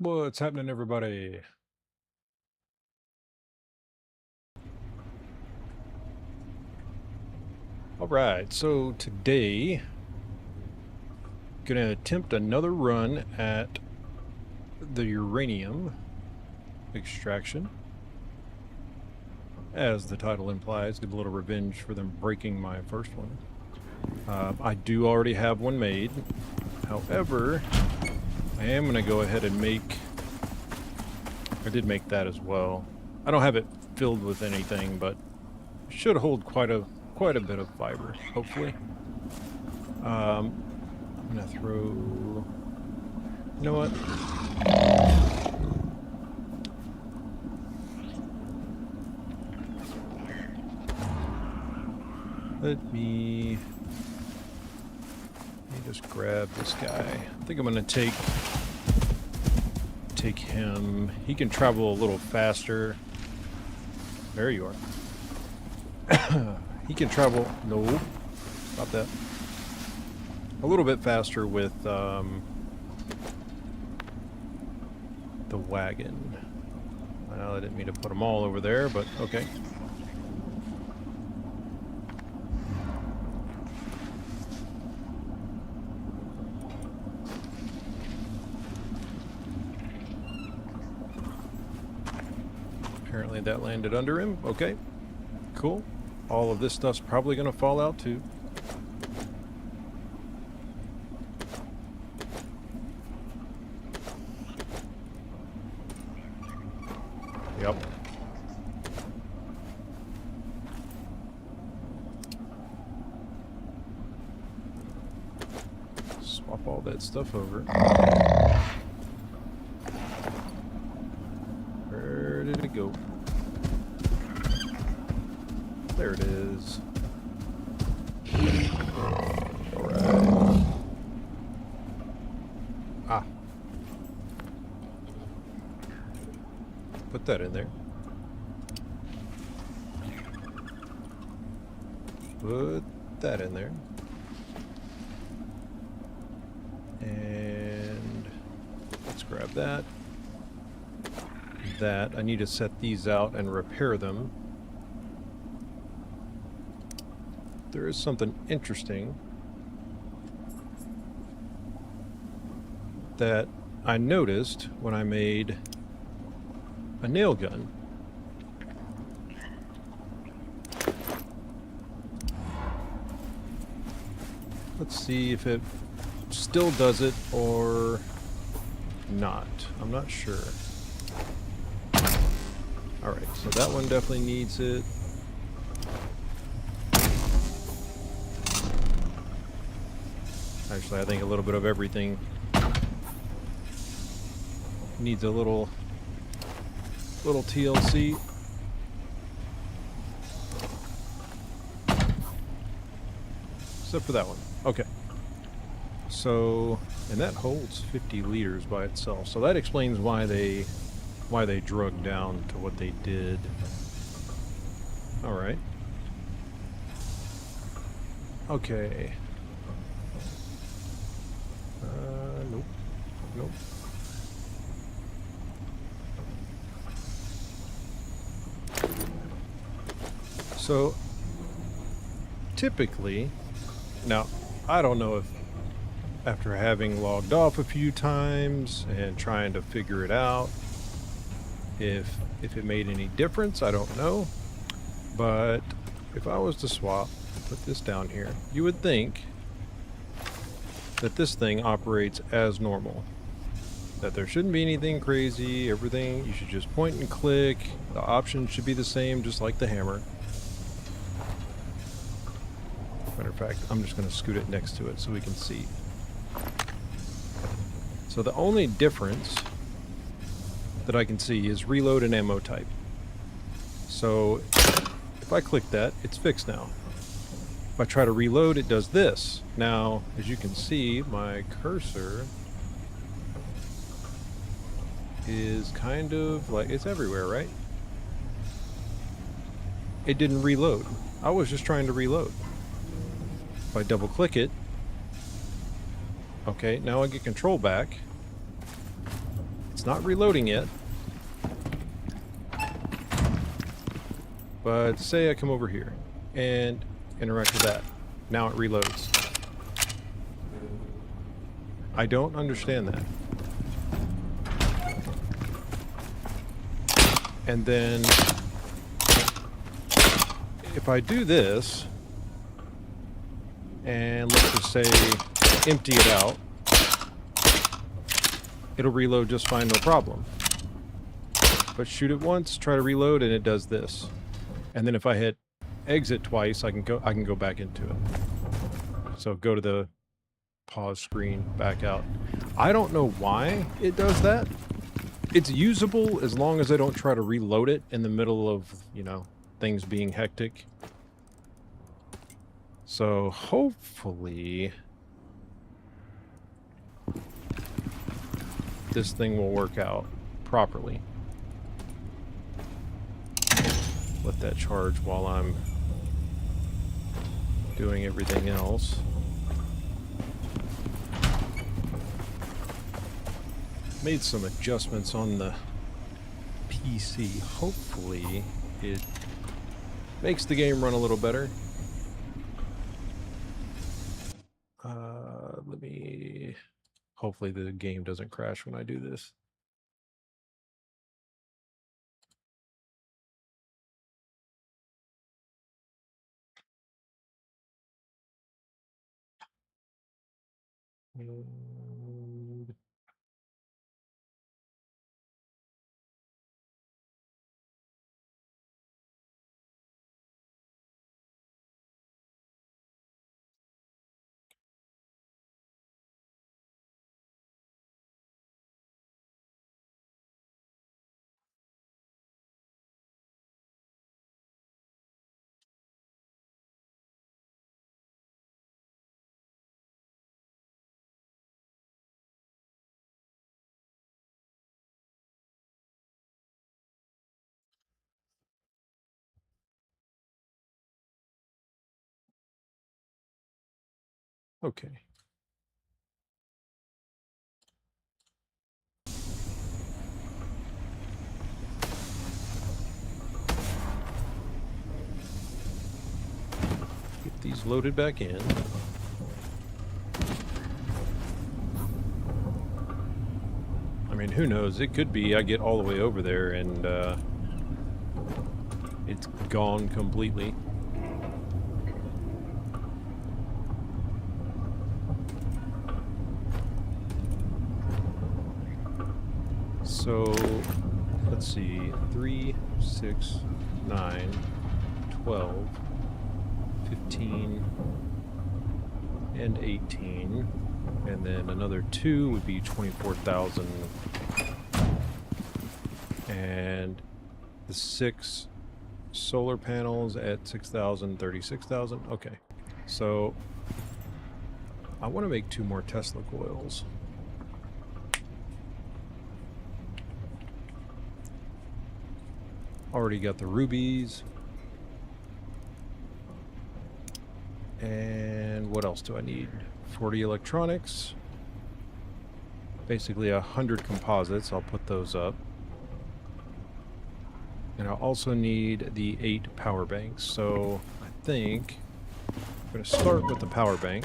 What's happening, everybody? Alright, so today, gonna attempt another run at the uranium extraction. As the title implies, get a little revenge for them breaking my first one. I do already have one made. However, I am gonna go ahead and make... I did make that as well. I don't have it filled with anything, but it should hold quite a bit of fiber, hopefully. I'm gonna throw... You know what? Let me just grab this guy. I think I'm gonna take him. He can travel a little faster. There you are. He can travel... No. Stop that. A little bit faster with the wagon. Well, I didn't mean to put them all over there, but okay. Apparently that landed under him. Okay. Cool. All of this stuff's probably going to fall out too. Yep. Swap all that stuff over. Where did it go? There it is. Alright. Ah. Put that in there. Put that in there. And let's grab that. That. I need to set these out and repair them. There is something interesting that I noticed when I made a nail gun. Let's see if it still does it or not. I'm not sure. Alright, so that one definitely needs it. Actually, I think a little bit of everything needs a little TLC. Except for that one. Okay. So, and that holds 50 liters by itself. So that explains why they drug down to what they did. All right. Okay. Nope. Nope. So, typically, now, I don't know if after having logged off a few times and trying to figure it out, if it made any difference, I don't know. But if I was to swap, put this down here, you would think that this thing operates as normal. That there shouldn't be anything crazy, everything, you should just point and click, the options should be the same, just like the hammer. Matter of fact, I'm just going to scoot it next to it so we can see. So the only difference that I can see is reload and ammo type. So if I click that, it's fixed now. If I try to reload, it does this. Now, as you can see, my cursor is kind of like, it's everywhere, right? It didn't reload. I was just trying to reload. If I double click it, okay, now I get control back. It's It's not reloading yet. But say I come over here and interact with that. Now it reloads. I don't understand that. And then if I do this, and let's just say empty it out, it'll reload just fine, no problem. But shoot it once, try to reload, and it does this. And then if I hit exit twice, I can go back into it. So go to the pause screen, back out. I don't know why it does that. It's usable as long as I don't try to reload it in the middle of, you know, things being hectic. So hopefully this thing will work out properly. Let that charge while I'm doing everything else. Made some adjustments on the PC. Hopefully it makes the game run a little better. Hopefully the game doesn't crash when I do this. Okay. Get these loaded back in. I mean, who knows? It could be I get all the way over there and it's gone completely. So, let's see, 3, 6, 9, 12, 15, and 18. And then another 2 would be 24,000. And the 6 solar panels at 6,000, 36,000. Okay. So, I want to make 2 more Tesla coils. Already got the rubies. And what else do I need? 40 electronics. Basically 100 composites. I'll put those up. And I'll also need the 8 power banks. So I think I'm going to start with the power bank.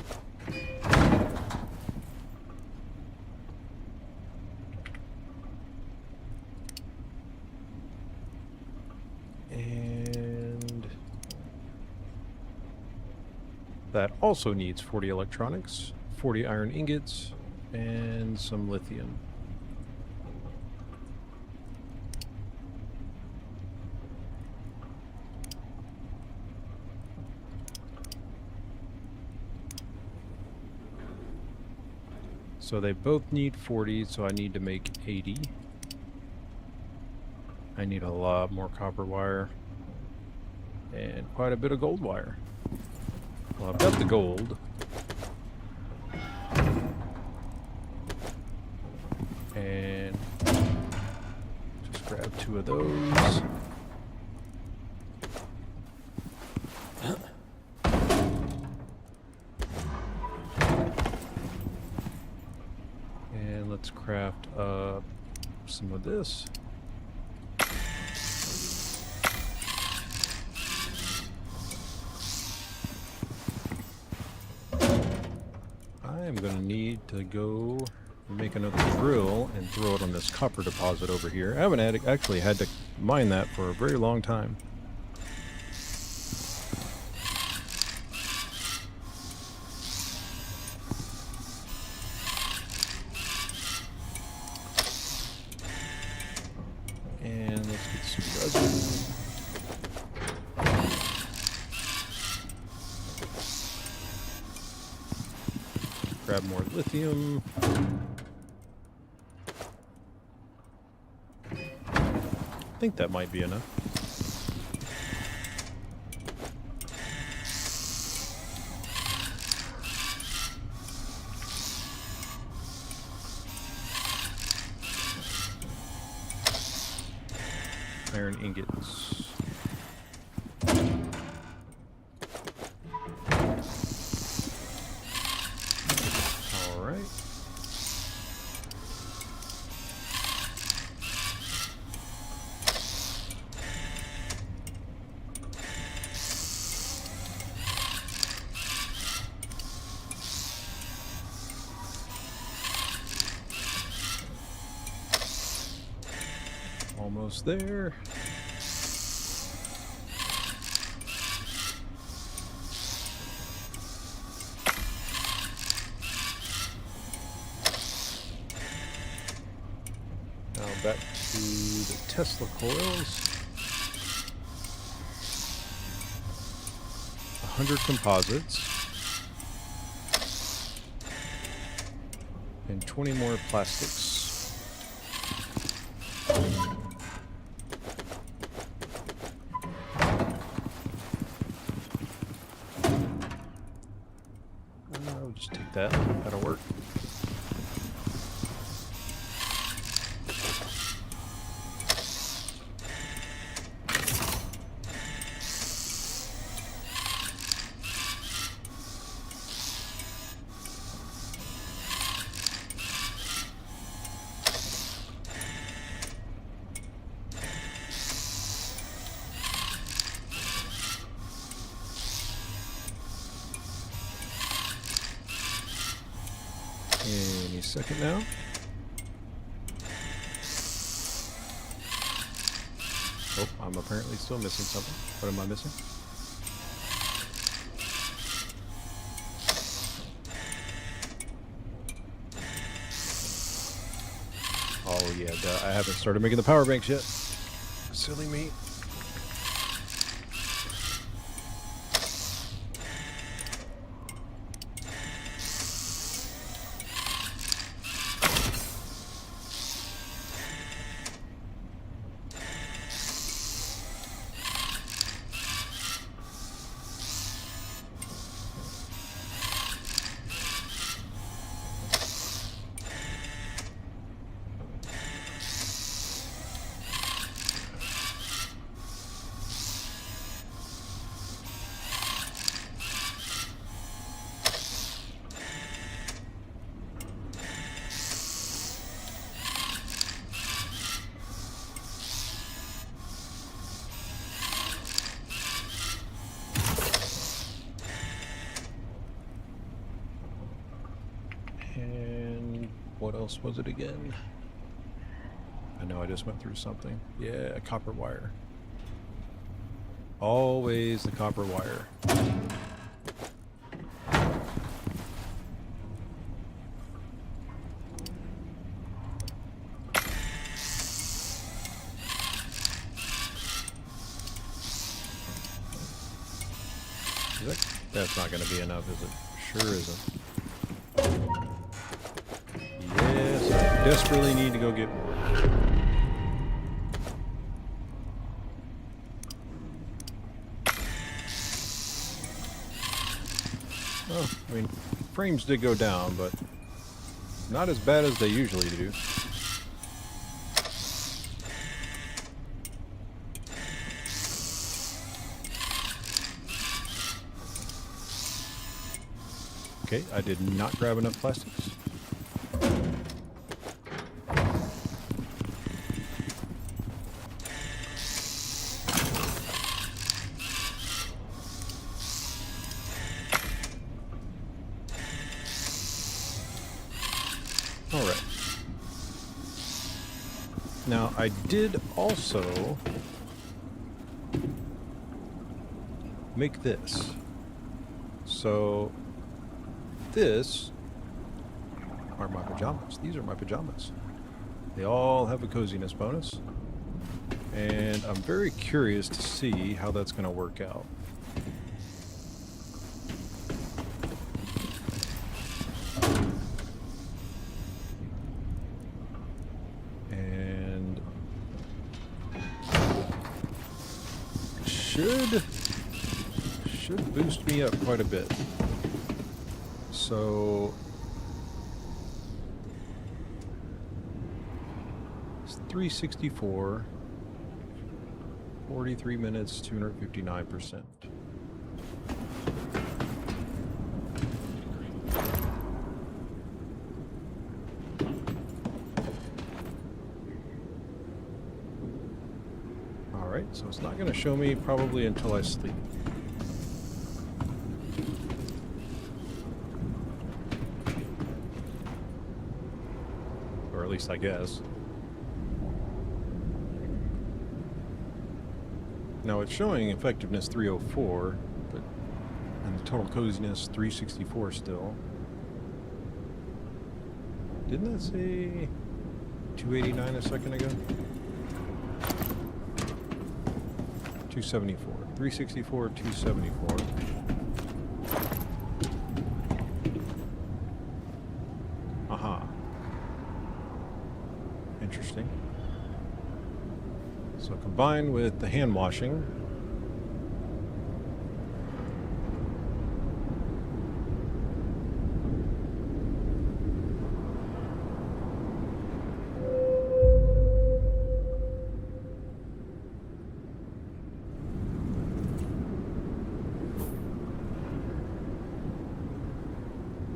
That also needs 40 electronics, 40 iron ingots, and some lithium. So they both need 40, so I need to make 80. I need a lot more copper wire and quite a bit of gold wire. Well, I've got the gold. And just grab 2 of those. And let's craft up some of this. I am going to need to go make another drill and throw it on this copper deposit over here. I haven't actually had to mine that for a very long time. And let's get some resin. Grab more lithium. I think that might be enough. Iron ingots. All right. Almost there. Now back to the Tesla coils. 100 composites. And 20 more plastics. I'll just take that. That'll work. Any second now. Oh, I'm apparently still missing something. What am I missing? Oh yeah, duh. I haven't started making the power banks yet. Silly me. And what else was it again? I know I just went through something. Yeah, copper wire. Always the copper wire. That's not going to be enough, is it? Sure isn't. Yes, I desperately need to go get more. Oh, I mean, frames did go down, but not as bad as they usually do. Okay, I did not grab enough plastics. Now, I did also make this. So, this are my pajamas. These are my pajamas. They all have a coziness bonus. And I'm very curious to see how that's going to work out. And should boost me up quite a bit. So it's 364, 43 minutes, 259%. All right, so it's not going to show me probably until I sleep. Or at least I guess. Now it's showing effectiveness 304, but and the total coziness 364 still. Didn't that say 289 a second ago? 274. 364, 274. Aha. Interesting. So combined with the hand washing,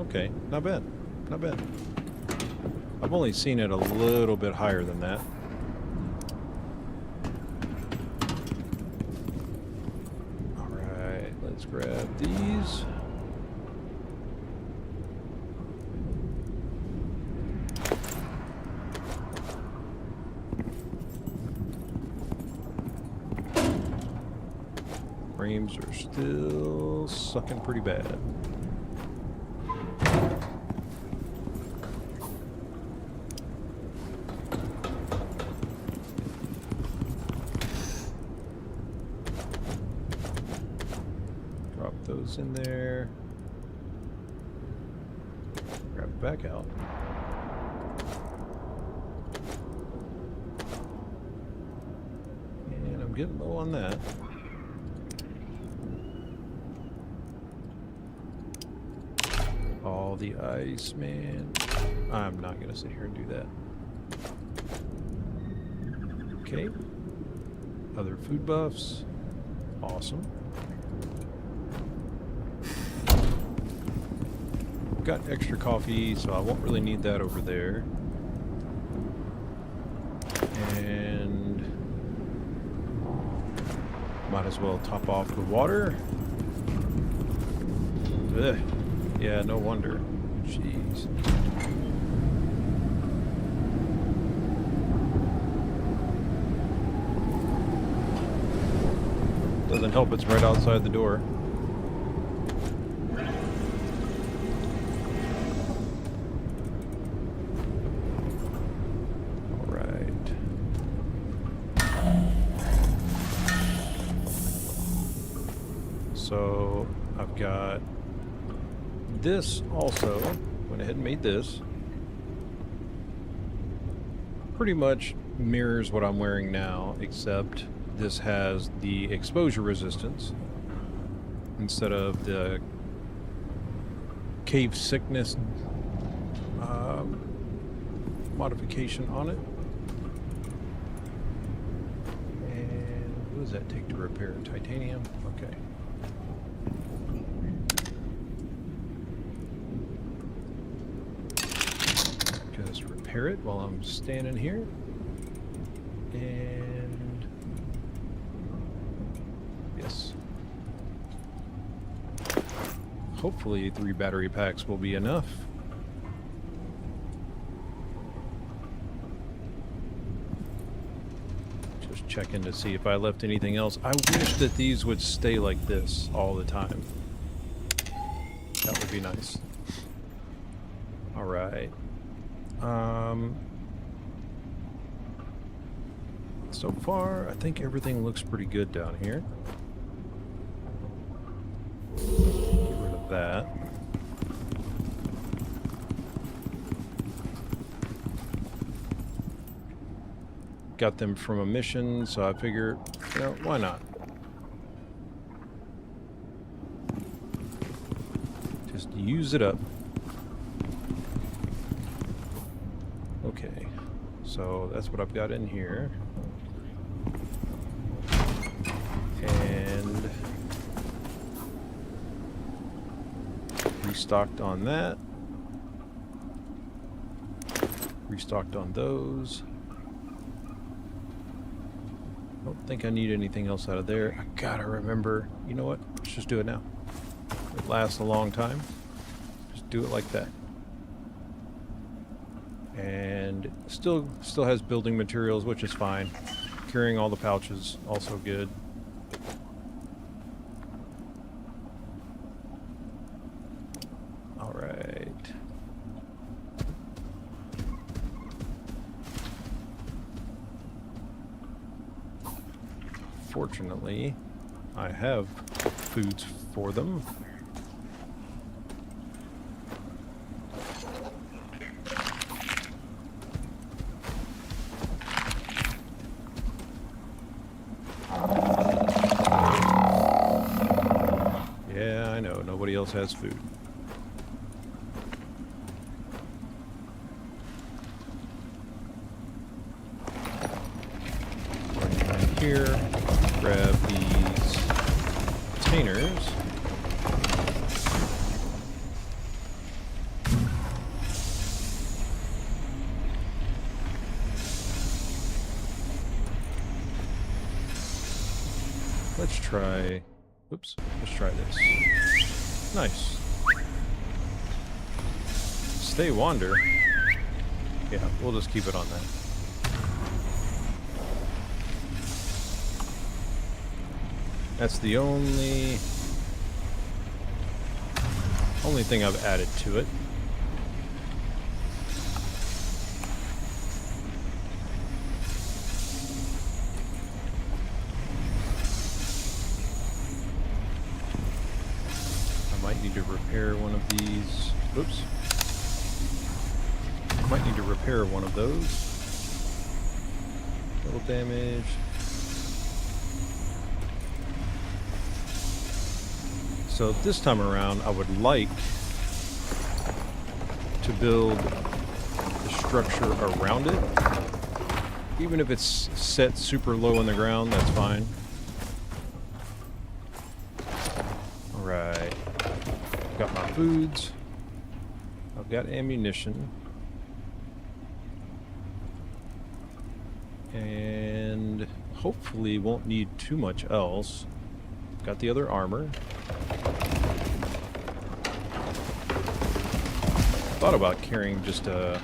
okay, not bad, not bad. I've only seen it a little bit higher than that. Let's grab these. Frames are still sucking pretty bad. Those in there. Grab it back out. And I'm getting low on that. All the ice, man. I'm not gonna sit here and do that. Okay. Other food buffs. Awesome. Got extra coffee, so I won't really need that over there. And might as well top off the water. Ugh. Yeah, no wonder. Jeez. Doesn't help it's right outside the door. So I've got this also. Went ahead and made this. Pretty much mirrors what I'm wearing now, except this has the exposure resistance instead of the cave sickness modification on it. And what does that take to repair? Titanium? Okay. Just repair it while I'm standing here. And yes. Hopefully 3 battery packs will be enough. Just checking to see if I left anything else. I wish that these would stay like this all the time. That would be nice. All right. So far, I think everything looks pretty good down here. Get rid of that. Got them from a mission, so I figure, you know, why not? Just use it up. Okay, so that's what I've got in here. And restocked on that. Restocked on those. Don't think I need anything else out of there. I gotta remember, you know what? Let's just do it now. It lasts a long time. Just do it like that. And still has building materials, which is fine. Carrying all the pouches, also good. All right. Fortunately, I have foods for them. Yeah, I know. Nobody else has food. Right here. Grab these containers. Let's try, oops, let's try this. Nice. Stay wander. Yeah, we'll just keep it on that. That's the only thing I've added to it. I might need to repair one of these. Oops. I might need to repair one of those. Little damage. So this time around, I would like to build the structure around it. Even if it's set super low in the ground, that's fine. Alright. Got my foods. I've got ammunition. And hopefully won't need too much else. Got the other armor. Thought about carrying just a...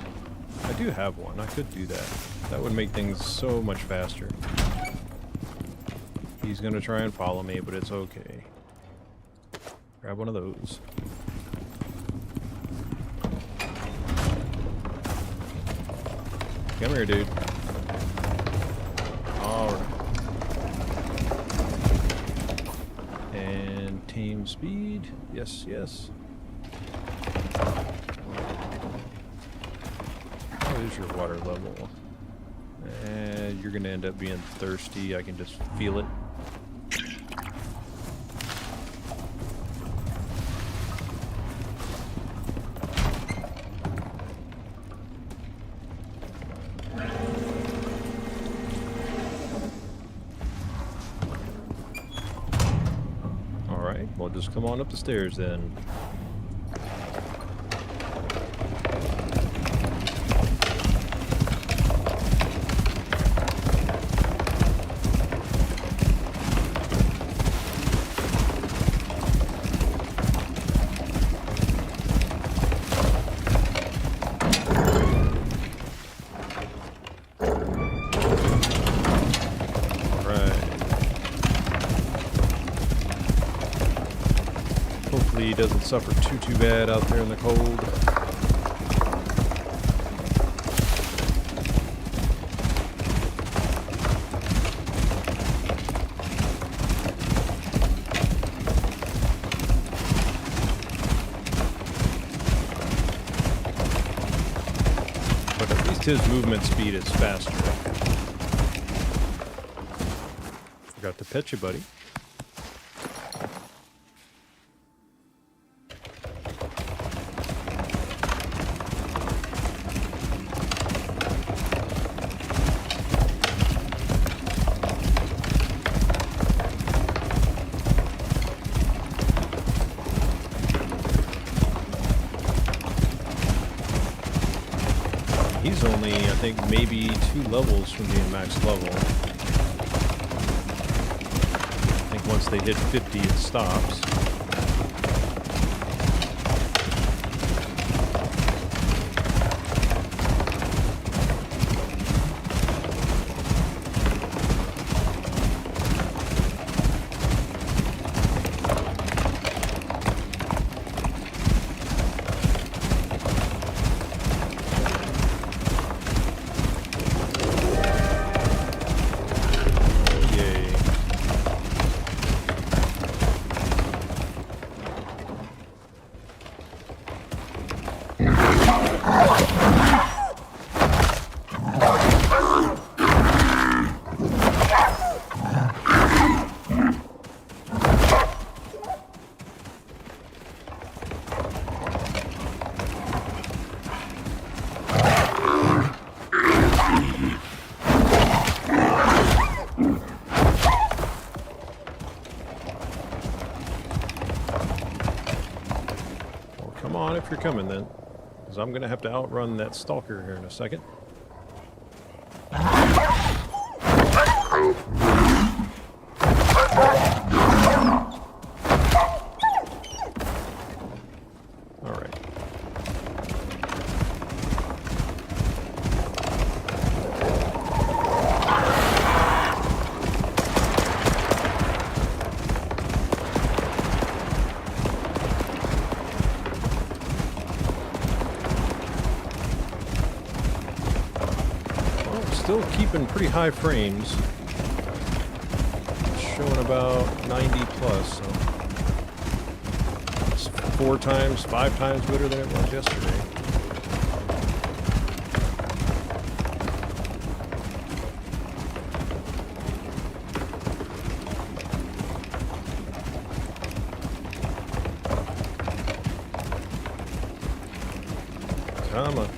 I do have one. I could do that. That would make things so much faster. He's gonna try and follow me, but it's okay. Grab one of those. Come here, dude. Alright. And tame speed. Yes, yes. What is your water level? And you're gonna end up being thirsty. I can just feel it. Alright, well just come on up the stairs then. he doesn't suffer too bad out there in the cold. But at least his movement speed is faster. Forgot to pet you, buddy. He's only, I think, maybe 2 levels from being max level. I think once they hit 50, it stops. Come on if you're coming then, because I'm going to have to outrun that stalker here in a second. Alright. Still keeping pretty high frames. It's showing about 90 plus, so it's 4 times, 5 times better than it was yesterday. Come on.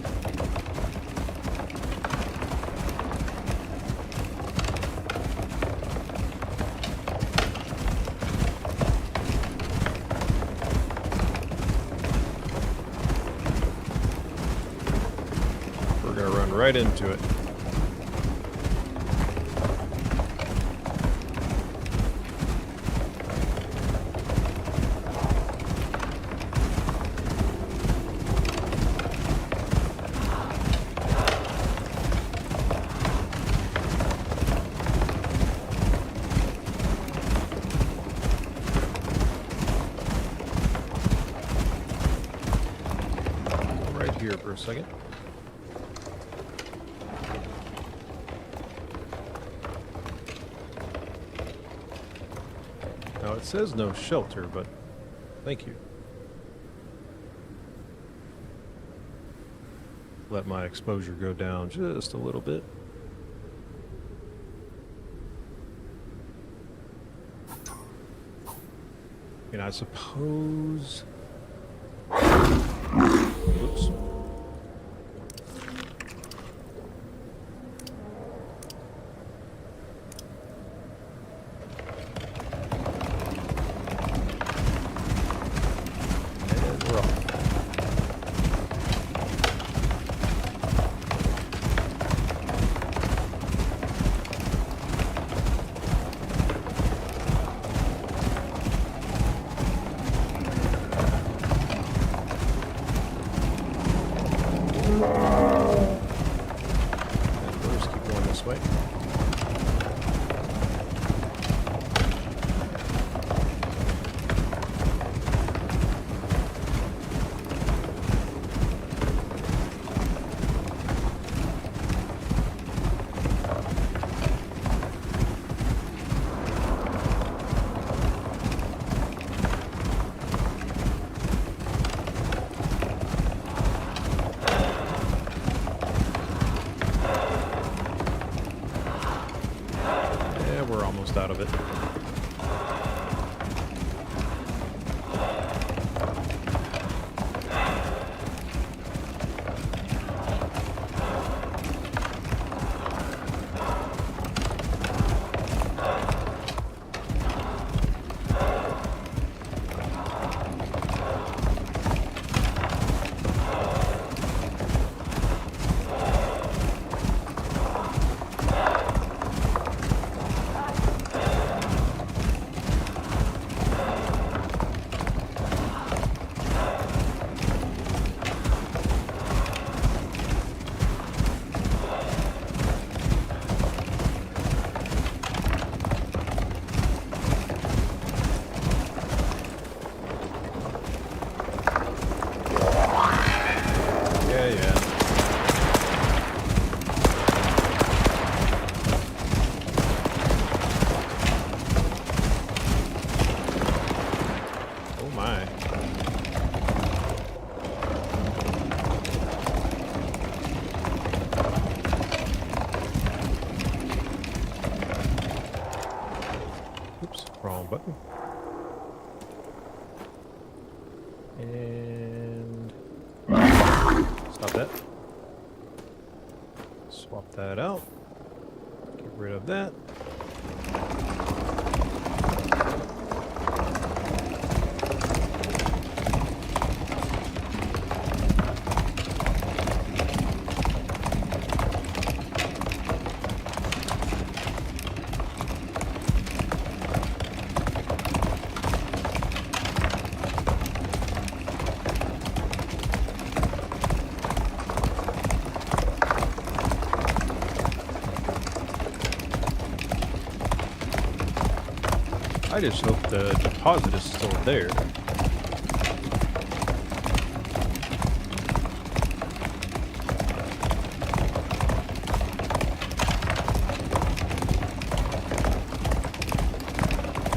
Right into it. Right here for a second. Now it says no shelter, but thank you. Let my exposure go down just a little bit. And I suppose... Oops. almost out of it. Wrong button. And stop that. Swap that out. Get rid of that. I just hope the deposit is still there.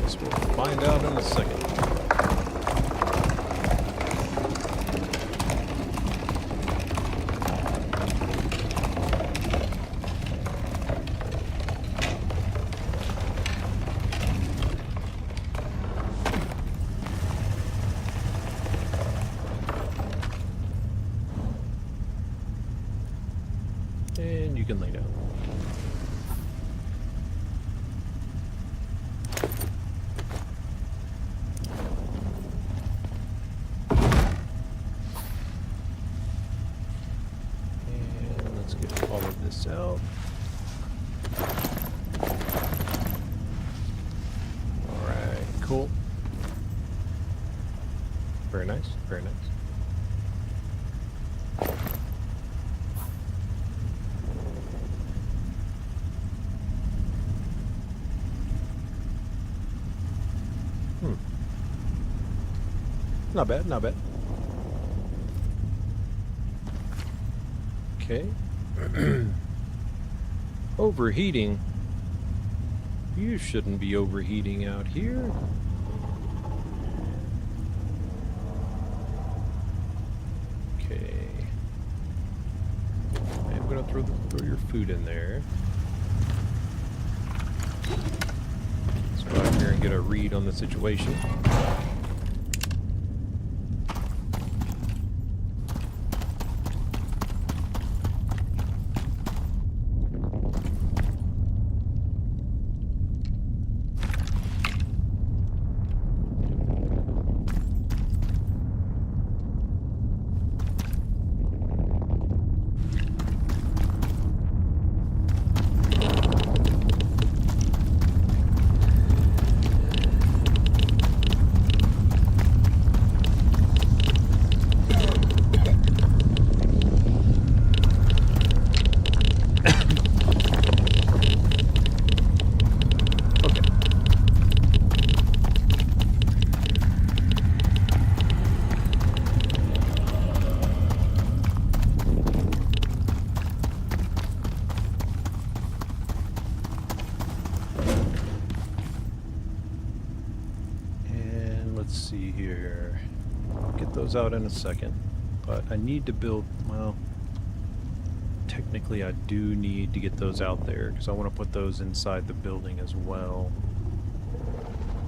Guess we'll find out in a second. And you can lay down. And let's get all of this out. Alright, cool. Very nice, very nice. Not bad, not bad. Okay. Overheating. You shouldn't be overheating out here. Okay. I'm gonna throw your food in there. Let's go out here and get a read on the situation. Let's see here. I'll get those out in a second, but I need to build, well, technically I do need to get those out there because I want to put those inside the building as well.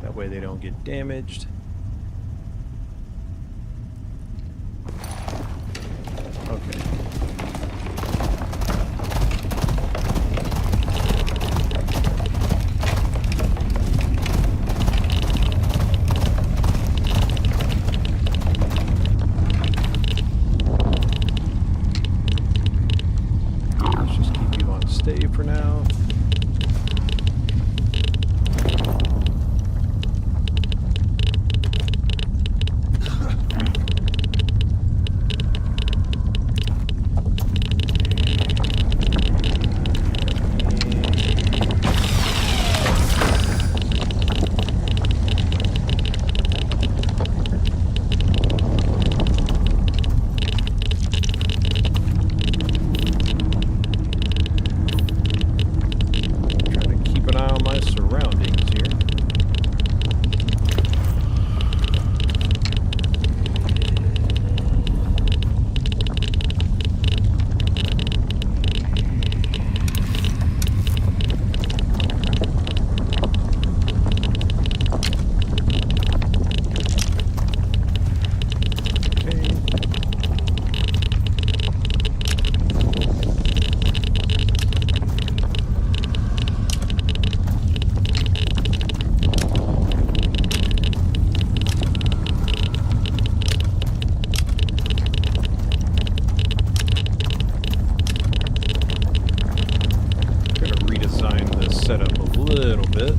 That way they don't get damaged. Okay. Let's just keep you on stay for now. Setup a little bit.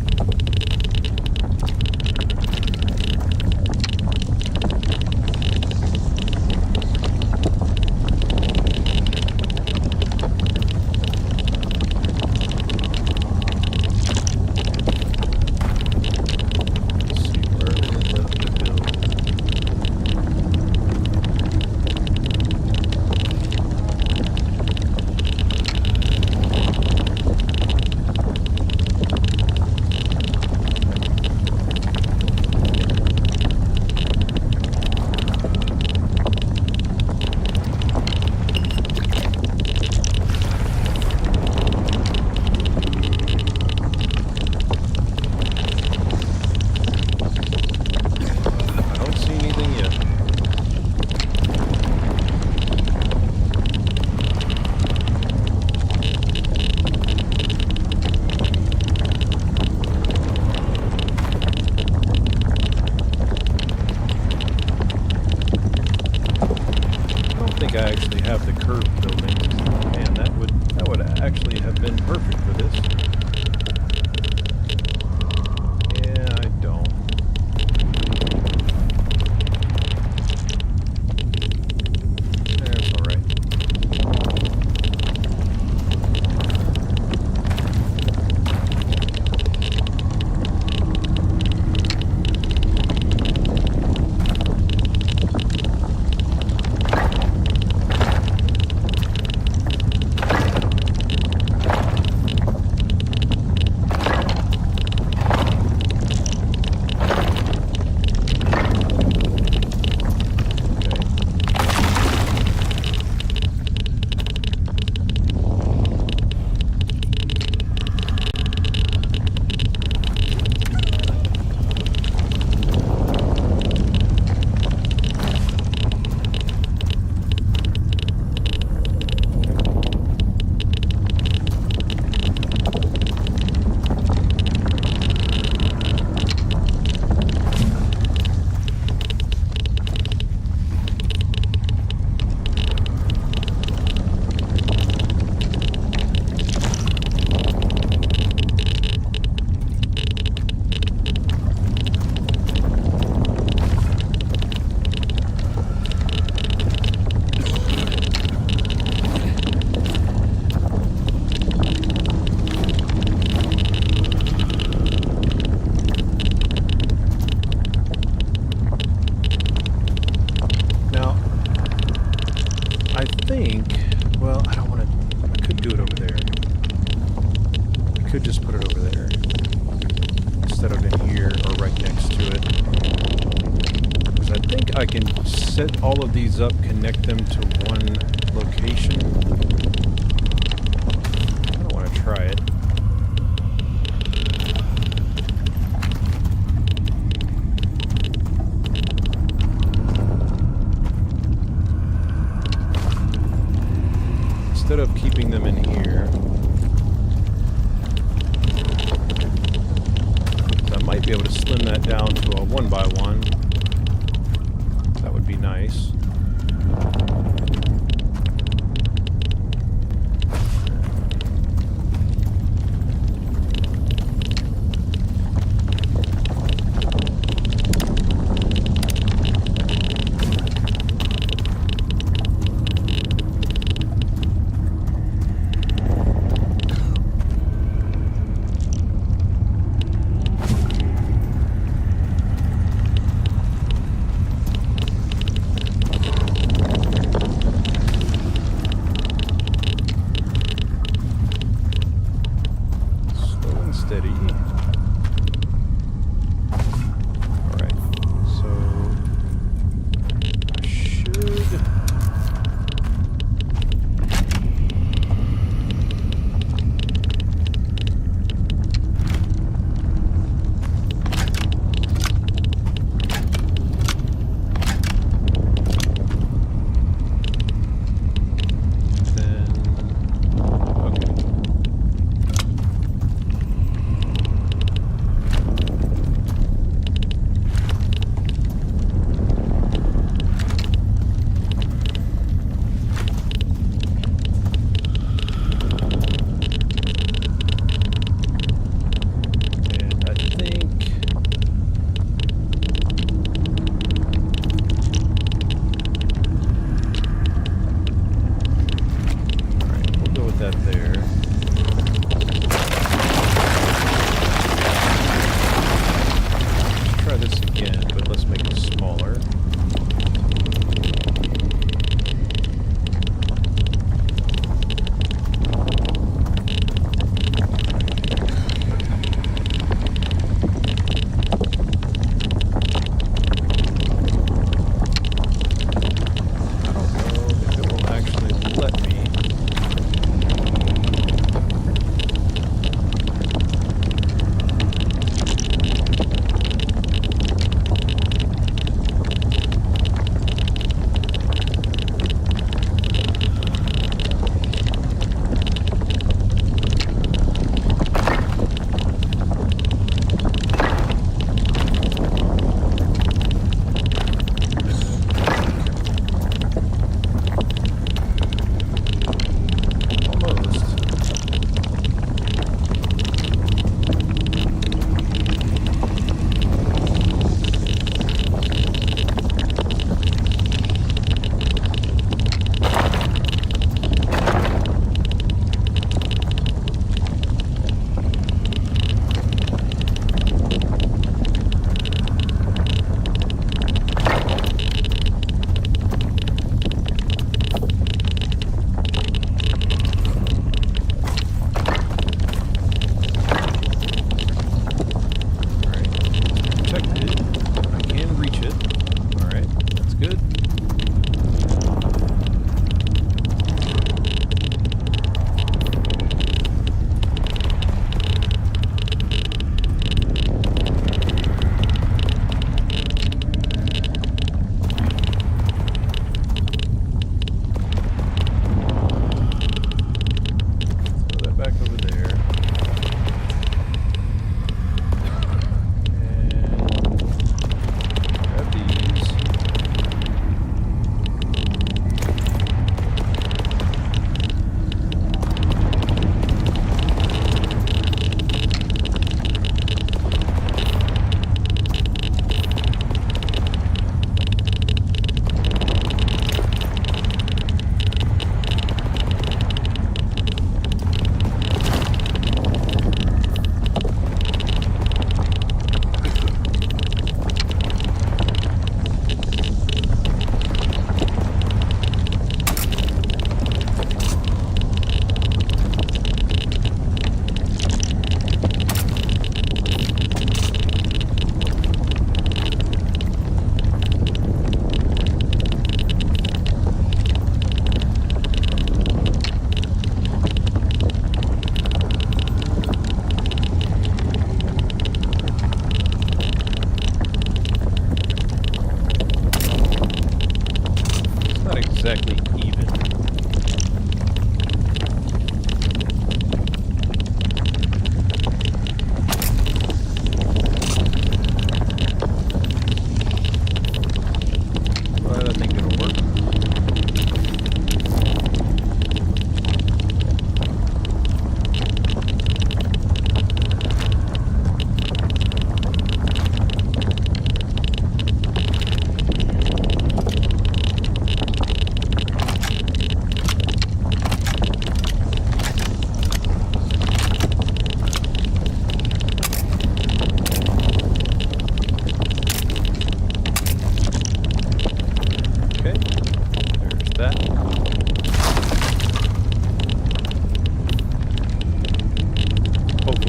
I actually have the curved buildings. Man, that would actually have been perfect for this. Yeah, I don't. That's all right. I can set all of these up, connect them to one location, slim that down to a 1x1. That would be nice.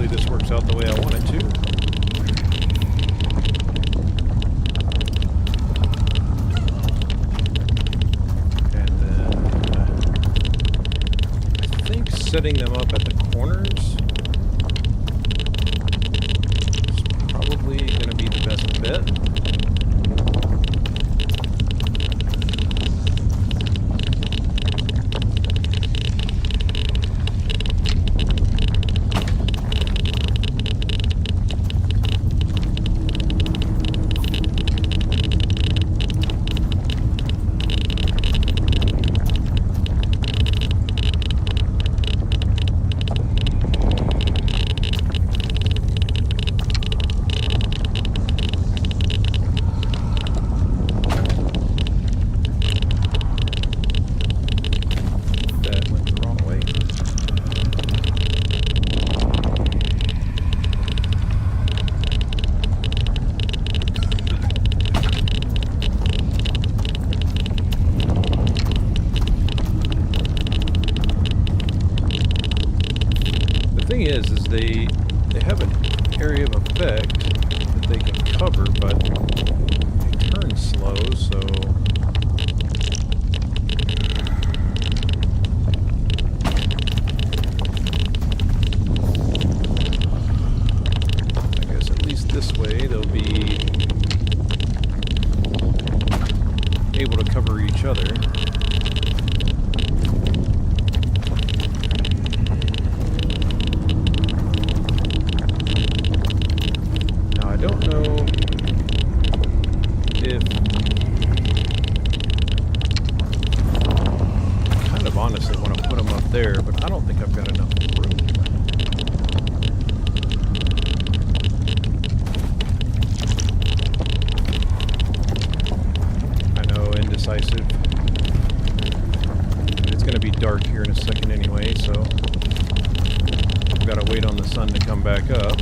hopefully this works out the way I want it to. And then I think setting them up at the corners is probably going to be the best bet. Is they have an area of effect that they can cover, but they turn slow, so I guess at least this way they'll be able to cover each other. I don't know if, I kind of honestly want to put them up there, but I don't think I've got enough room. I know, indecisive. It's going to be dark here in a second anyway, so I've got to wait on the sun to come back up.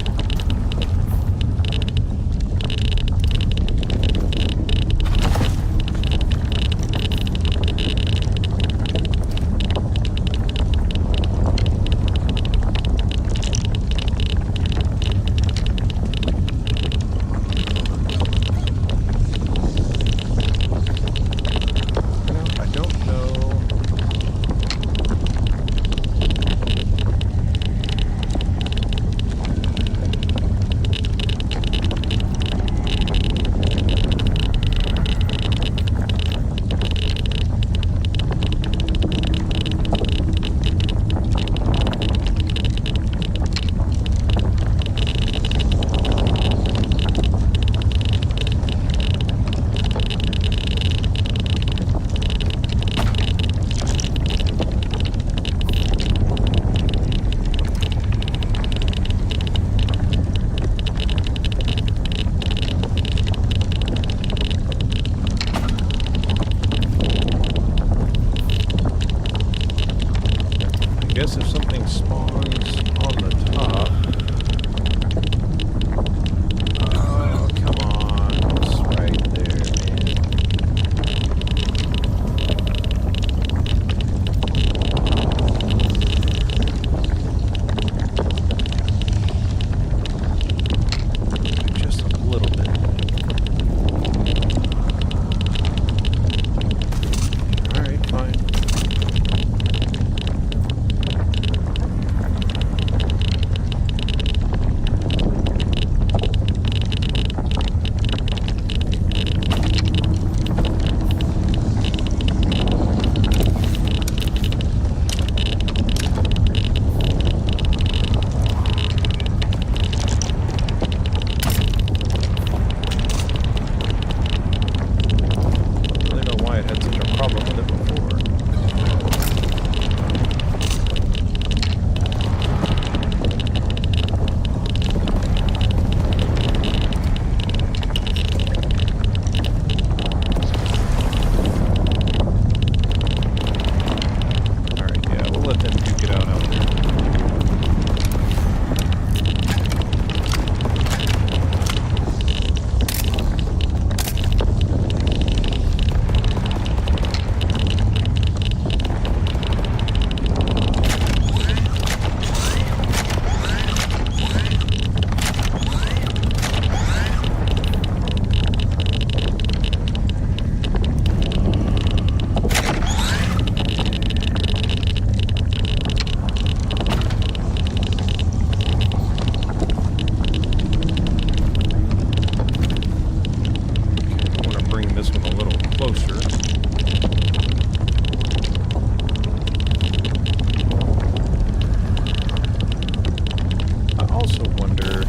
also wonder.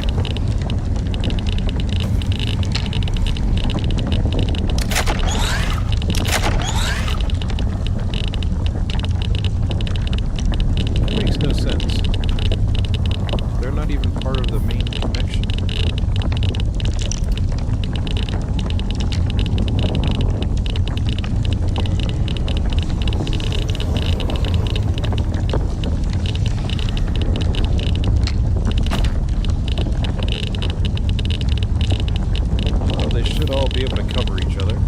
That makes no sense. They're not even part of the main connection. Be able to cover each other.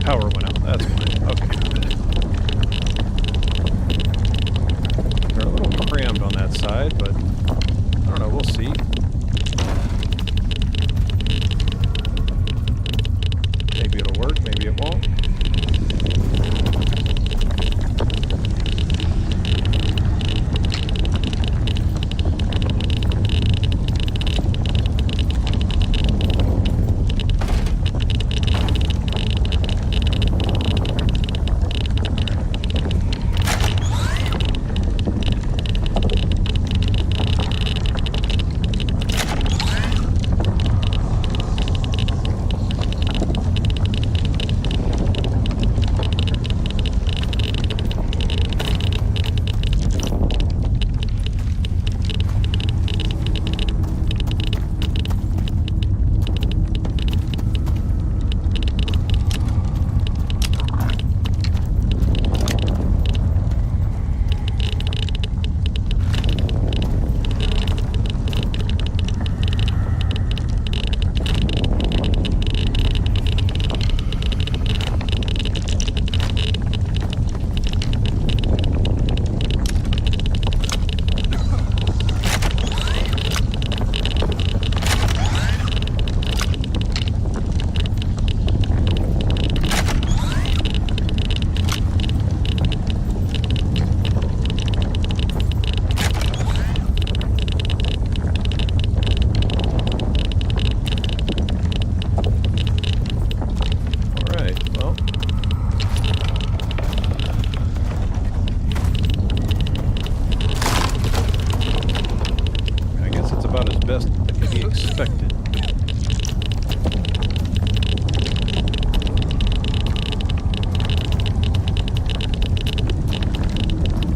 Power went out, that's why. Okay. They're a little crammed on that side, but I don't know, we'll see. Maybe it'll work, maybe it won't. Expected.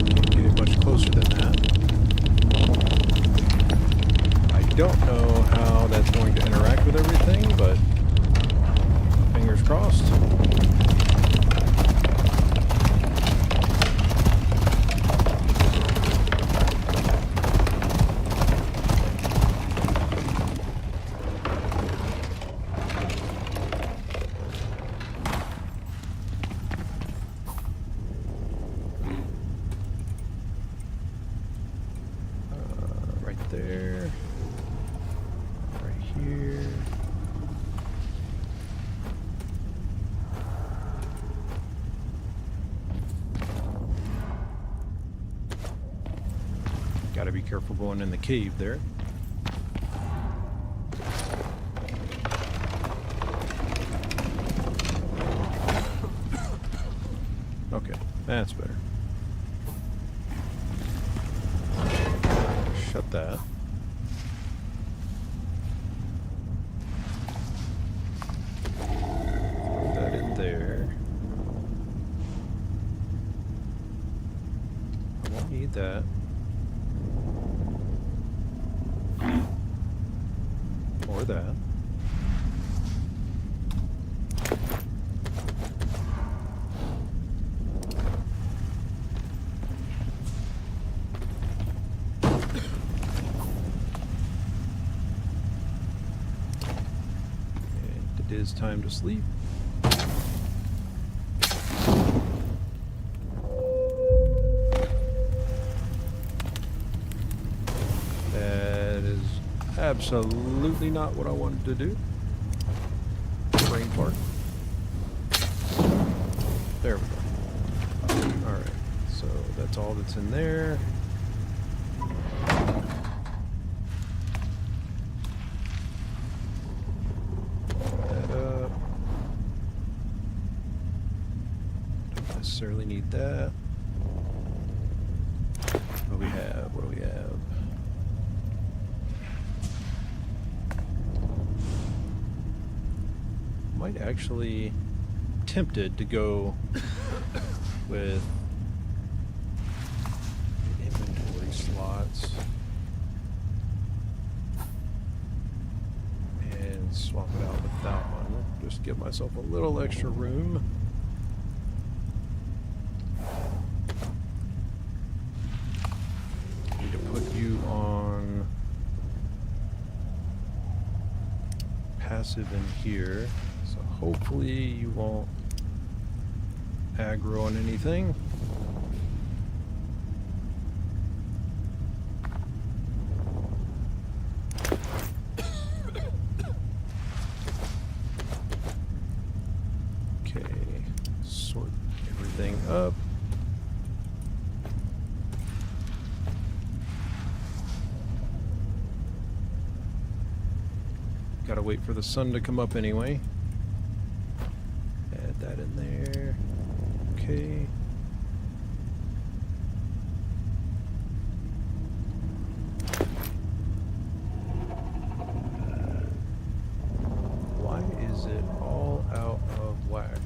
Can't get it much closer than that. I don't know how that's going to interact with everything, but fingers crossed. There, right here. Gotta be careful going in the cave there. Okay, that's better. Shut that. Throw that in there. I won't need that. Or that. It is time to sleep. absolutely not what I wanted to do. Brain fart. There we go. Alright, so that's all that's in there. Necessarily need that. What do we have? What do we have? Might actually tempted to go with inventory slots and swap it out with that one. Just give myself a little extra room. On passive in here, so hopefully you won't aggro on anything. Okay, sort everything up. Gotta wait for the sun to come up anyway. Add that in there. Okay. Why is it all out of whack?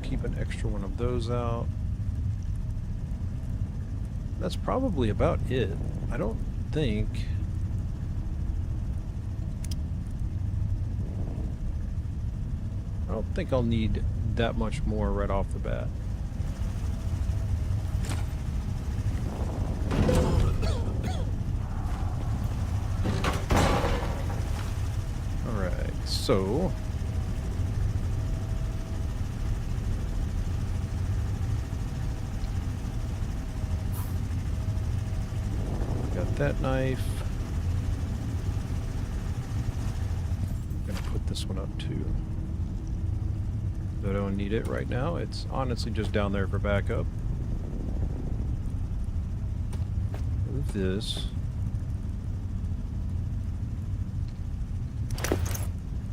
Keep an extra one of those out. That's probably about it. I don't think... I'll need that much more right off the bat. Alright, so... that knife. I'm gonna put this one up too. I don't need it right now. It's honestly just down there for backup. Move this.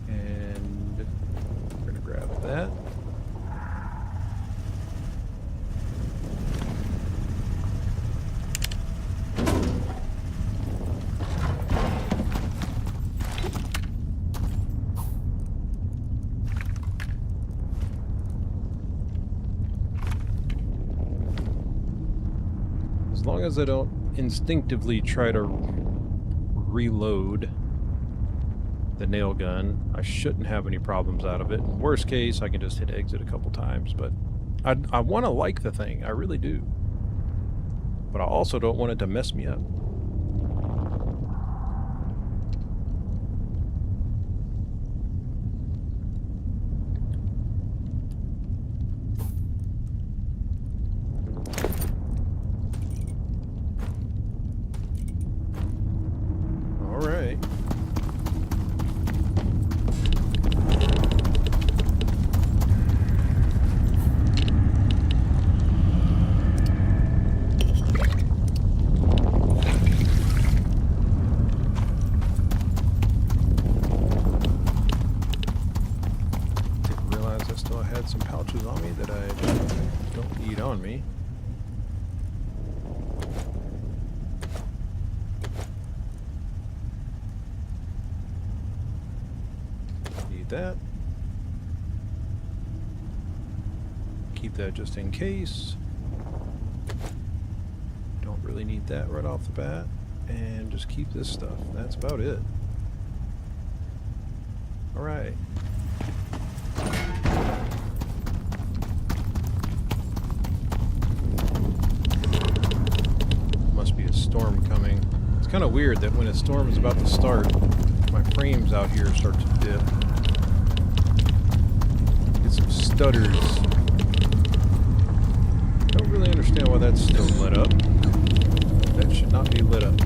And we're gonna grab that. As long as I don't instinctively try to reload the nail gun, I shouldn't have any problems out of it. Worst case, I can just hit exit a couple times, but I want to like the thing, I really do. But I also don't want it to mess me up. Some pouches on me that I don't need on me. Need that. Keep that just in case. Don't really need that right off the bat. And just keep this stuff. That's about it. Alright. kind of weird that when a storm is about to start, my frames out here start to dip. Get some stutters. Don't really understand why that's still lit up. That should not be lit up.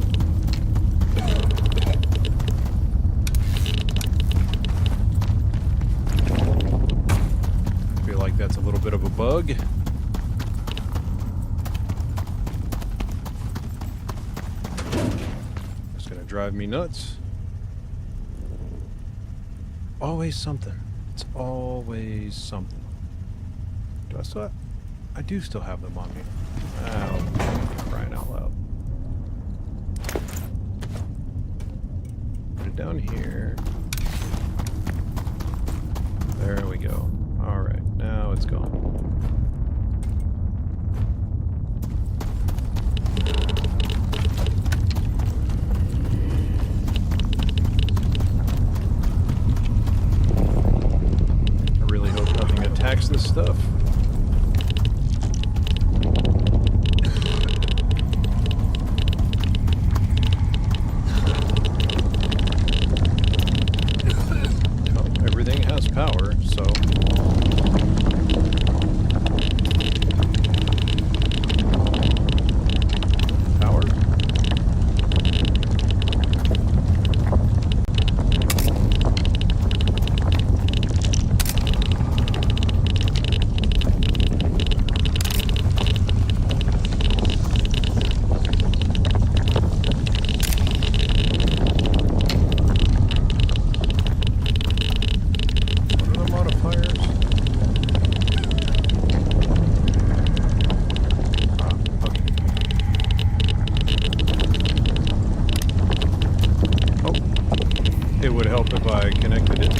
I feel like that's a little bit of a bug. It's gonna drive me nuts. Always something. It's always something. Do I still have... I do still have them on me. Oh, crying out loud. Put it down here. There we go. Alright, now it's gone. I really hope nothing attacks this stuff. Power, so power. It would help if I connected it.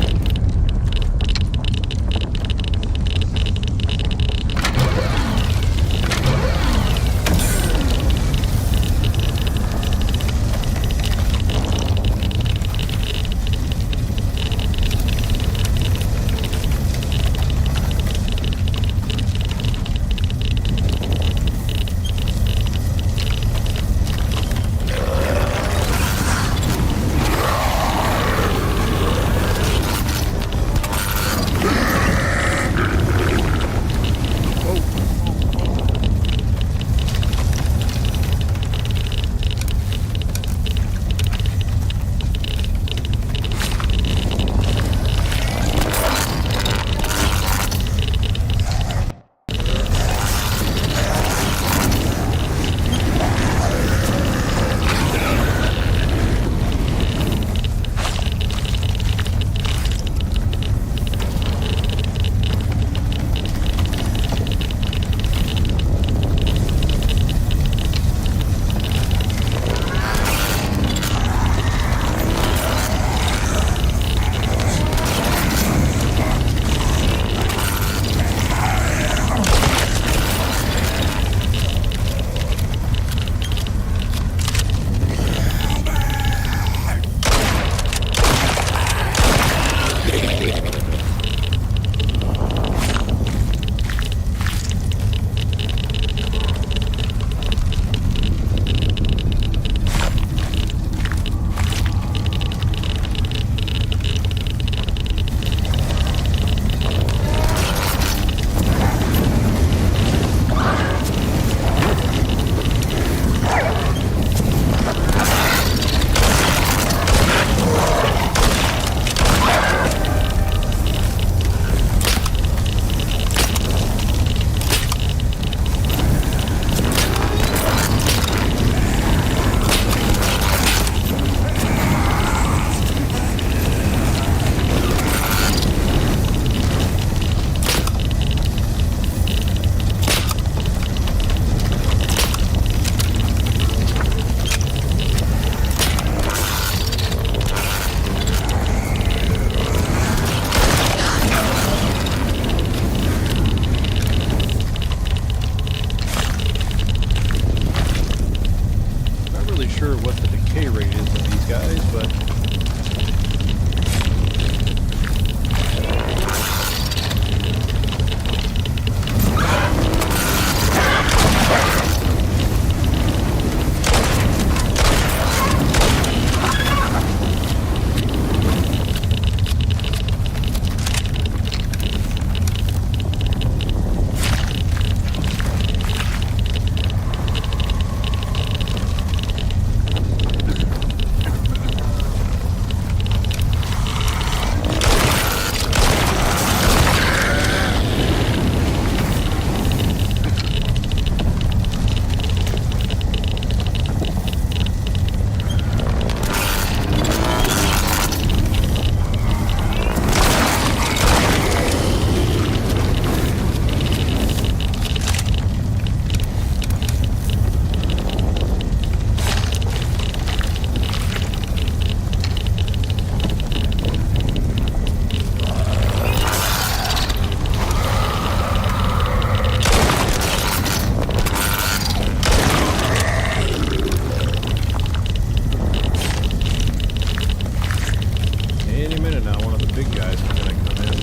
a minute now. One of the big guys is going to come in.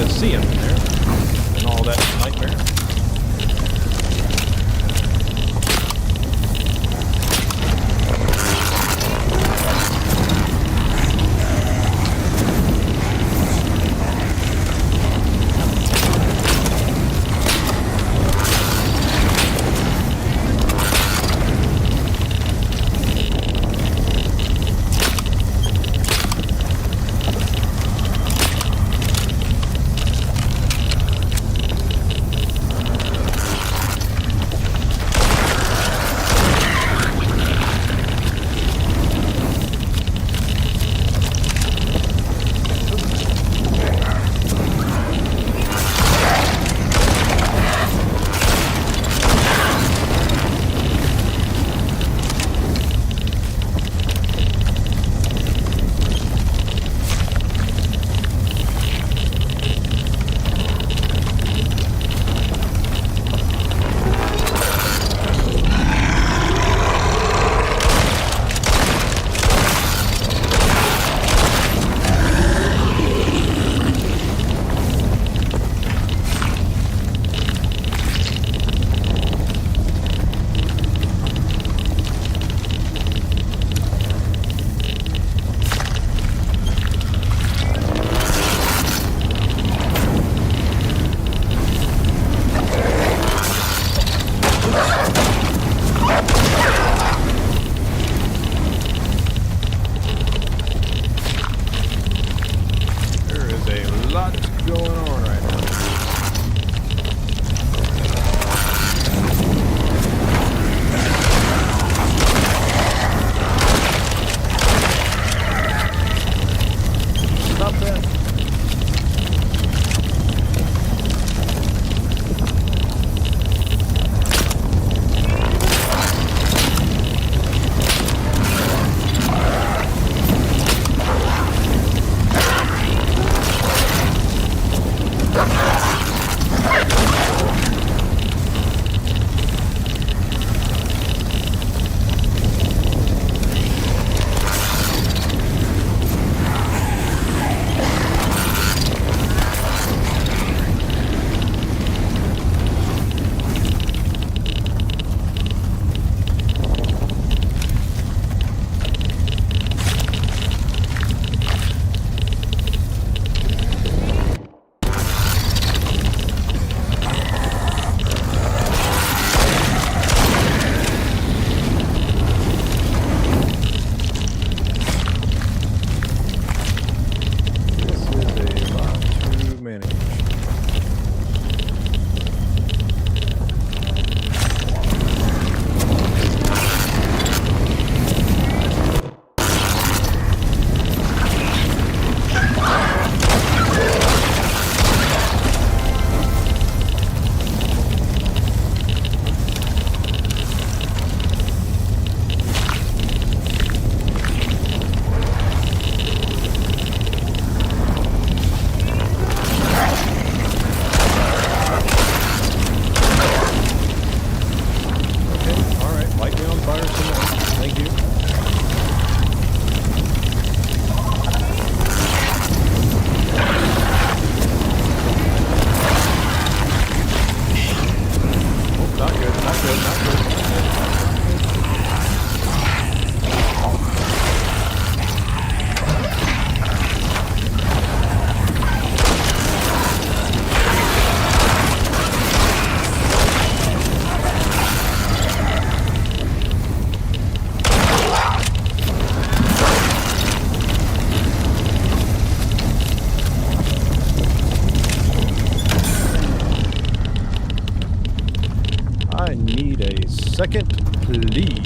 See him in there and all that nightmare. second, please.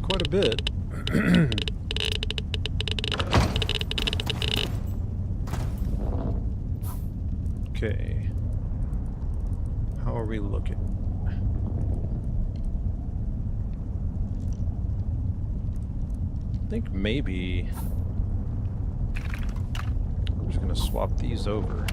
Quite a bit. Okay. How are we looking? I think maybe I'm just gonna swap these over.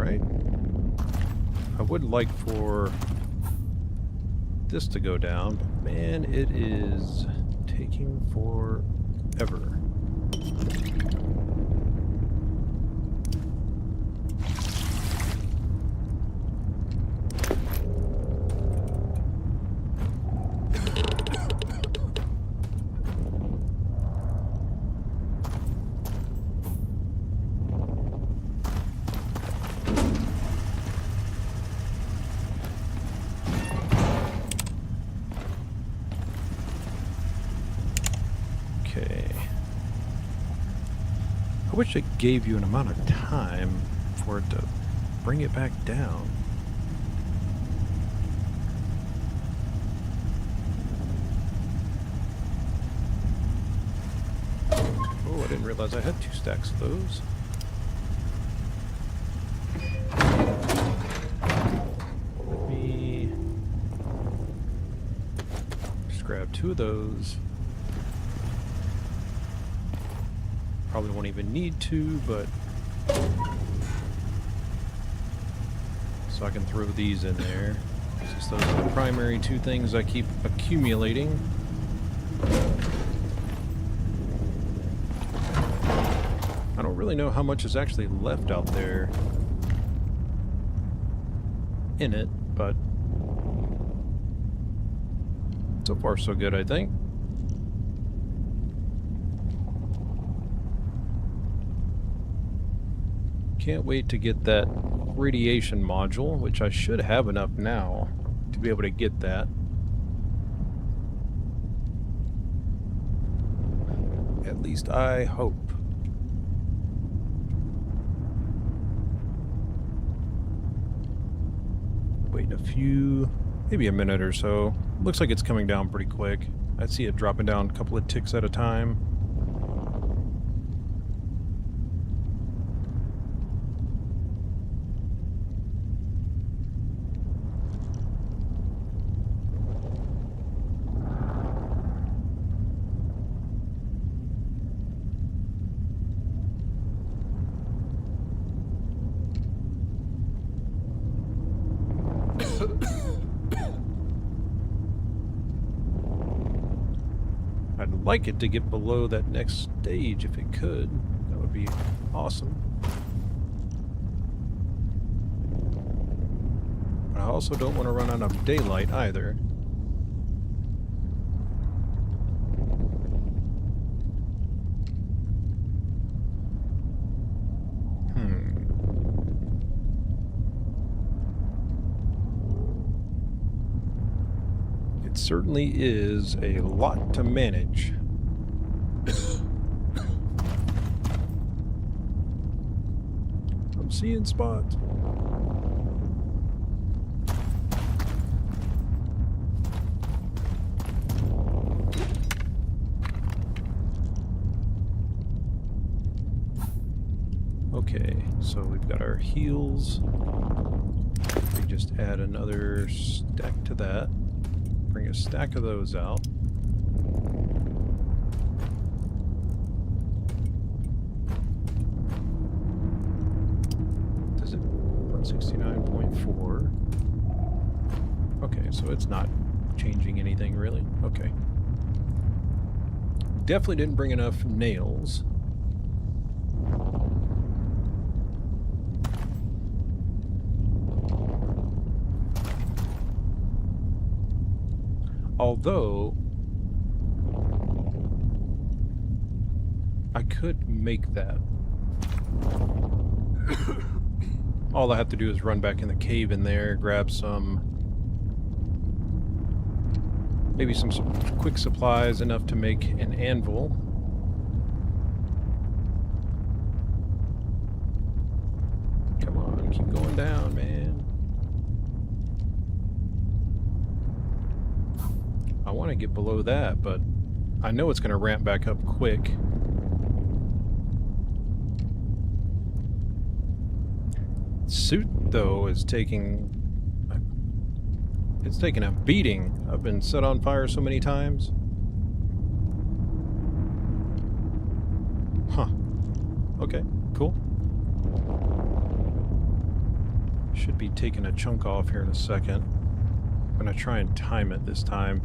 right? I would like for this to go down, but man, it is taking forever. I wish it gave you an amount of time for it to bring it back down. Oh, I didn't realize I had 2 stacks of those. Let me just grab 2 of those. Probably won't even need to, but so I can throw these in there. Since those are the primary 2 things I keep accumulating. I don't really know how much is actually left out there in it, but so far so good, I think. Can't wait to get that radiation module, which I should have enough now to be able to get that. At least I hope. Wait maybe a minute or so. Looks like it's coming down pretty quick. I see it dropping down a couple of ticks at a time. I'd like it to get below that next stage if it could. That would be awesome. But I also don't want to run out of daylight either. It certainly is a lot to manage. I'm seeing spots. Okay, so we've got our heals. We just add another stack to that. Bring a stack of those out. Does it 169.4? Okay, so it's not changing anything really. Okay. Definitely didn't bring enough nails. Although, I could make that. All I have to do is run back in the cave in there, grab some, maybe some quick supplies, enough to make an anvil. Come on, keep going down, man. I want to get below that, but I know it's going to ramp back up quick. Suit, though, is taking... It's taking a beating. I've been set on fire so many times. Huh. Okay, cool. Should be taking a chunk off here in a second. I'm going to try and time it this time.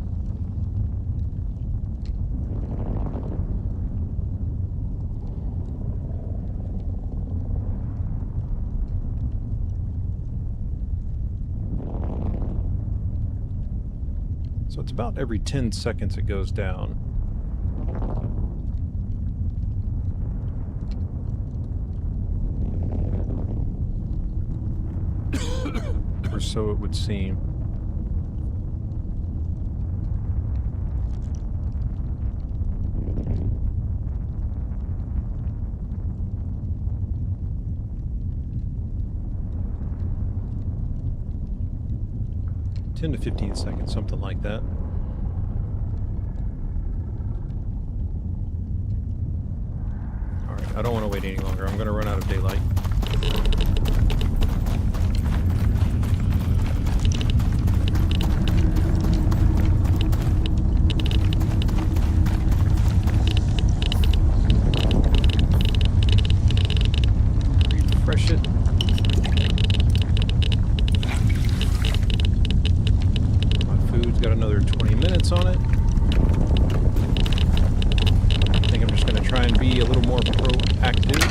So it's about every 10 seconds it goes down. Or so it would seem. (10 to 15 seconds, something like that. Alright, I don't want to wait any longer. I'm going to run out of daylight. Refresh it. Got another 20 minutes on it. I think I'm just going to try and be a little more proactive.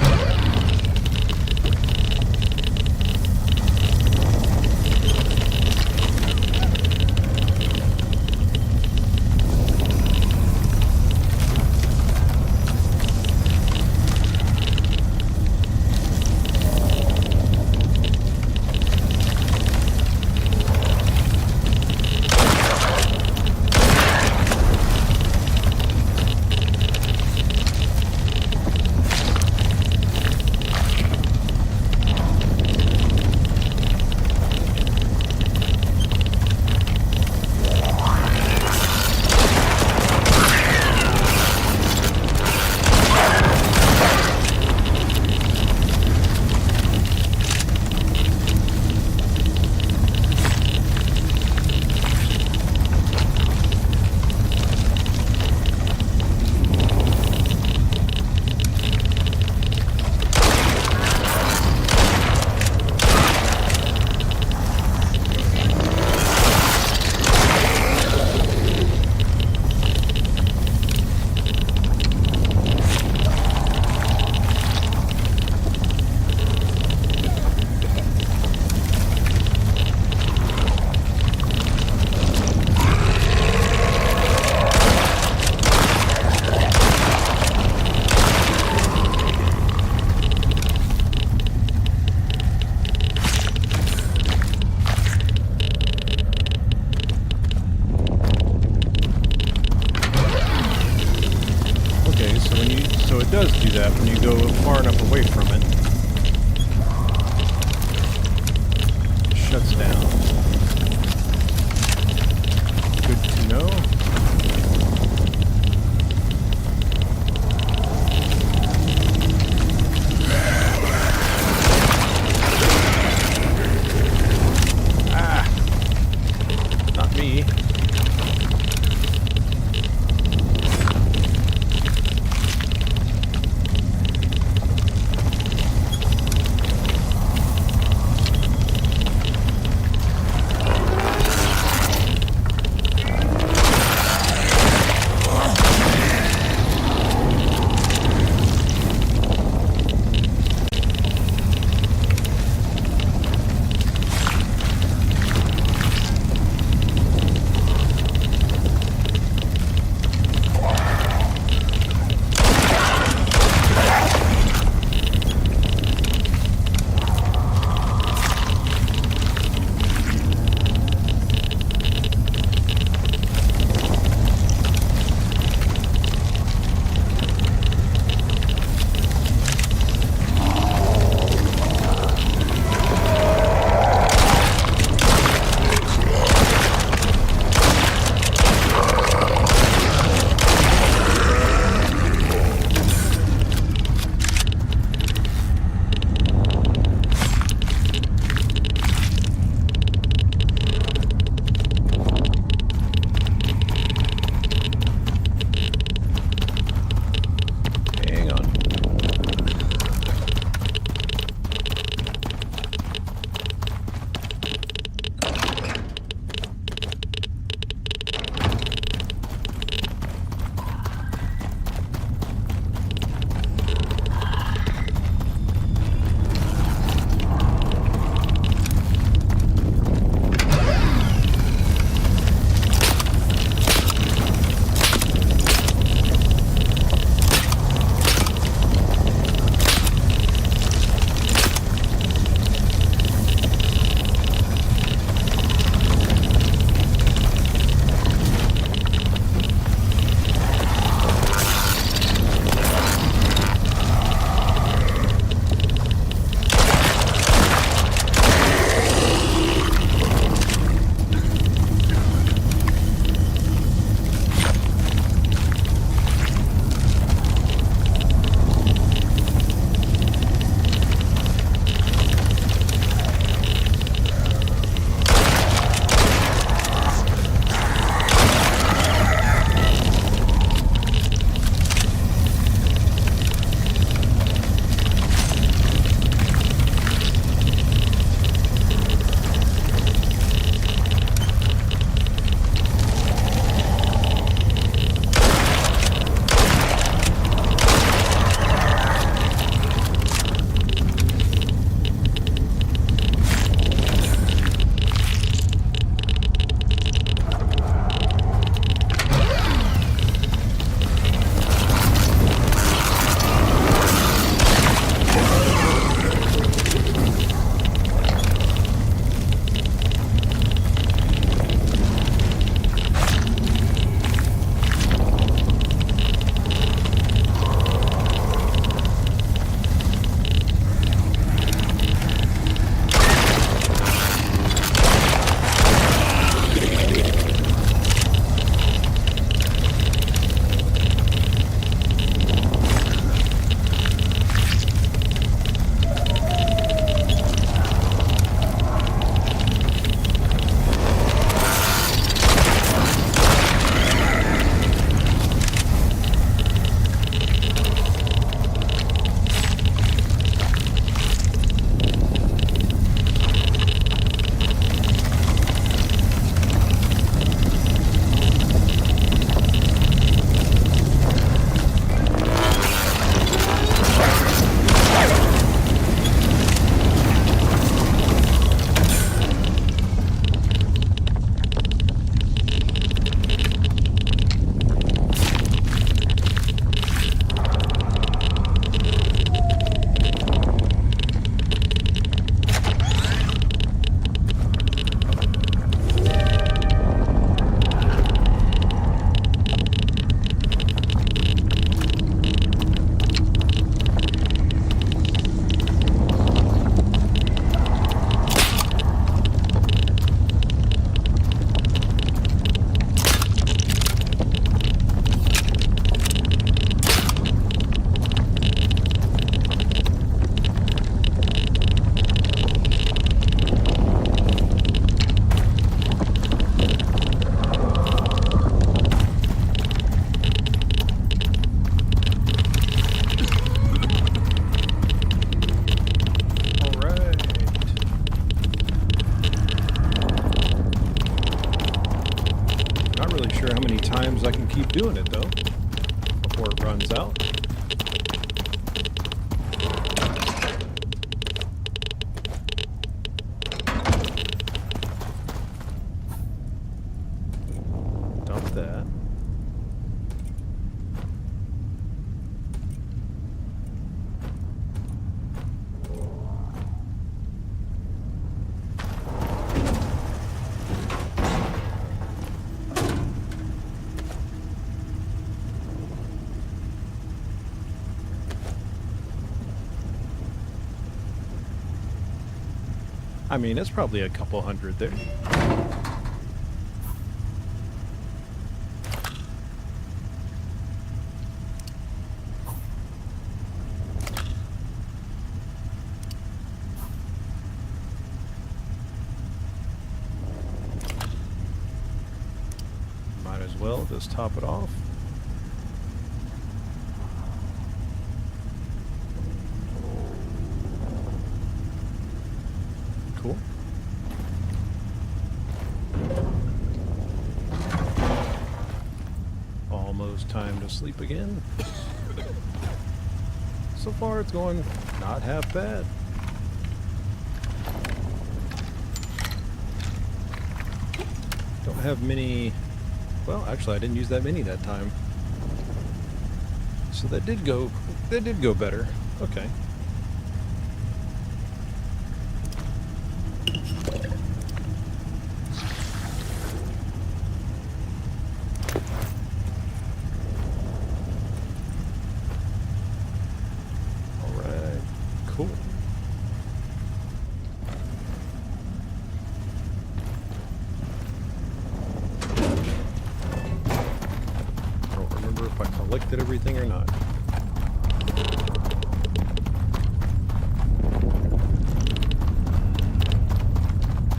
It does do that when you go far enough away from it. It shuts down. Good to know. Ah! Not me. times I can keep doing it though, before it runs out. Dump that. I mean, it's probably a couple hundred there. Might as well just top it off. Cool. Almost time to sleep again. So far it's going not half bad. Don't have many. Well, actually I didn't use that many that time. So that did go better. Okay. Cool. I don't remember if I collected everything or not.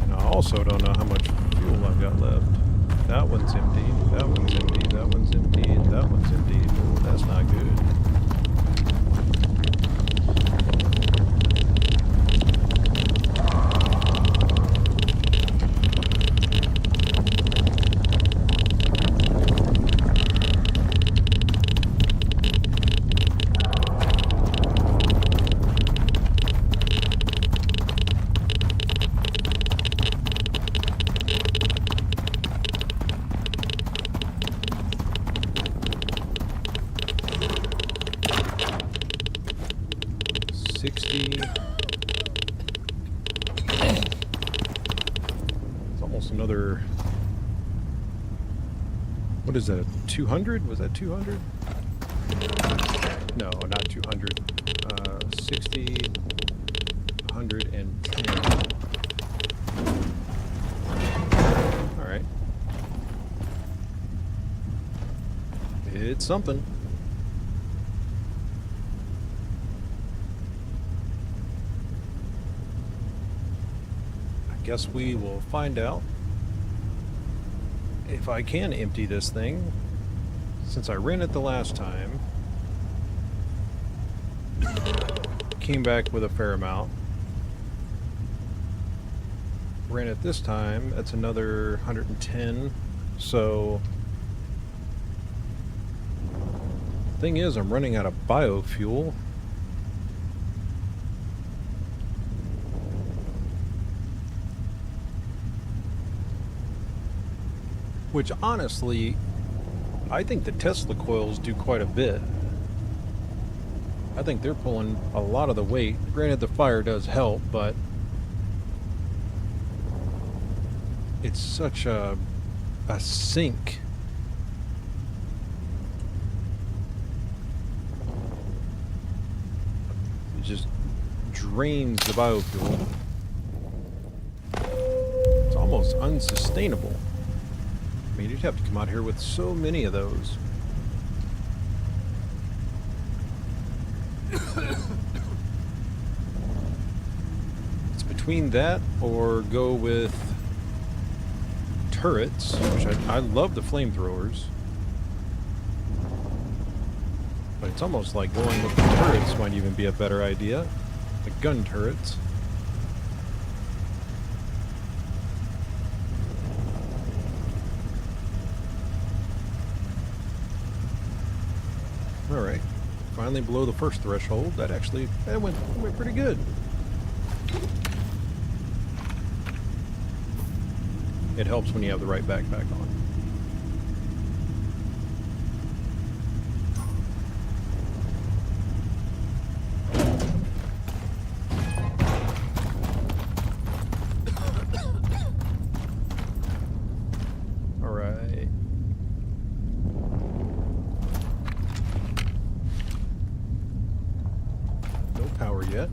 And I also don't know how much fuel I've got left. That one's empty, that one's empty, that one's empty, and that one's empty. Oh, that's not good. It's almost another. What is that? 200? Was that 200? No, not 200. 60, 110. All right. It's something. Guess we will find out if I can empty this thing. Since I ran it the last time, came back with a fair amount. Ran it this time, that's another 110. So thing is, I'm running out of biofuel. Which, honestly, I think the Tesla coils do quite a bit. I think they're pulling a lot of the weight. Granted, the fire does help, but it's such a sink. It just drains the biofuel. It's almost unsustainable. I mean, you'd have to come out here with so many of those. It's between that or go with turrets, which I love the flamethrowers. But it's almost like going with the turrets might even be a better idea. The gun turrets. finally below the first threshold. That went pretty good. It helps when you have the right backpack on. Yet.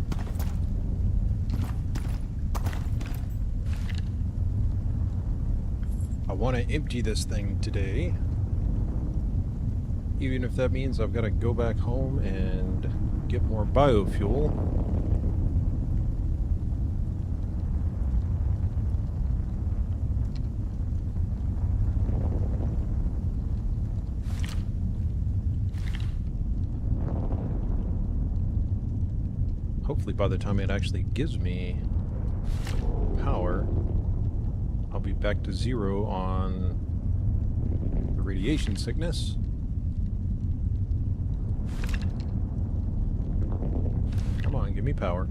I want to empty this thing today, even if that means I've got to go back home and get more biofuel. Hopefully by the time it actually gives me power, I'll be back to 0 on the radiation sickness. Come on, give me power.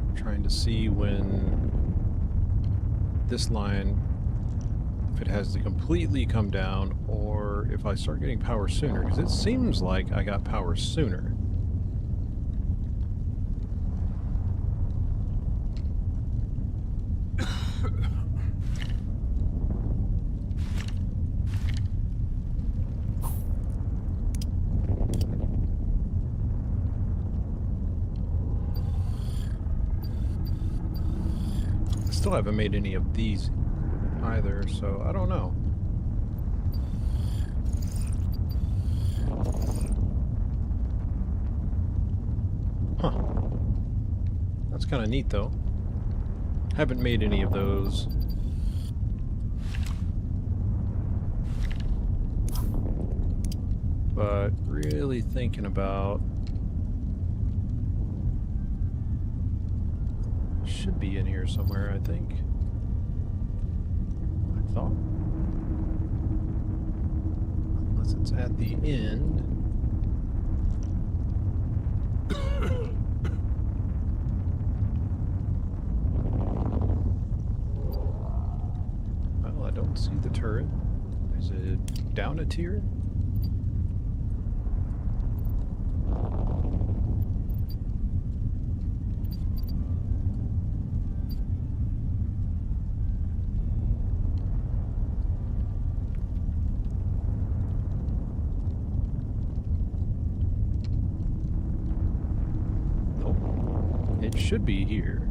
I'm trying to see when this line, if it has to completely come down or if I start getting power sooner, because it seems like I got power sooner. I still haven't made any of these either, so I don't know. Huh. That's kind of neat, though. Haven't made any of those. But really thinking about... should be in here somewhere, I think. I thought. Unless it's at the end. Well, I don't see the turret. Is it down a tier? It should be here.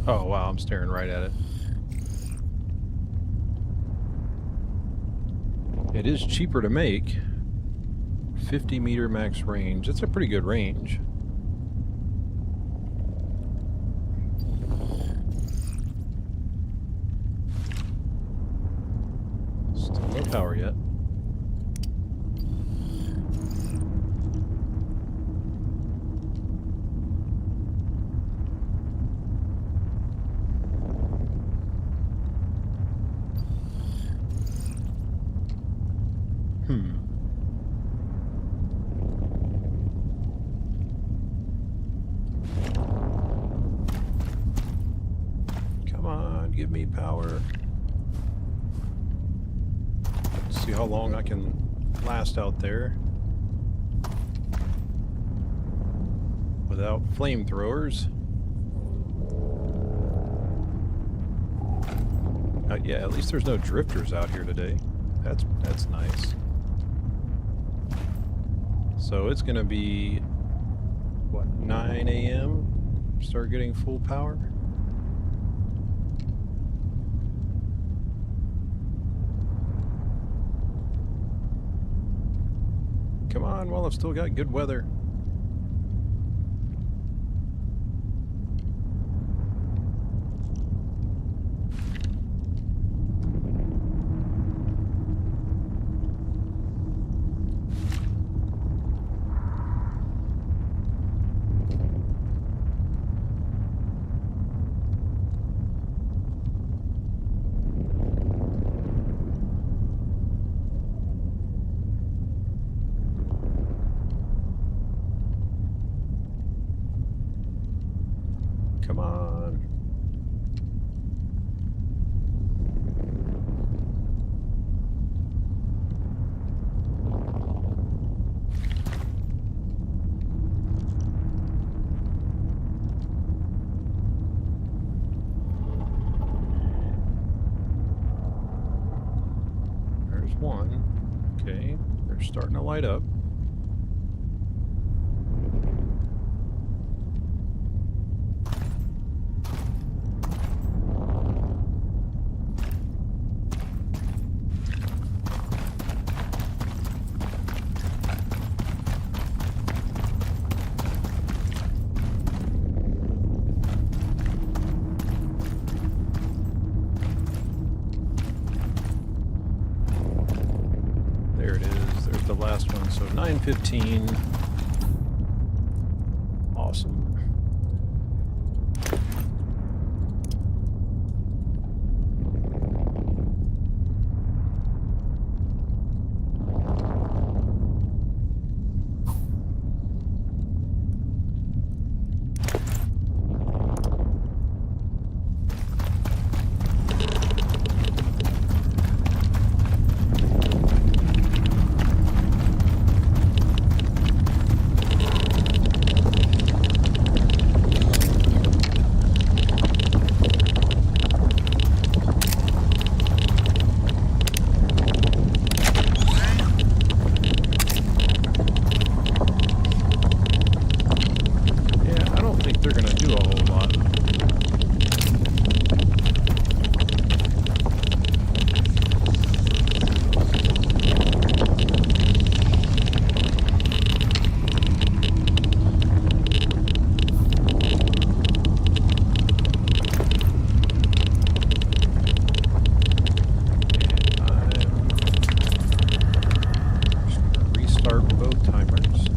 Oh wow, I'm staring right at it. It is cheaper to make. 50 meter max range. That's a pretty good range. Still no power yet. Come on, give me power. See how long I can last out there without flamethrowers. Yeah, at least there's no drifters out here today. That's nice. So it's gonna be what, 9 a.m. start getting full power. Come on, while I've still got good weather. on. There's one. Okay, they're starting to light up. There it is. There's the last one. So 9:15. Awesome. They're gonna do a whole lot. Restart both timers.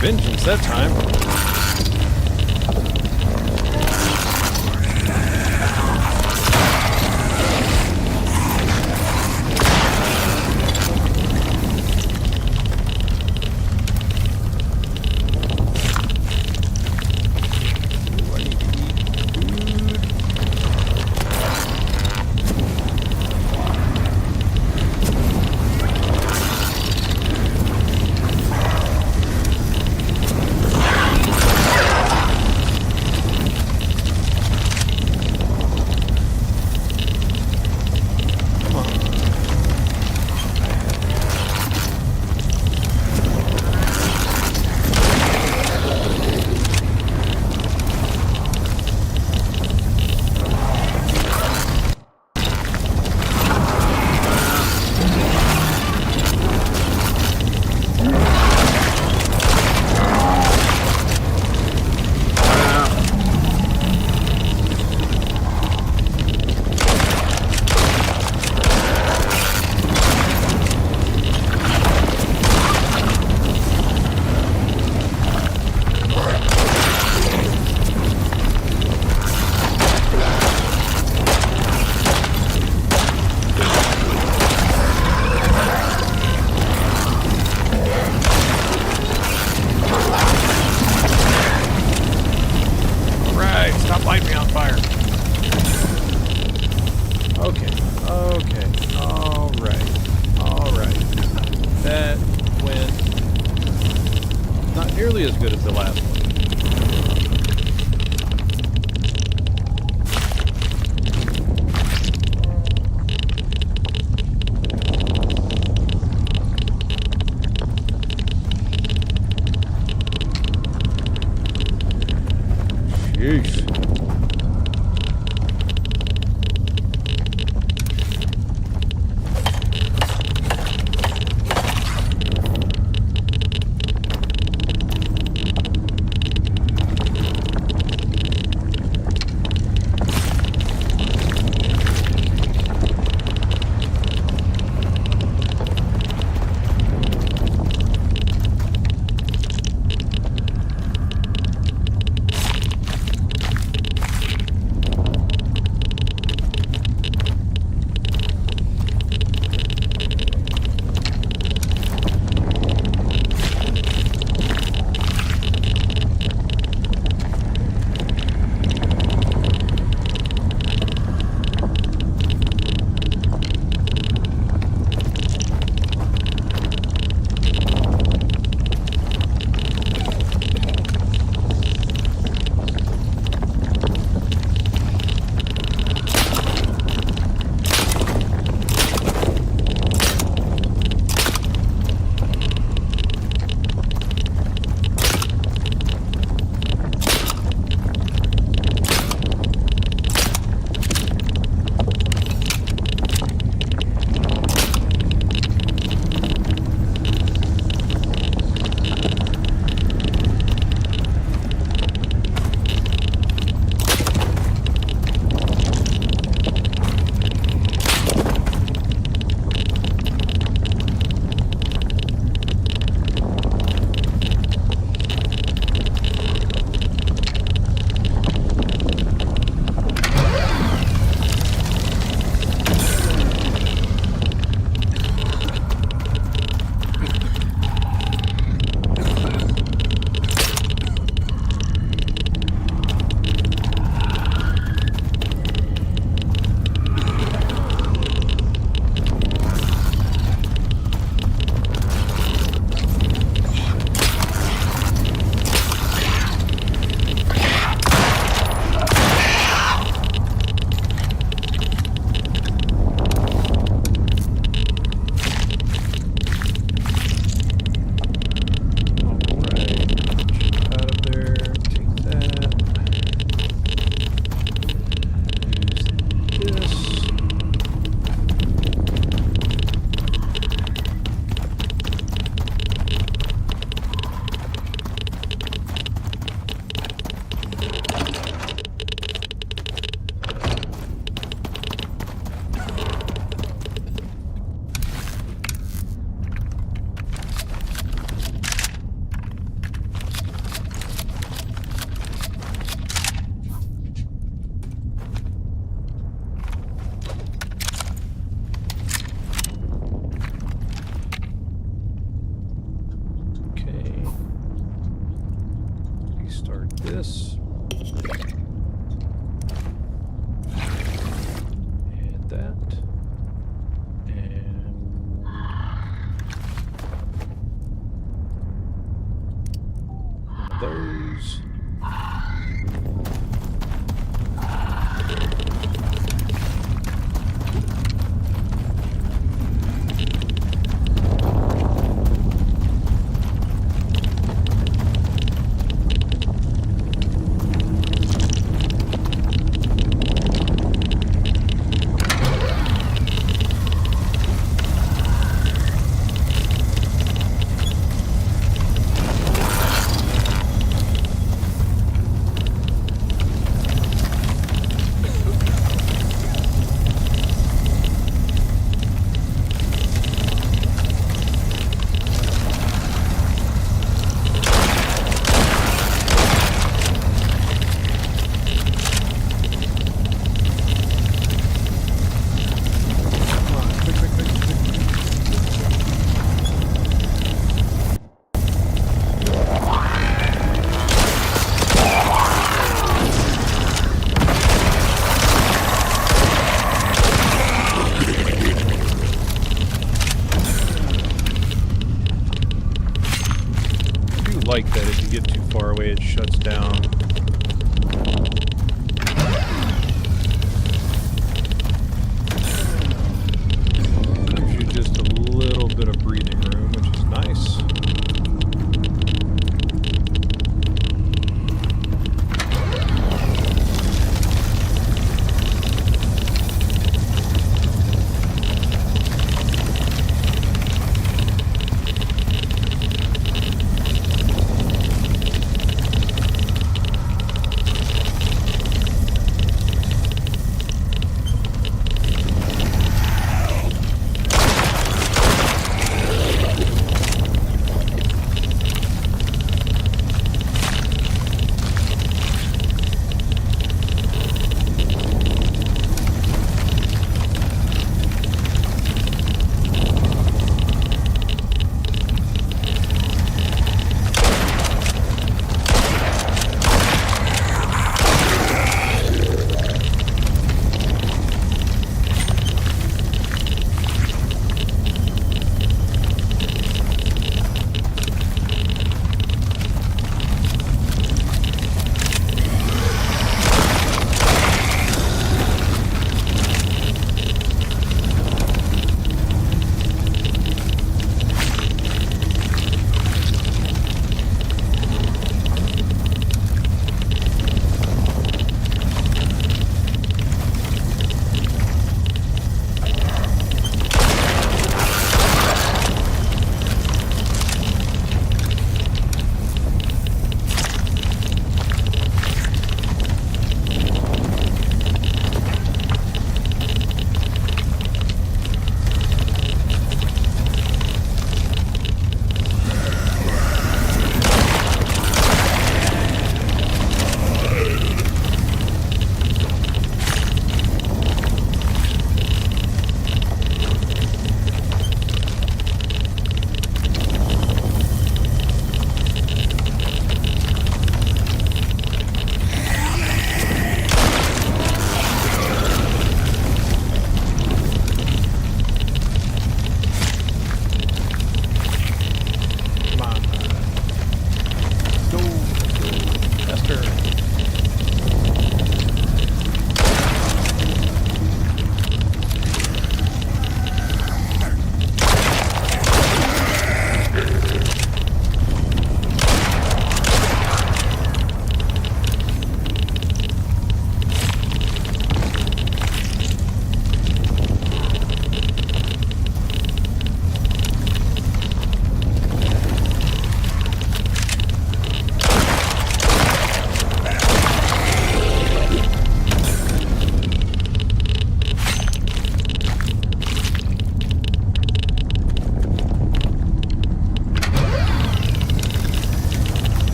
Vengeance that time. nearly as good as the last one. Jeez.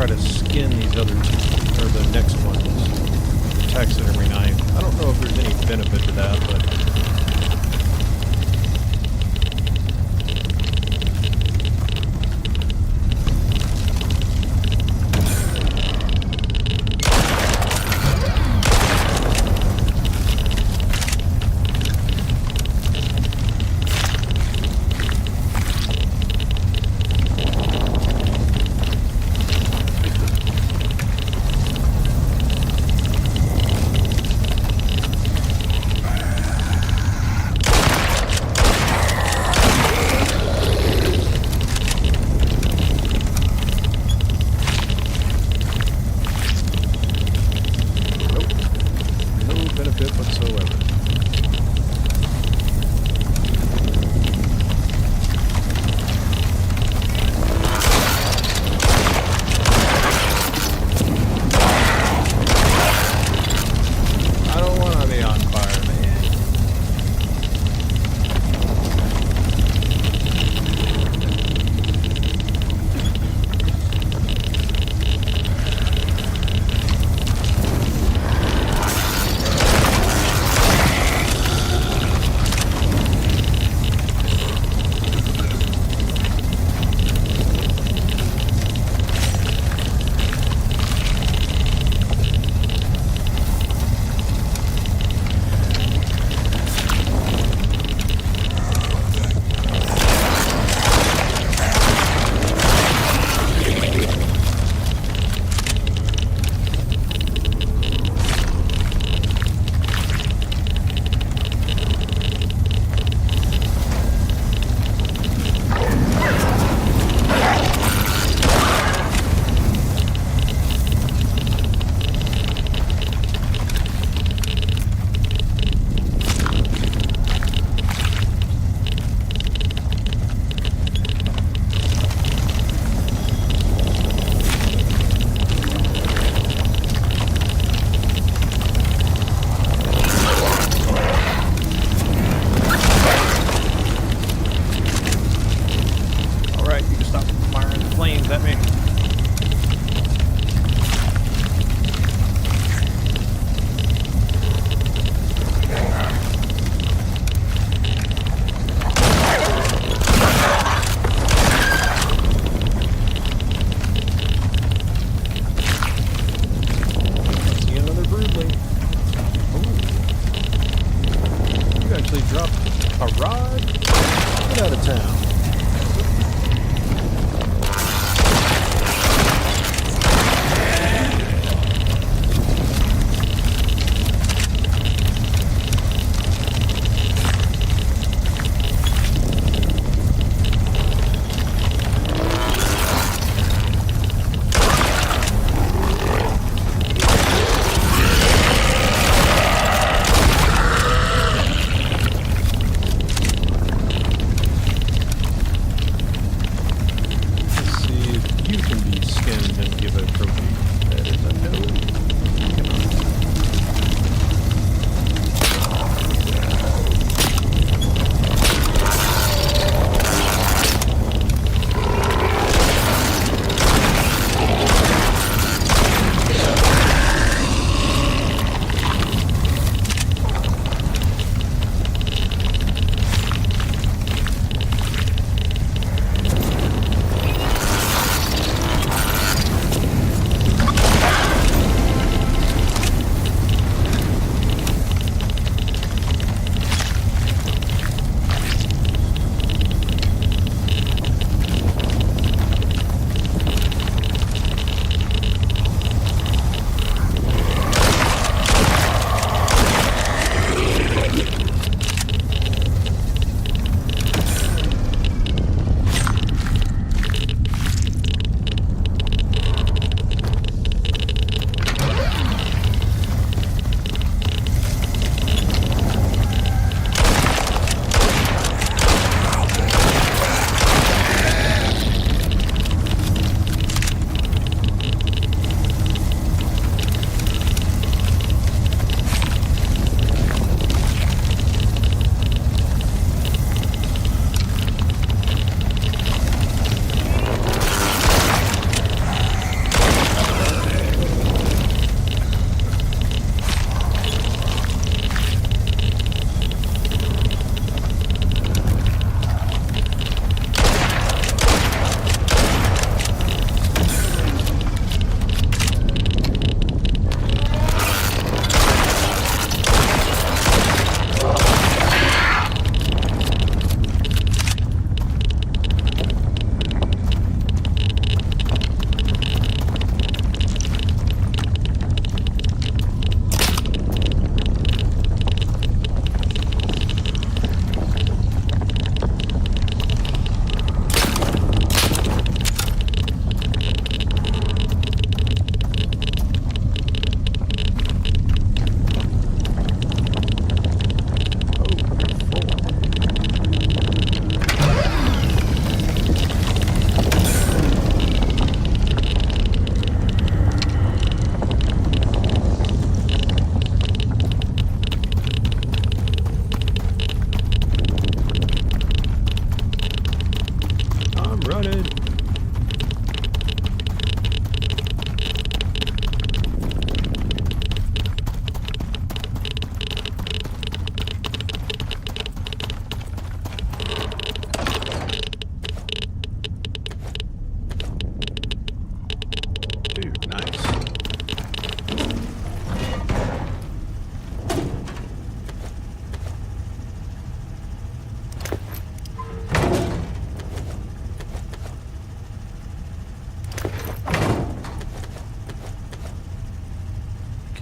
try to skin these other, or the next one's text it every night. I don't know if there's any benefit to that, but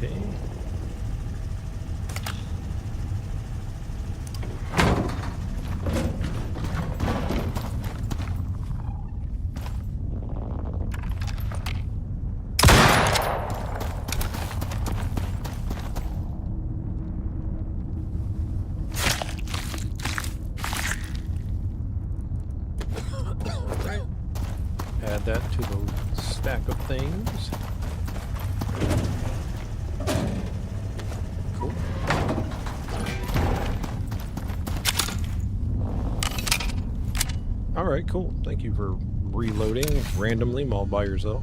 Okay. Alright. Add that to the stack of things. Cool. Alright, cool. Thank you for reloading randomly all by yourself.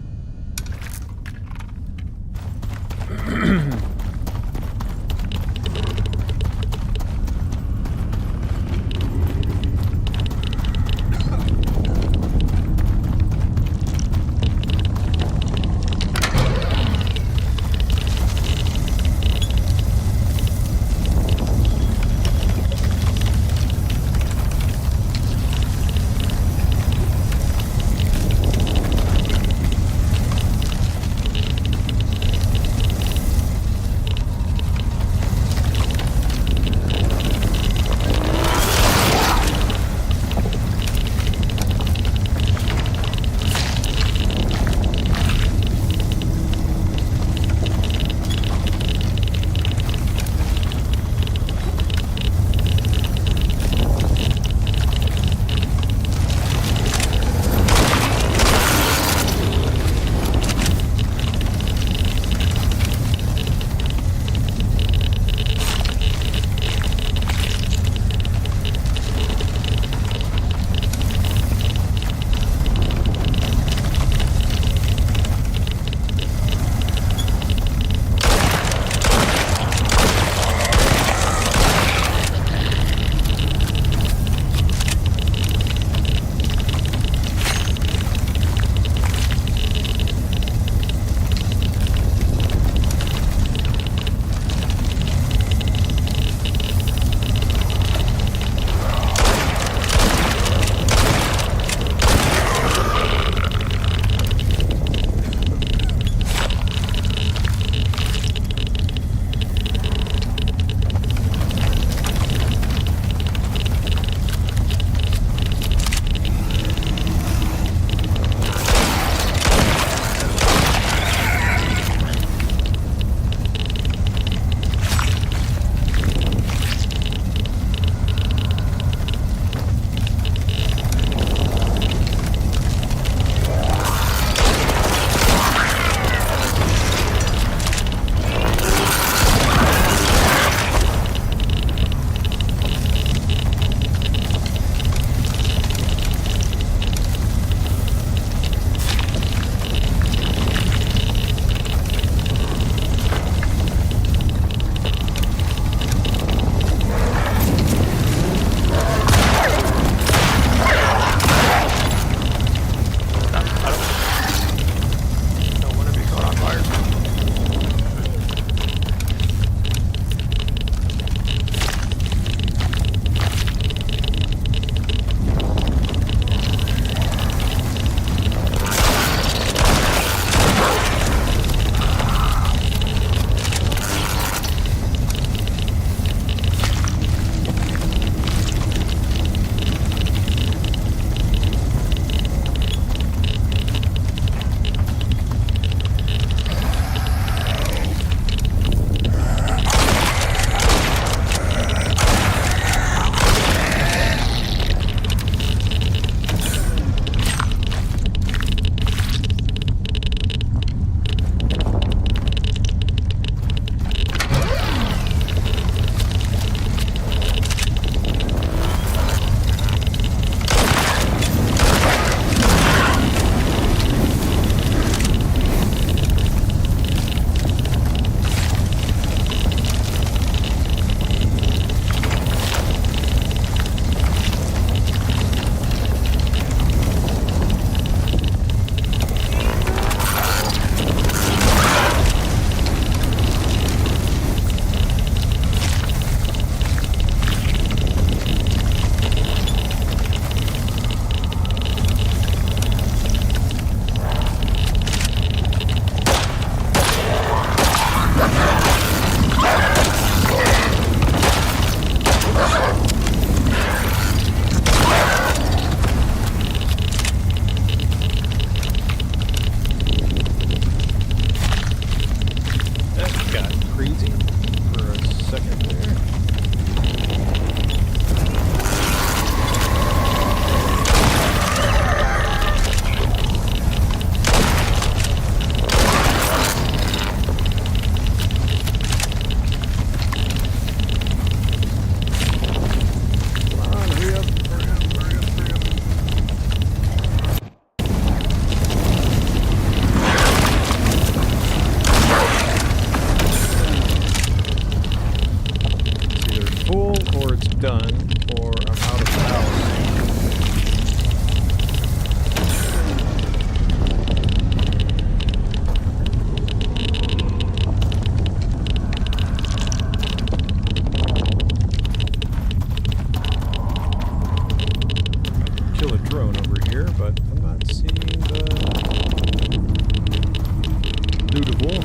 Beautiful.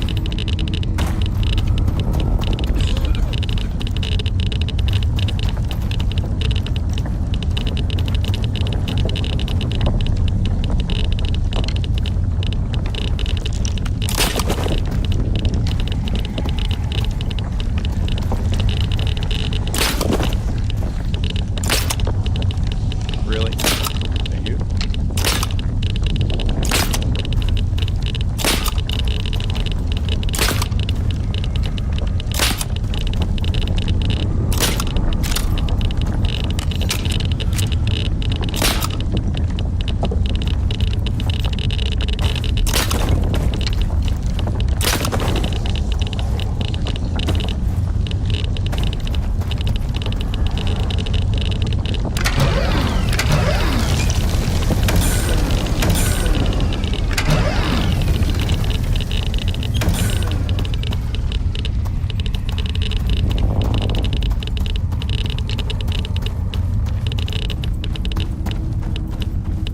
Really? Thank you.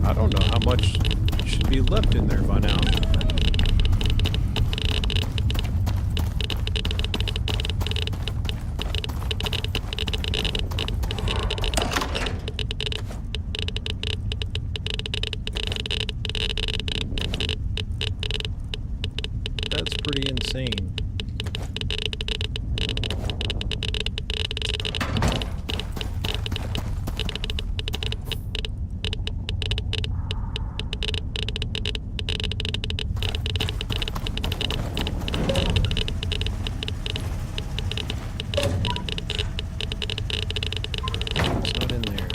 I don't know how much should be left in there by now. That's pretty insane. It's not in there.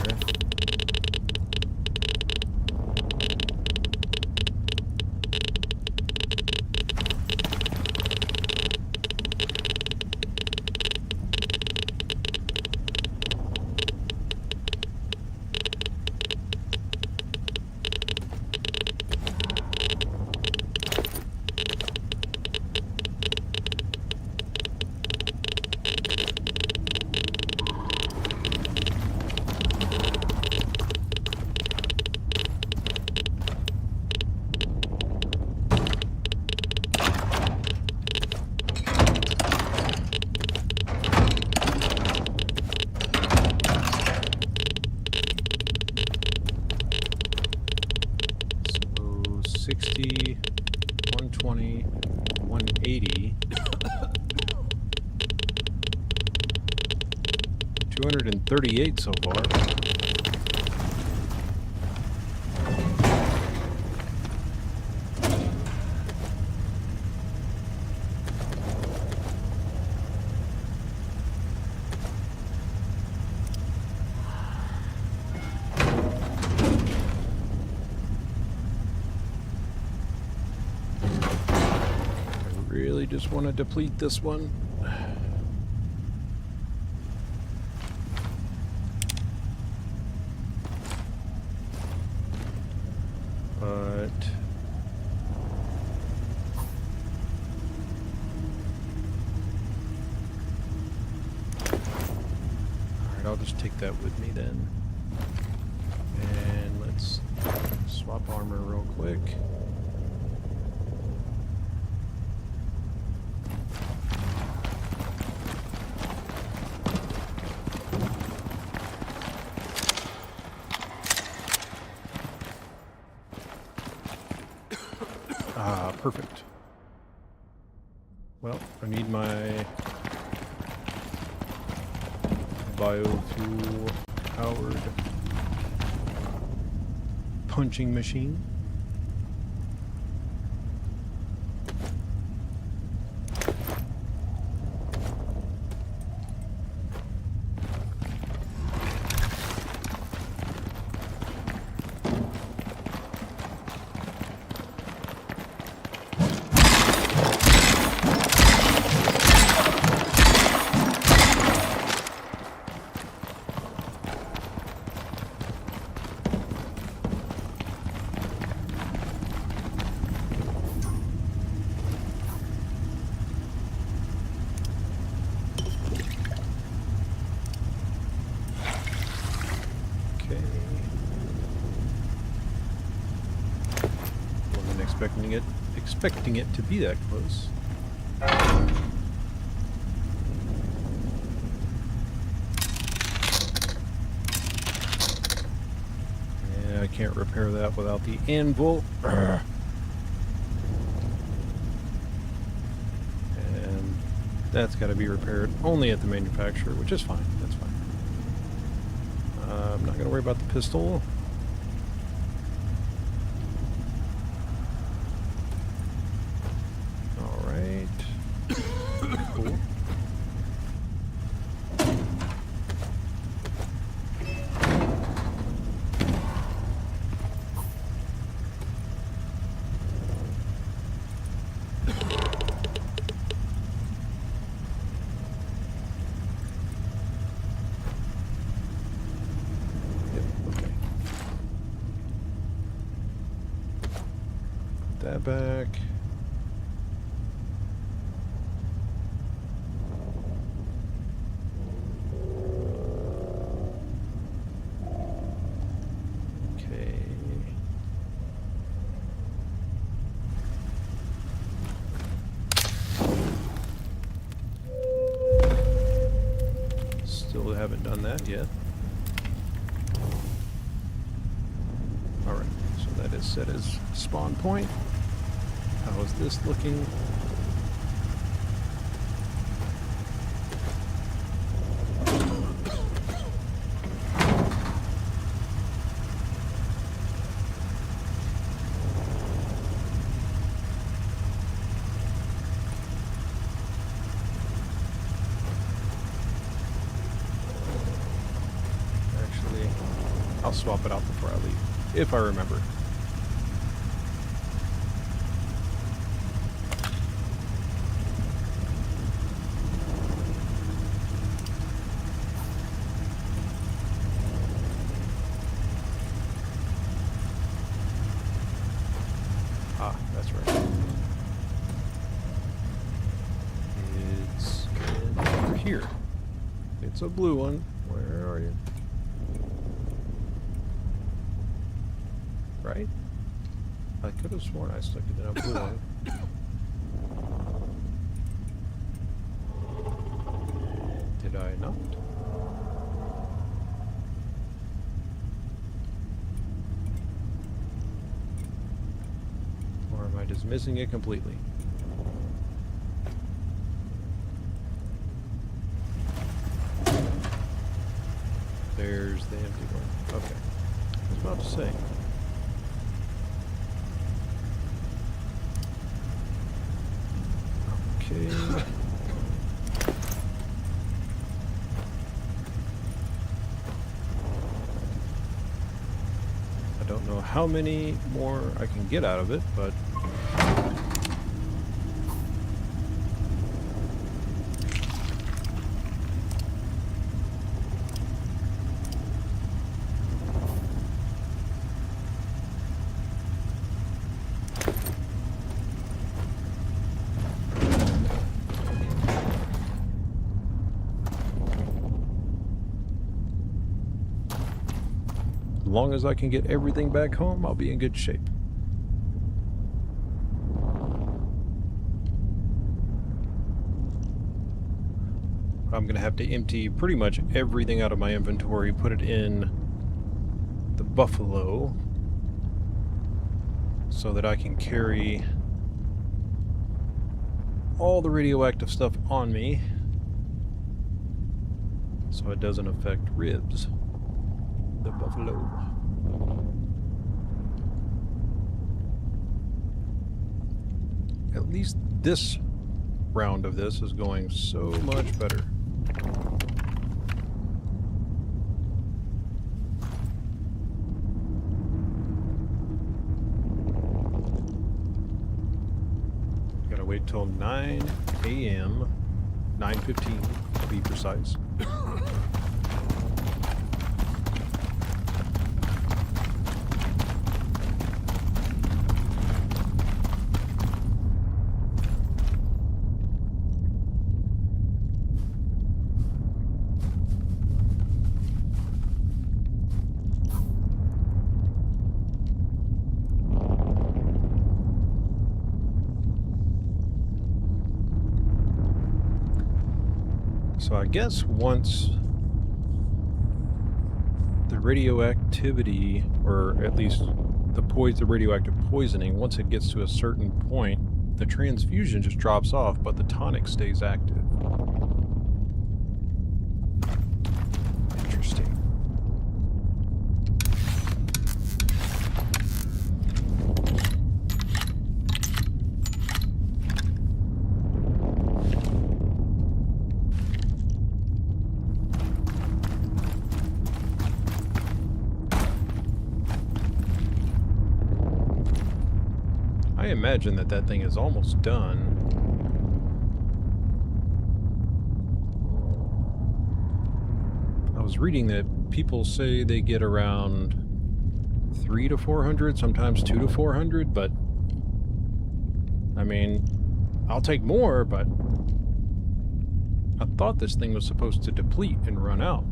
So 60, 120, 180, 238 so far. Really just want to deplete this one. But alright, I'll just take that with me then. And let's swap armor real quick. Ah, perfect. Well, I need my biofuel powered punching machine. expecting to get expecting it to be that close. Yeah, I can't repair that without the anvil. And that's got to be repaired only at the manufacturer, which is fine. That's fine. I'm not going to worry about the pistol. Cool. Yep, okay. Put that back. Still haven't done that yet. Alright, so that is set as spawn point. How is this looking? I'll swap it out before I leave, if I remember. Ah, that's right. It's over here. It's a blue one. Where are you? Right? I could have sworn I stuck it in a blue one. Did I not? Or am I just missing it completely? There's the empty one. Okay. I was about to say. Okay. I don't know how many more I can get out of it, but as long as I can get everything back home, I'll be in good shape. I'm going to have to empty pretty much everything out of my inventory, put it in the Buffalo, so that I can carry all the radioactive stuff on me, so it doesn't affect ribs. The Buffalo. At least this round of this is going so much better. Gotta wait till 9 a.m. 9:15 to be precise. So I guess once the radioactivity, or at least the radioactive poisoning, once it gets to a certain point, the transfusion just drops off, but the tonic stays active. Interesting. I imagine that that thing is almost done. I was reading that people say they get around 300 to 400, sometimes 200 to 400, but I mean, I'll take more, but I thought this thing was supposed to deplete and run out.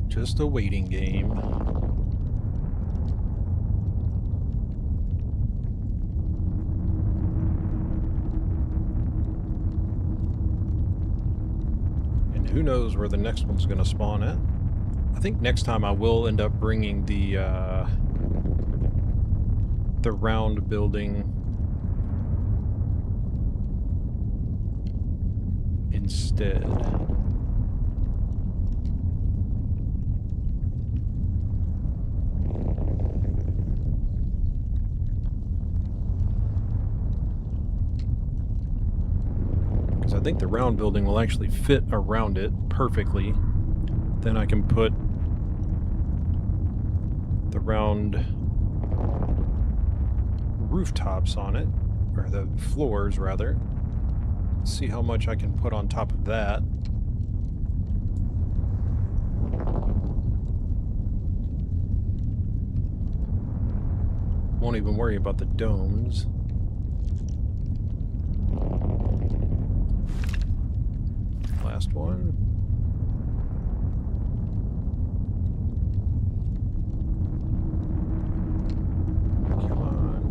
Just a waiting game. And who knows where the next one's going to spawn at. I think next time I will end up bringing the round building instead. I think the round building will actually fit around it perfectly. Then I can put the round rooftops on it, or the floors rather. See how much I can put on top of that. Won't even worry about the domes. Last one. Come on.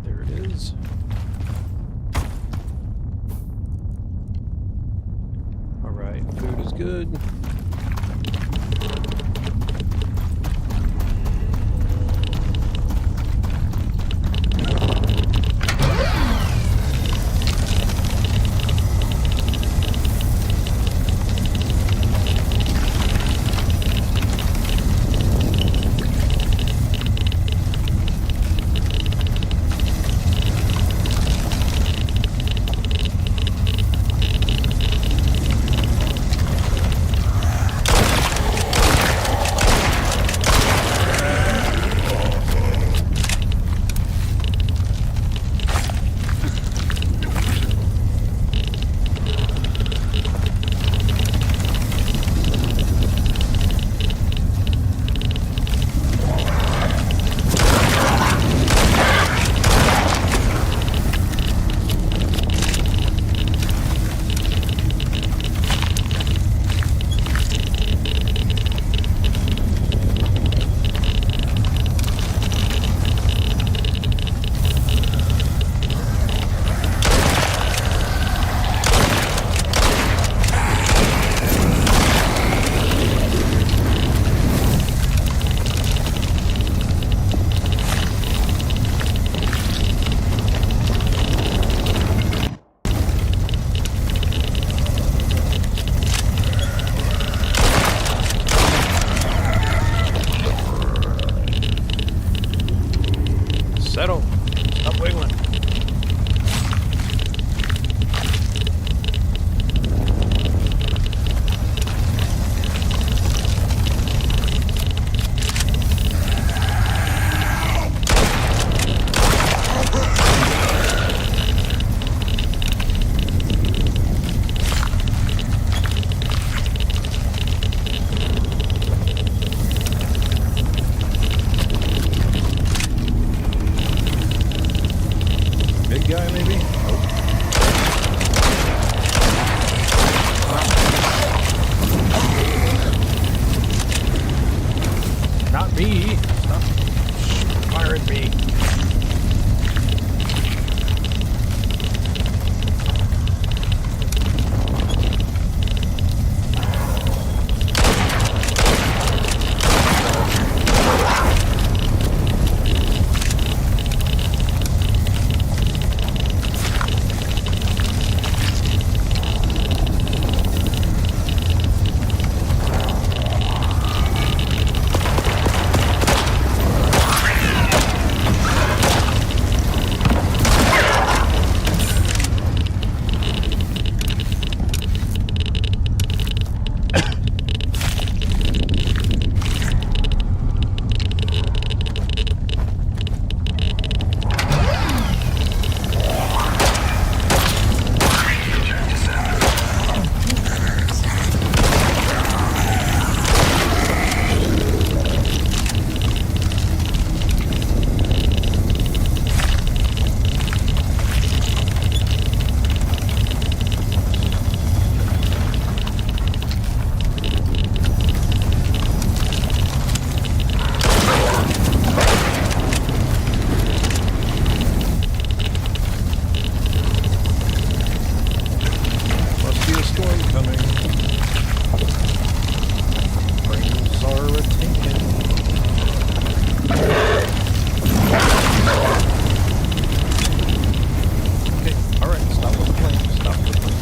There it is. All right, food is good. are a-tinkin'. Okay, alright, stop with the plane. Stop with the plane.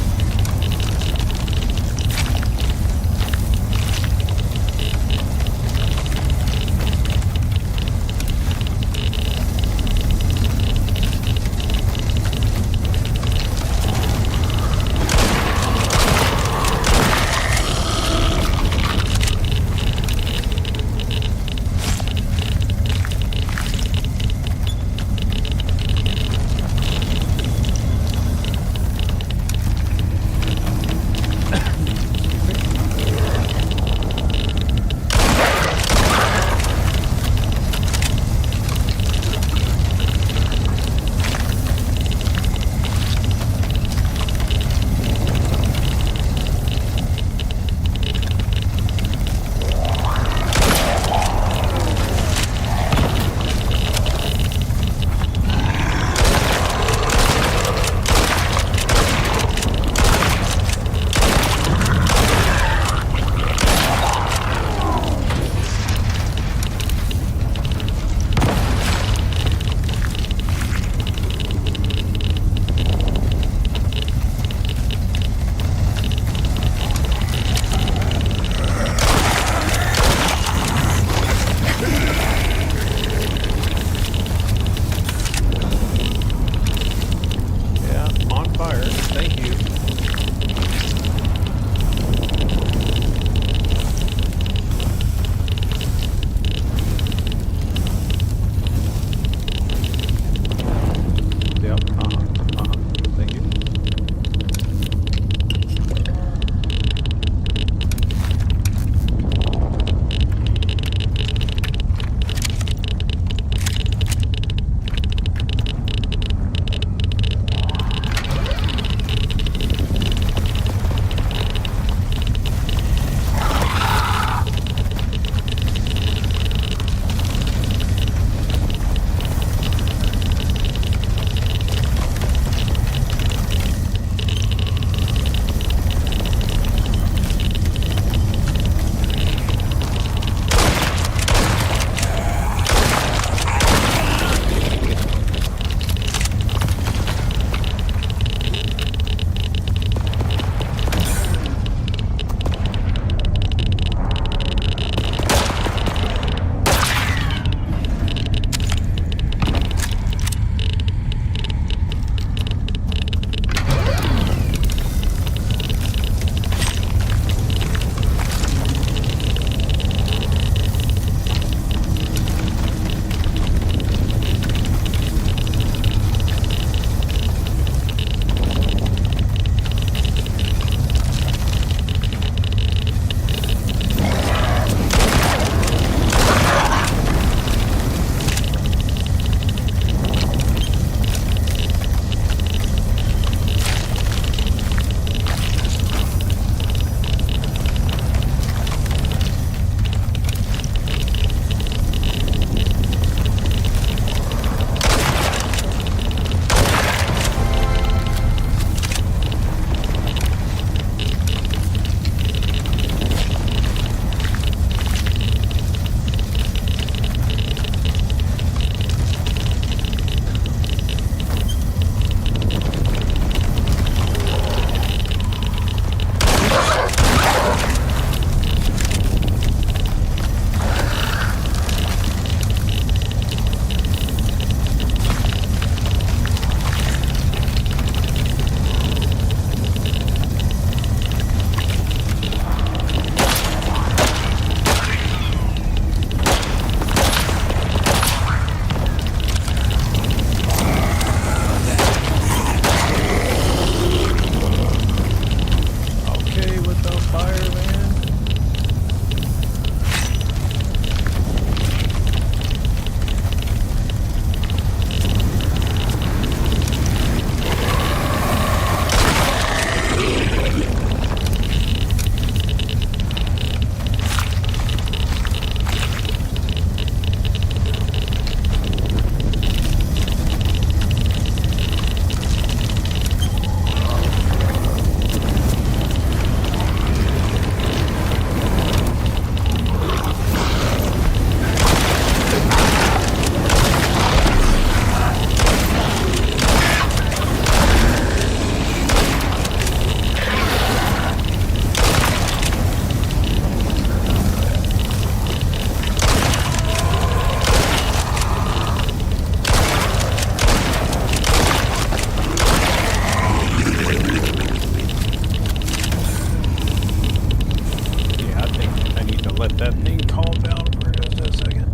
let that thing calm down for just a second.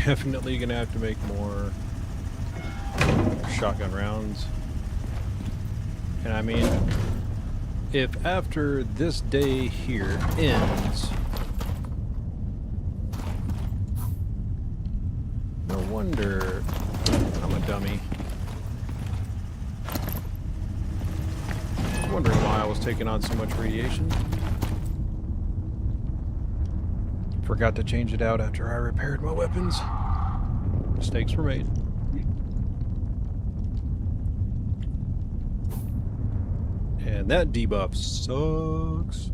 Definitely gonna have to make more shotgun rounds. And I mean, if after this day here ends, no wonder I'm a dummy. I was wondering why I was taking on so much radiation. Forgot to change it out after I repaired my weapons. Mistakes were made. And that debuff sucks.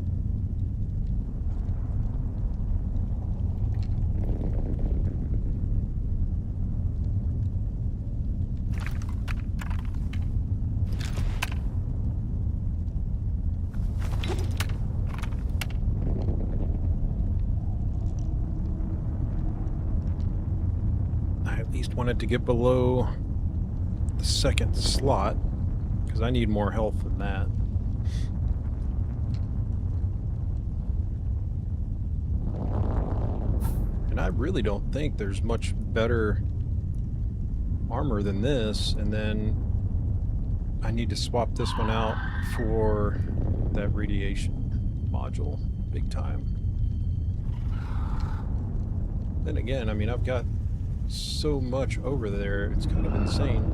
Wanted to get below the second slot because I need more health than that. And I really don't think there's much better armor than this, and then I need to swap this one out for that radiation module big time. Then again, I mean, I've got so much over there, it's kind of insane.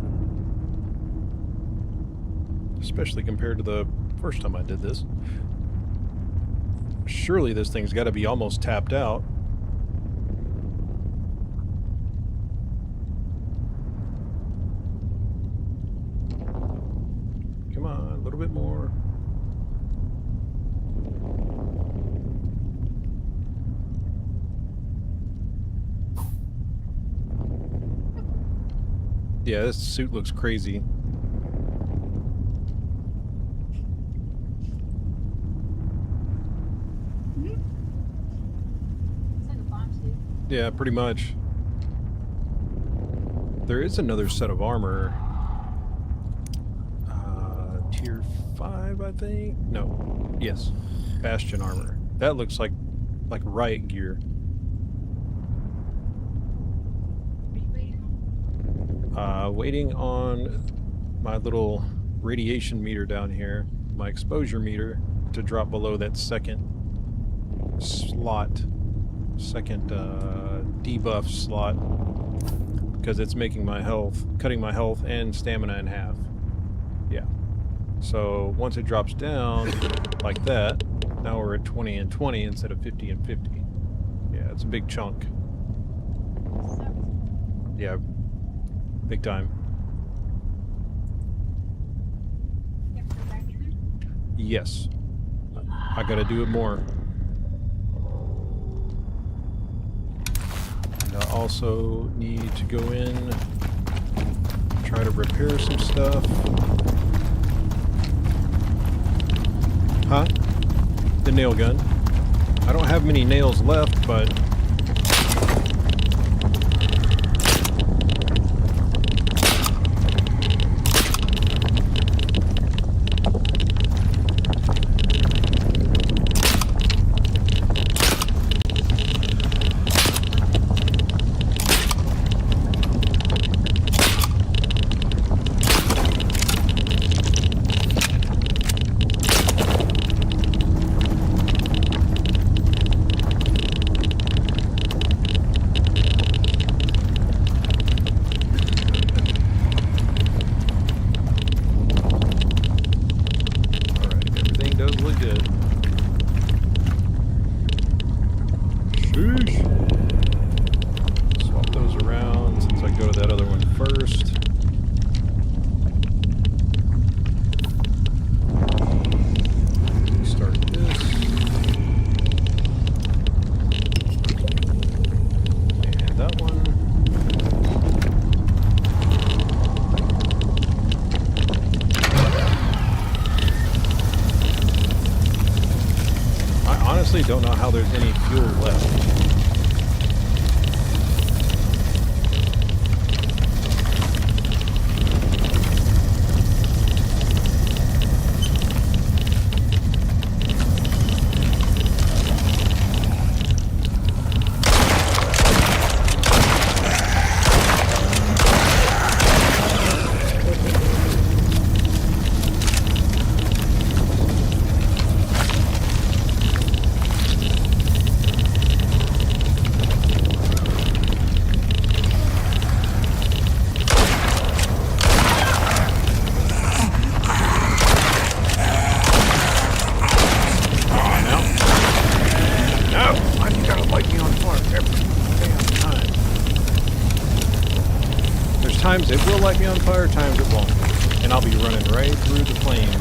Especially compared to the first time I did this. Surely this thing's got to be almost tapped out. Come on, a little bit more. Yeah, this suit looks crazy. It's like a bomb suit. Yeah, pretty much. There is another set of armor. Tier 5, I think? No. Yes. Bastion armor. That looks like riot gear. Waiting on my little radiation meter down here, my exposure meter, to drop below that second slot, debuff slot, because it's making my health, cutting my health and stamina in half. Yeah. So once it drops down like that, now we're at 20 and 20 instead of 50 and 50. Yeah, it's a big chunk. Yeah. Big time. Yes. I gotta do it more. And I also need to go in, try to repair some stuff. Huh? The nail gun. I don't have many nails left, but... don't know how there's any fuel left. Times it will light me on fire, times it won't. And I'll be running right through the flames.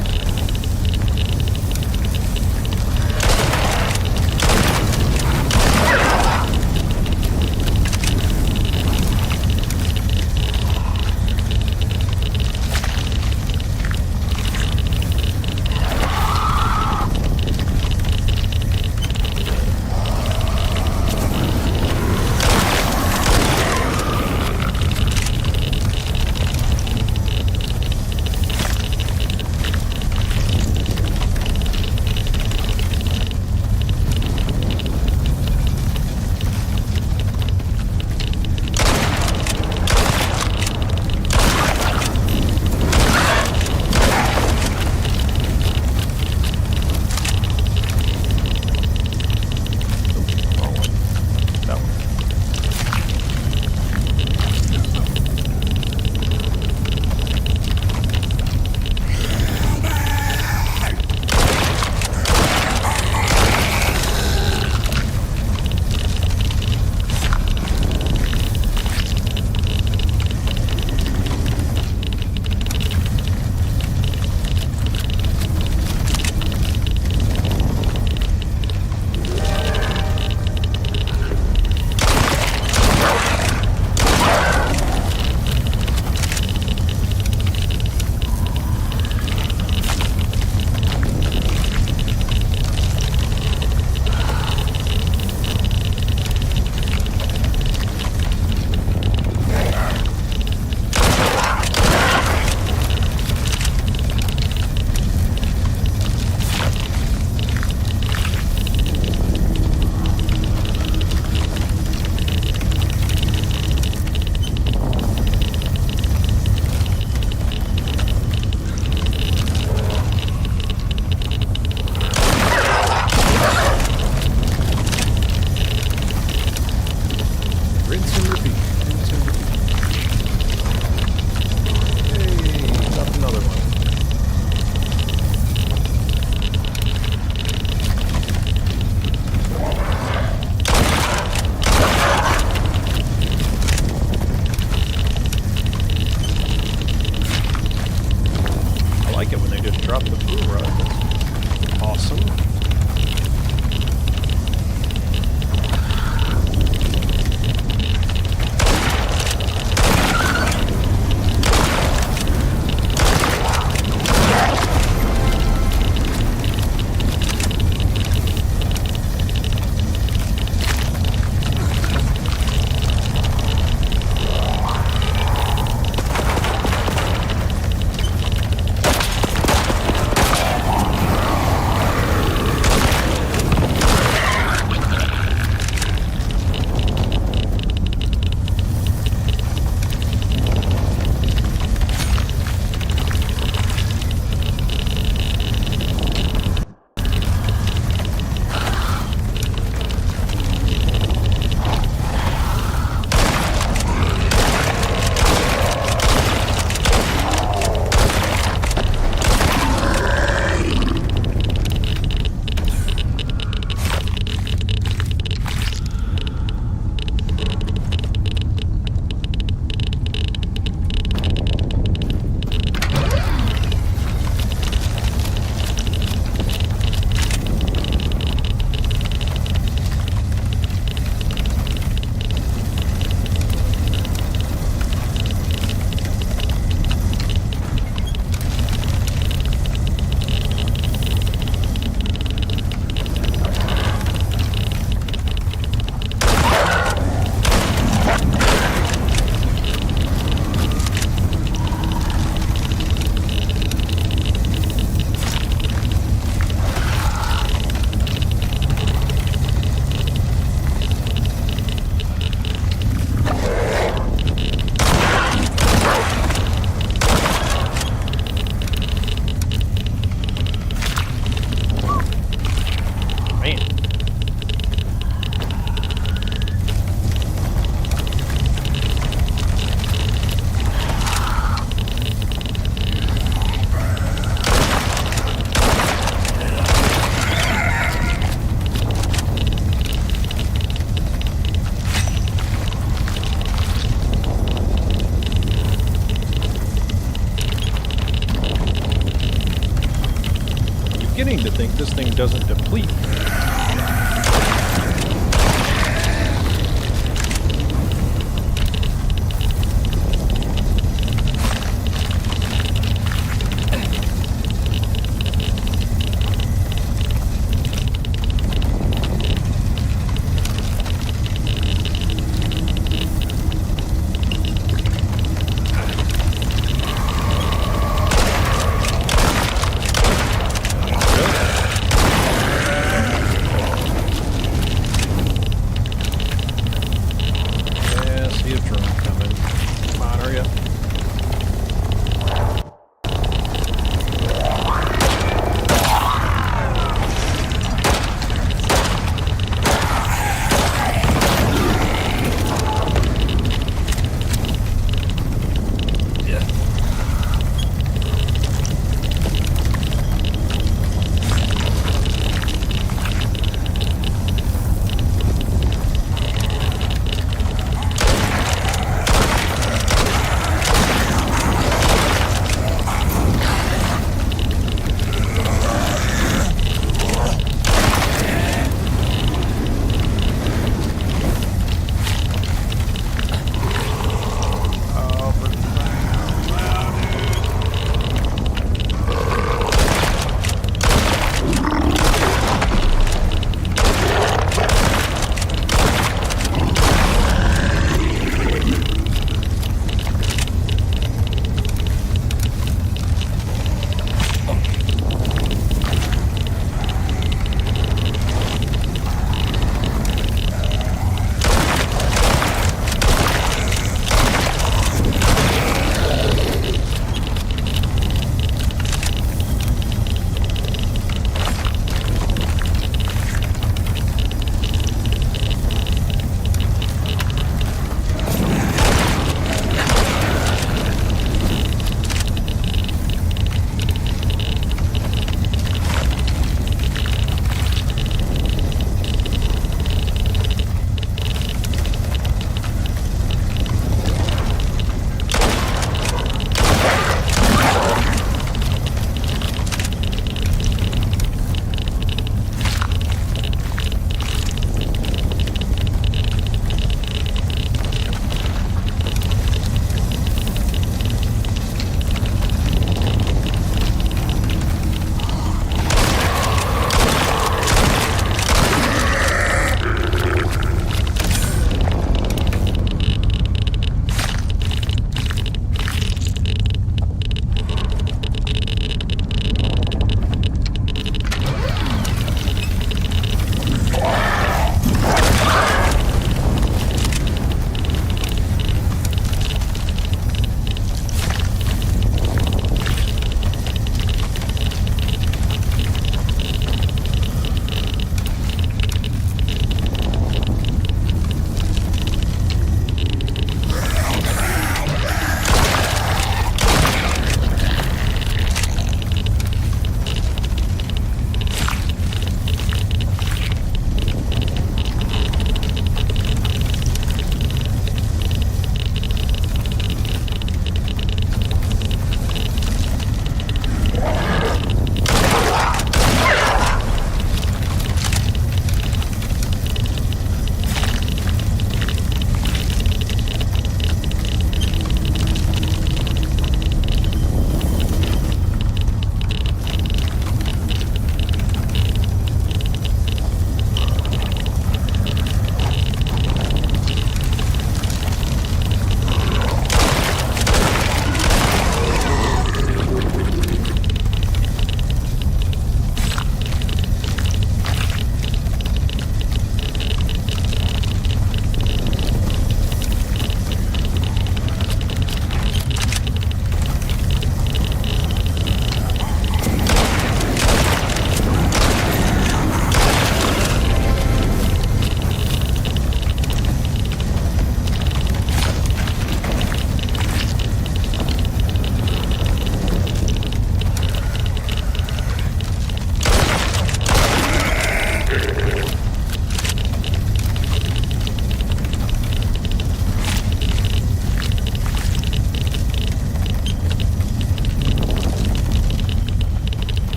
Drop the blue rod. Awesome. Beginning to think this thing doesn't deplete.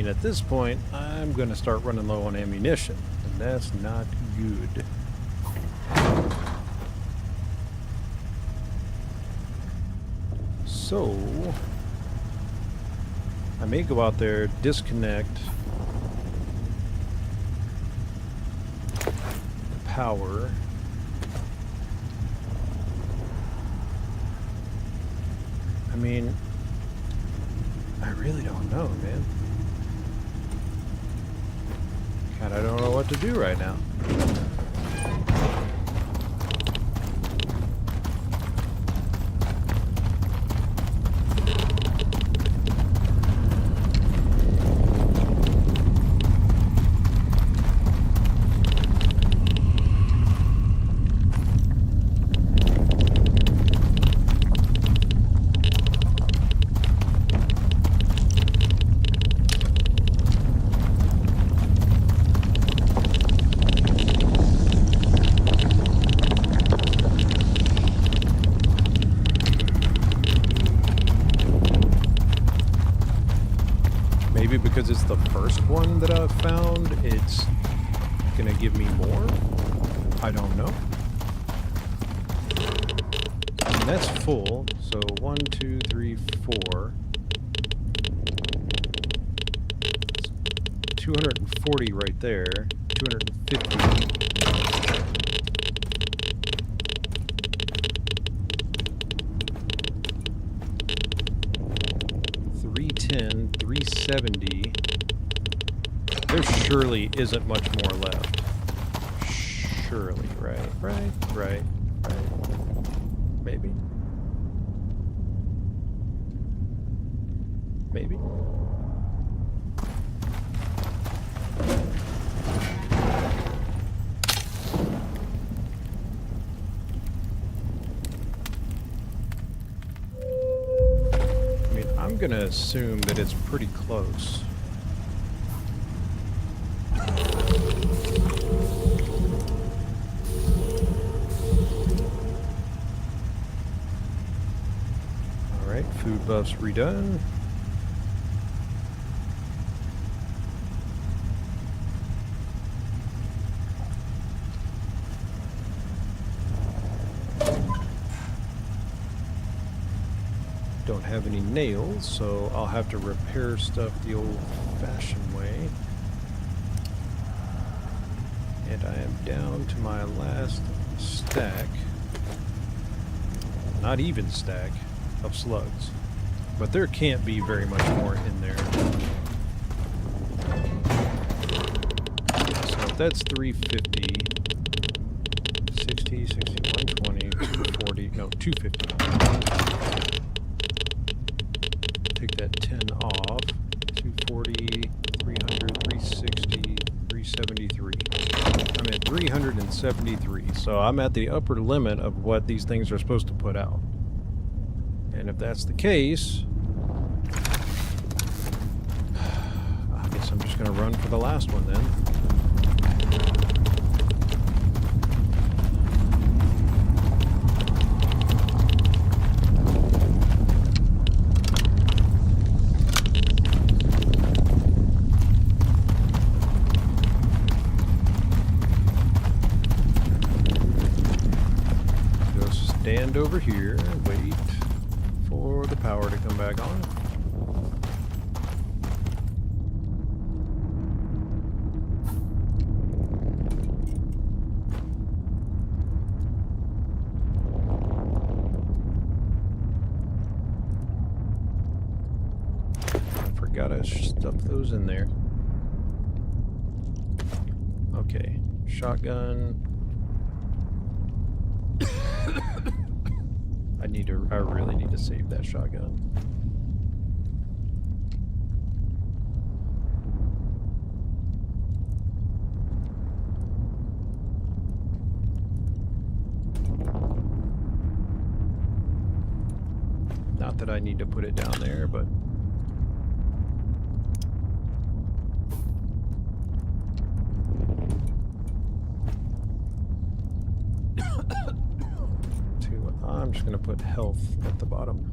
mean, at this point, I'm going to start running low on ammunition, and that's not good. So, I may go out there, disconnect the power. I mean, I really don't know, man. God, I don't know what to do right now. Because it's the first one that I've found, it's gonna give me more? I don't know. And that's full, so 1, 2, 3, 4. 240 right there. 250. 310, 370. There surely isn't much more left. Surely, right. Maybe. I'm gonna assume that it's pretty close. Alright, food buffs redone. Don't have any nails, so I'll have to repair stuff the old-fashioned way. And I am down to my last stack, not even stack, of slugs. But there can't be very much more in there. So if that's 350, 60, 61, 20, 240, no, 250. Take that 10 off. 240, 300, 360, 373. I'm at 373, so I'm at the upper limit of what these things are supposed to put out. And if that's the case, I guess I'm just going to run for the last one then. Stand over here and wait for the power to come back on. I forgot I stuffed those in there. Okay, shotgun. I really need to save that shotgun. Not that I need to put it down there, but I'm just going to put health at the bottom.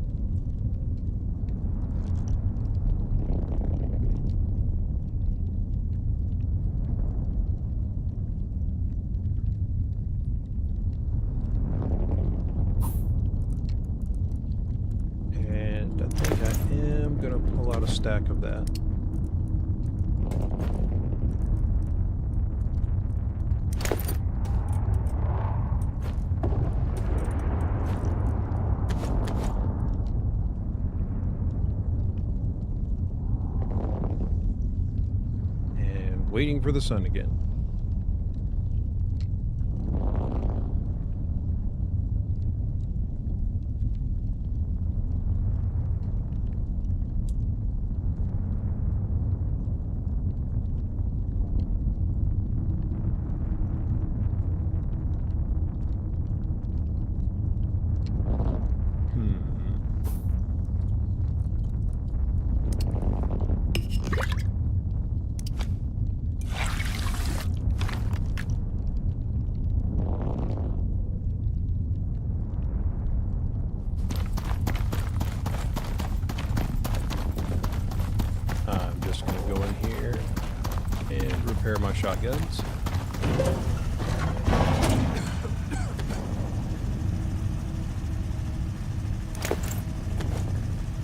pull out a stack of that. And waiting for the sun again. Repair my shotguns.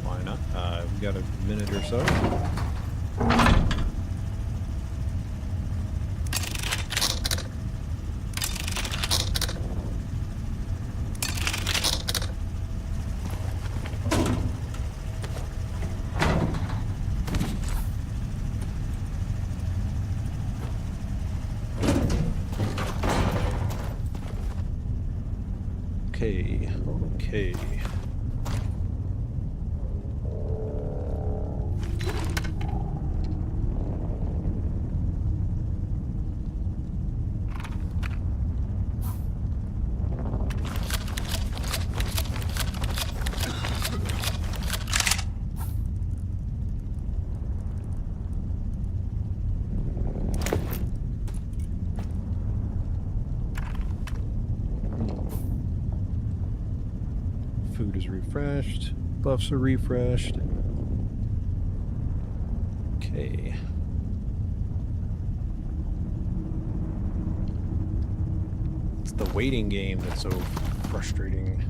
Why not? We've got a minute or so. Okay. Food is refreshed. Buffs are refreshed. Okay. It's the waiting game that's so frustrating.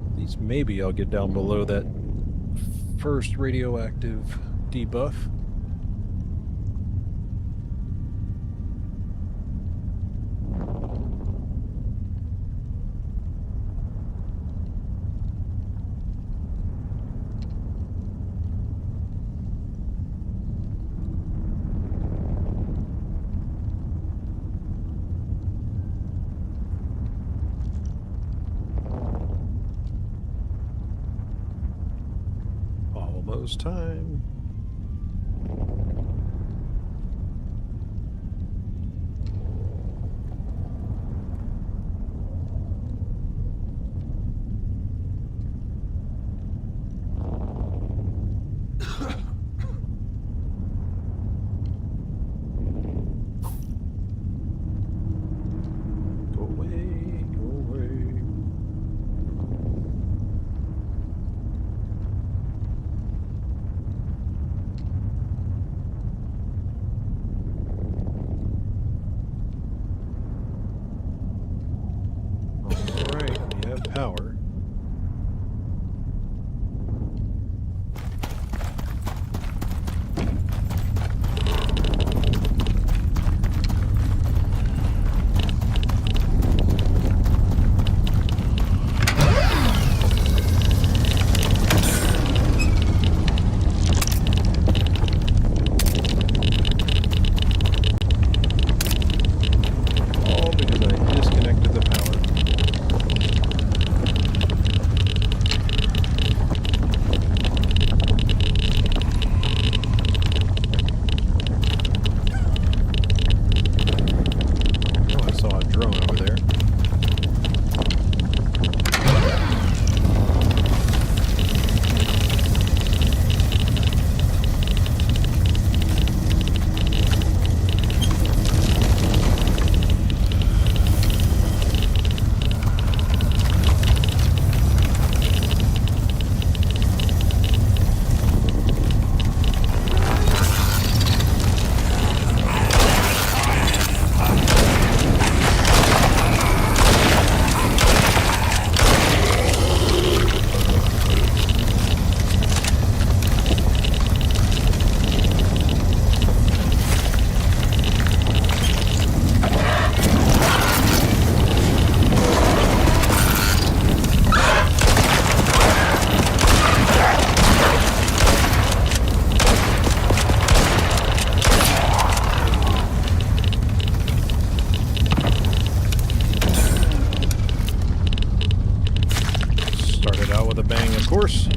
At least maybe I'll get down below that first radioactive debuff. Almost time. Go away, go away. of course.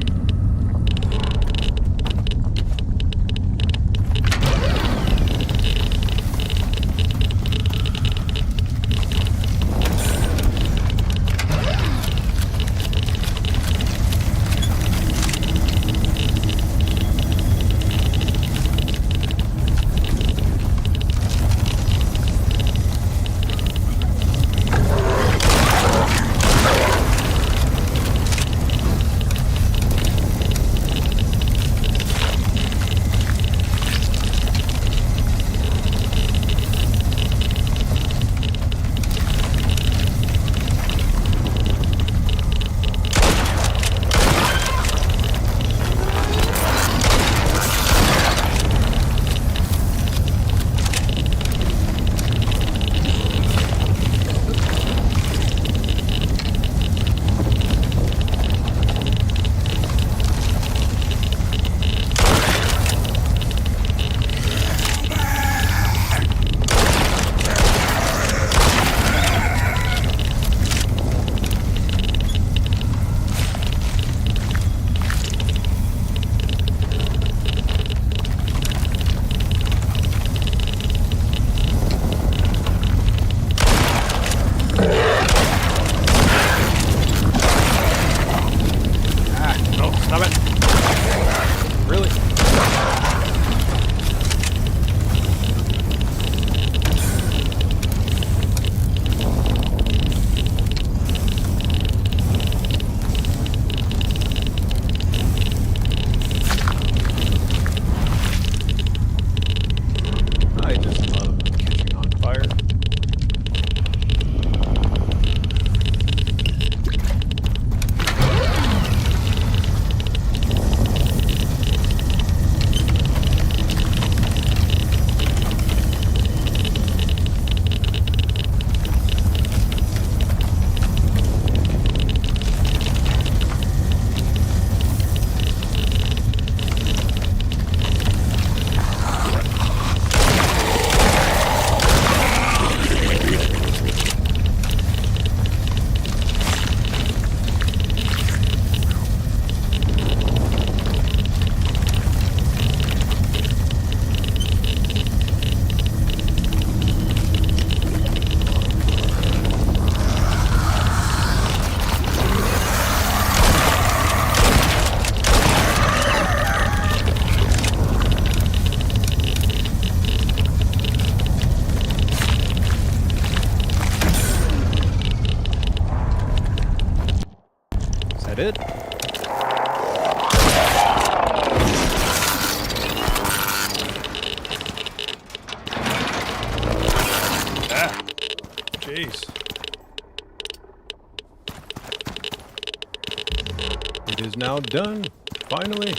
that it? Ah, jeez. It is now done, finally.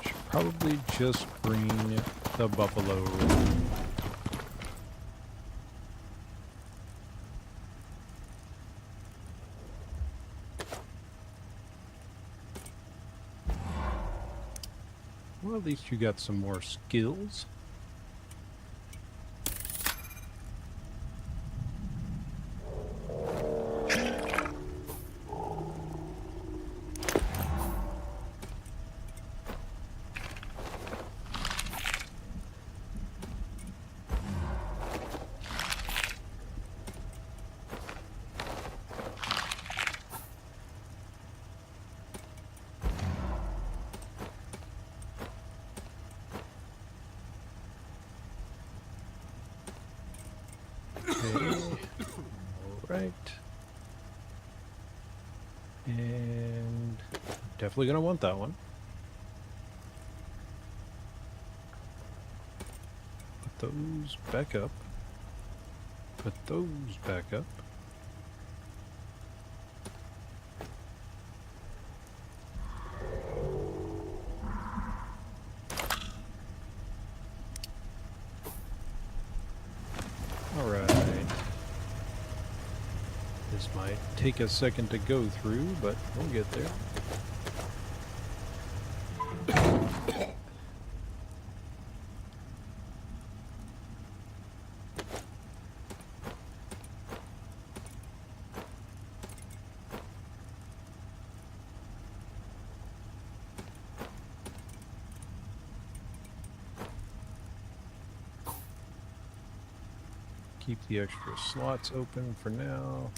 Should probably just bring the buffalo. Well, at least you got some more skills. Right. And definitely gonna want that one. Put those back up. Put those back up. Alright. This might take a second to go through, but we'll get there. Keep the extra slots open for now.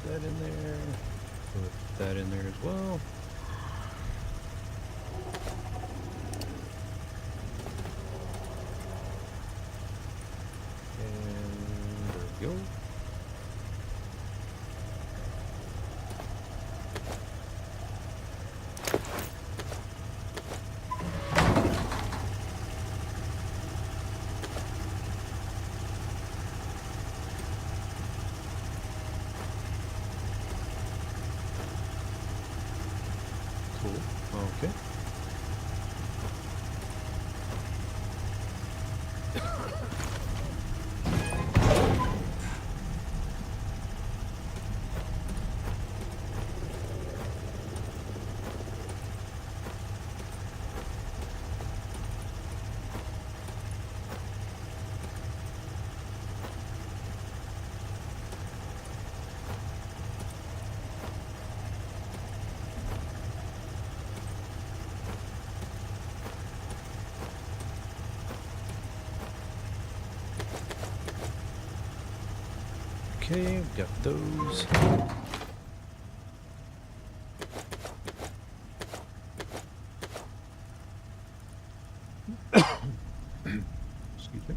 That in there. Put that in there as well. And there we go. Okay. Okay, got those. Excuse me.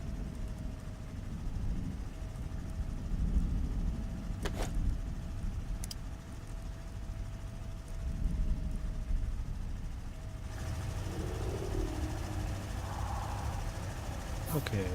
Okay.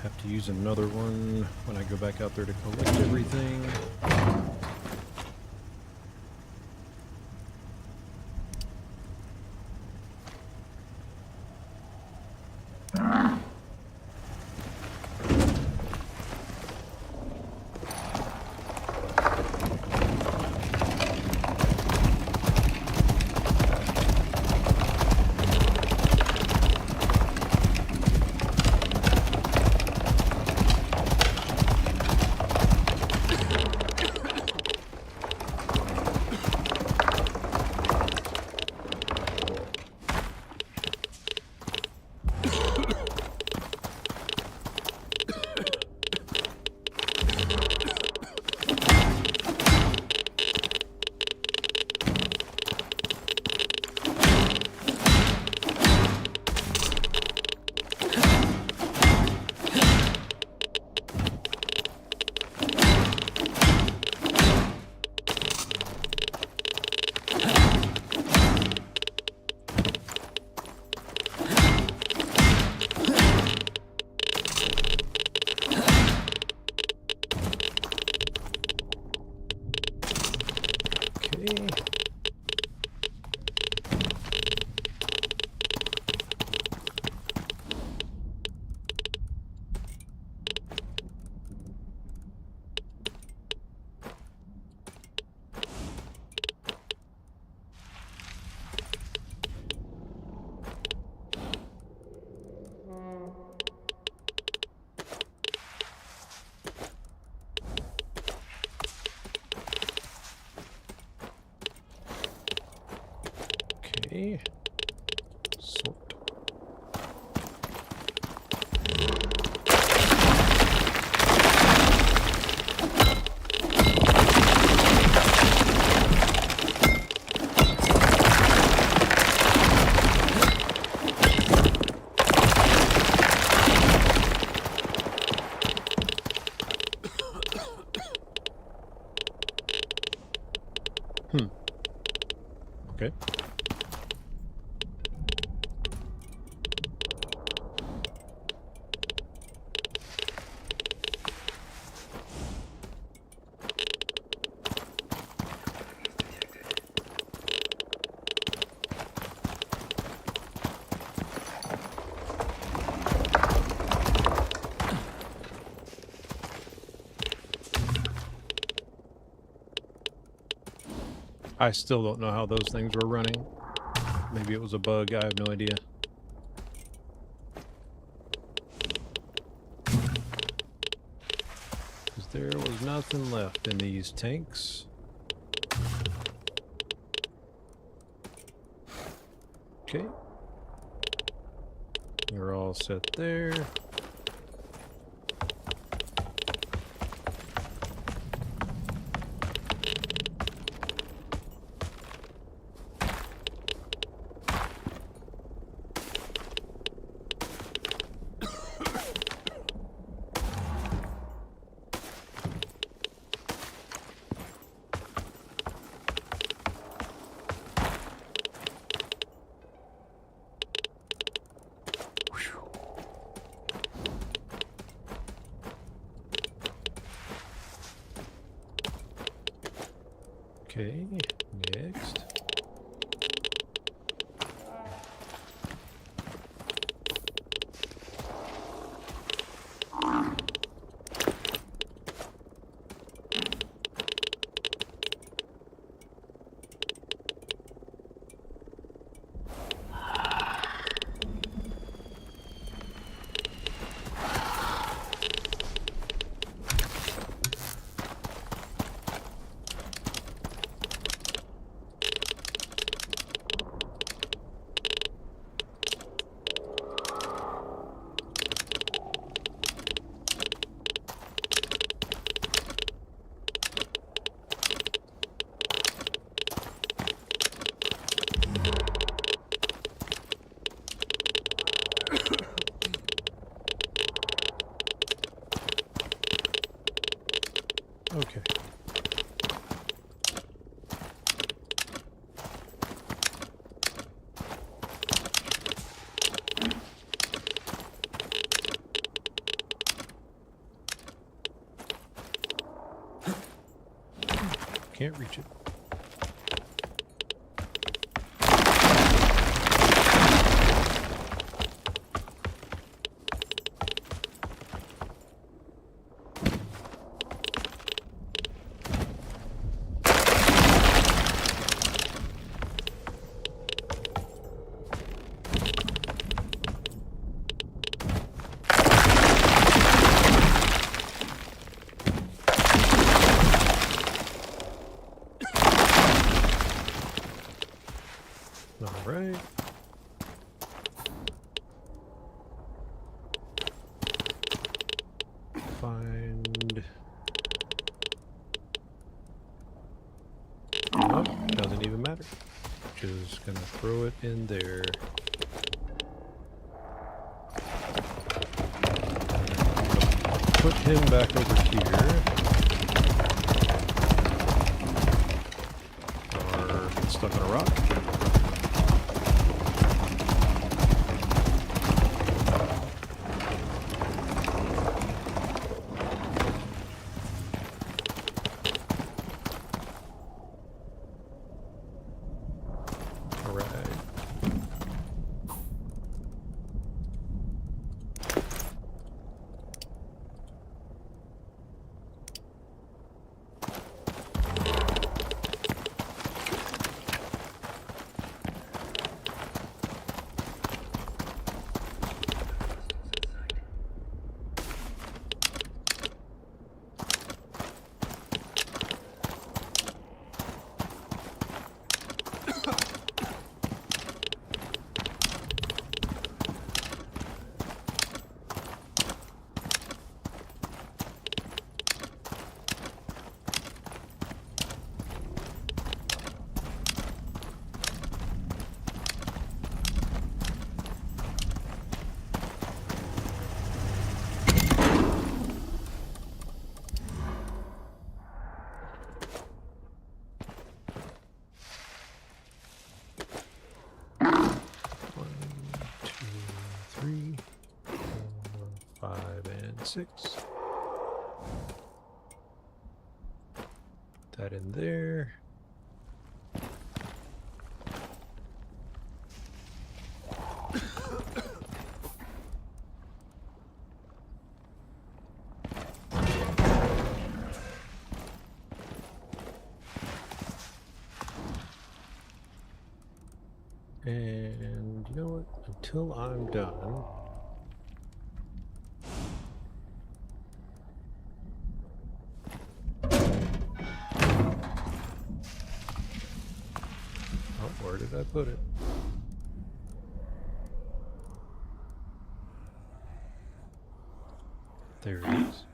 Have to use another one when I go back out there to collect everything. Okay. Sort. Okay. I still don't know how those things were running. Maybe it was a bug, I have no idea. Because there was nothing left in these tanks. Okay. You're all set there. Okay, next. Okay. Can't reach it. All right. Find. Nope, doesn't even matter. Just gonna throw it in there. Put him back over here. Or get stuck on a rock. 5 and 6. Put that in there. And you know what? Until I'm done, oh, where did I put it? There it is.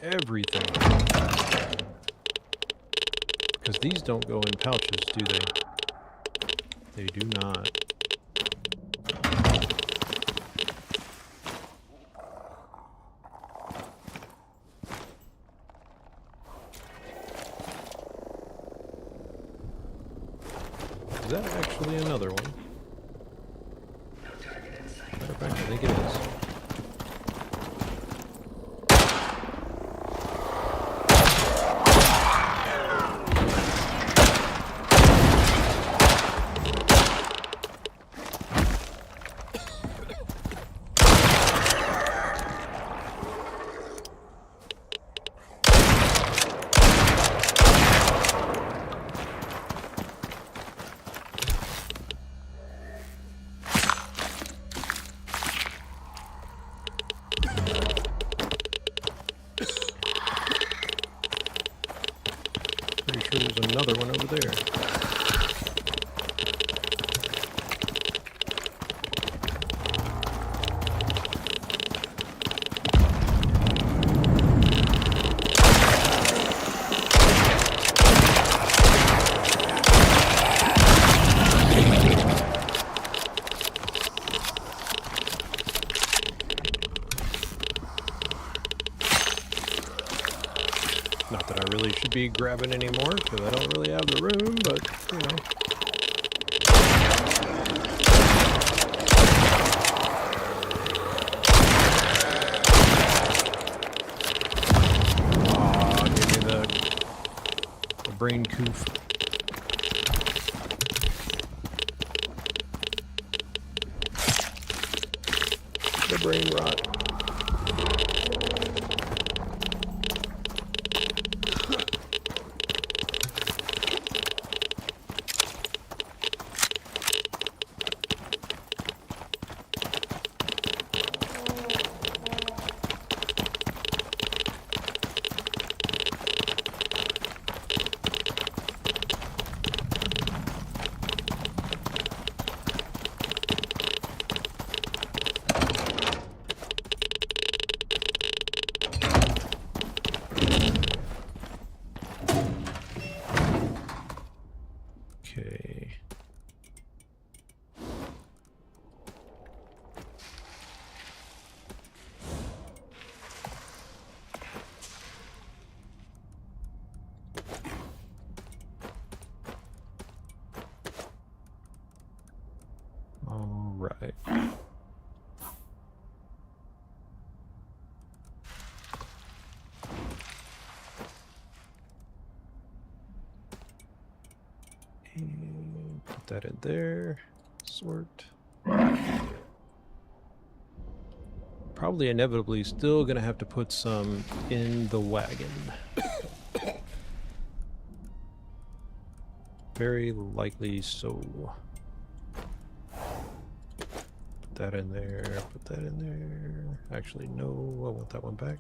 Everything, because these don't go in pouches, do they? They do not. Is that actually another one? Matter of fact, I think it is. There's another one over there. Not that I really should be grabbing anymore, because I don't really have the room, but, you know. Aw, give me the brain coof. The brain rot. Okay. All right. And put that in there. Sort. Probably inevitably still gonna have to put some in the wagon. Very likely so. Put that in there, put that in there. Actually, no, I want that one back.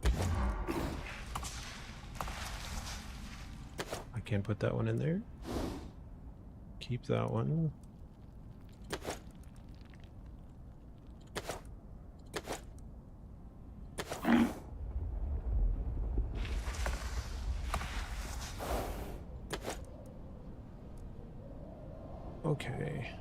I can put that one in there. Keep that one. Okay.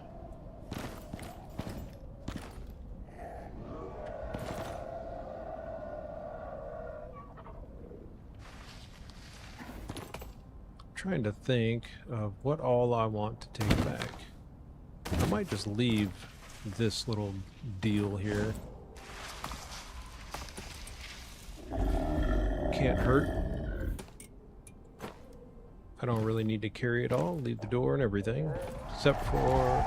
trying to think of what all I want to take back. I might just leave this little deal here. Can't hurt. I don't really need to carry it all. Leave the door and everything. Except for...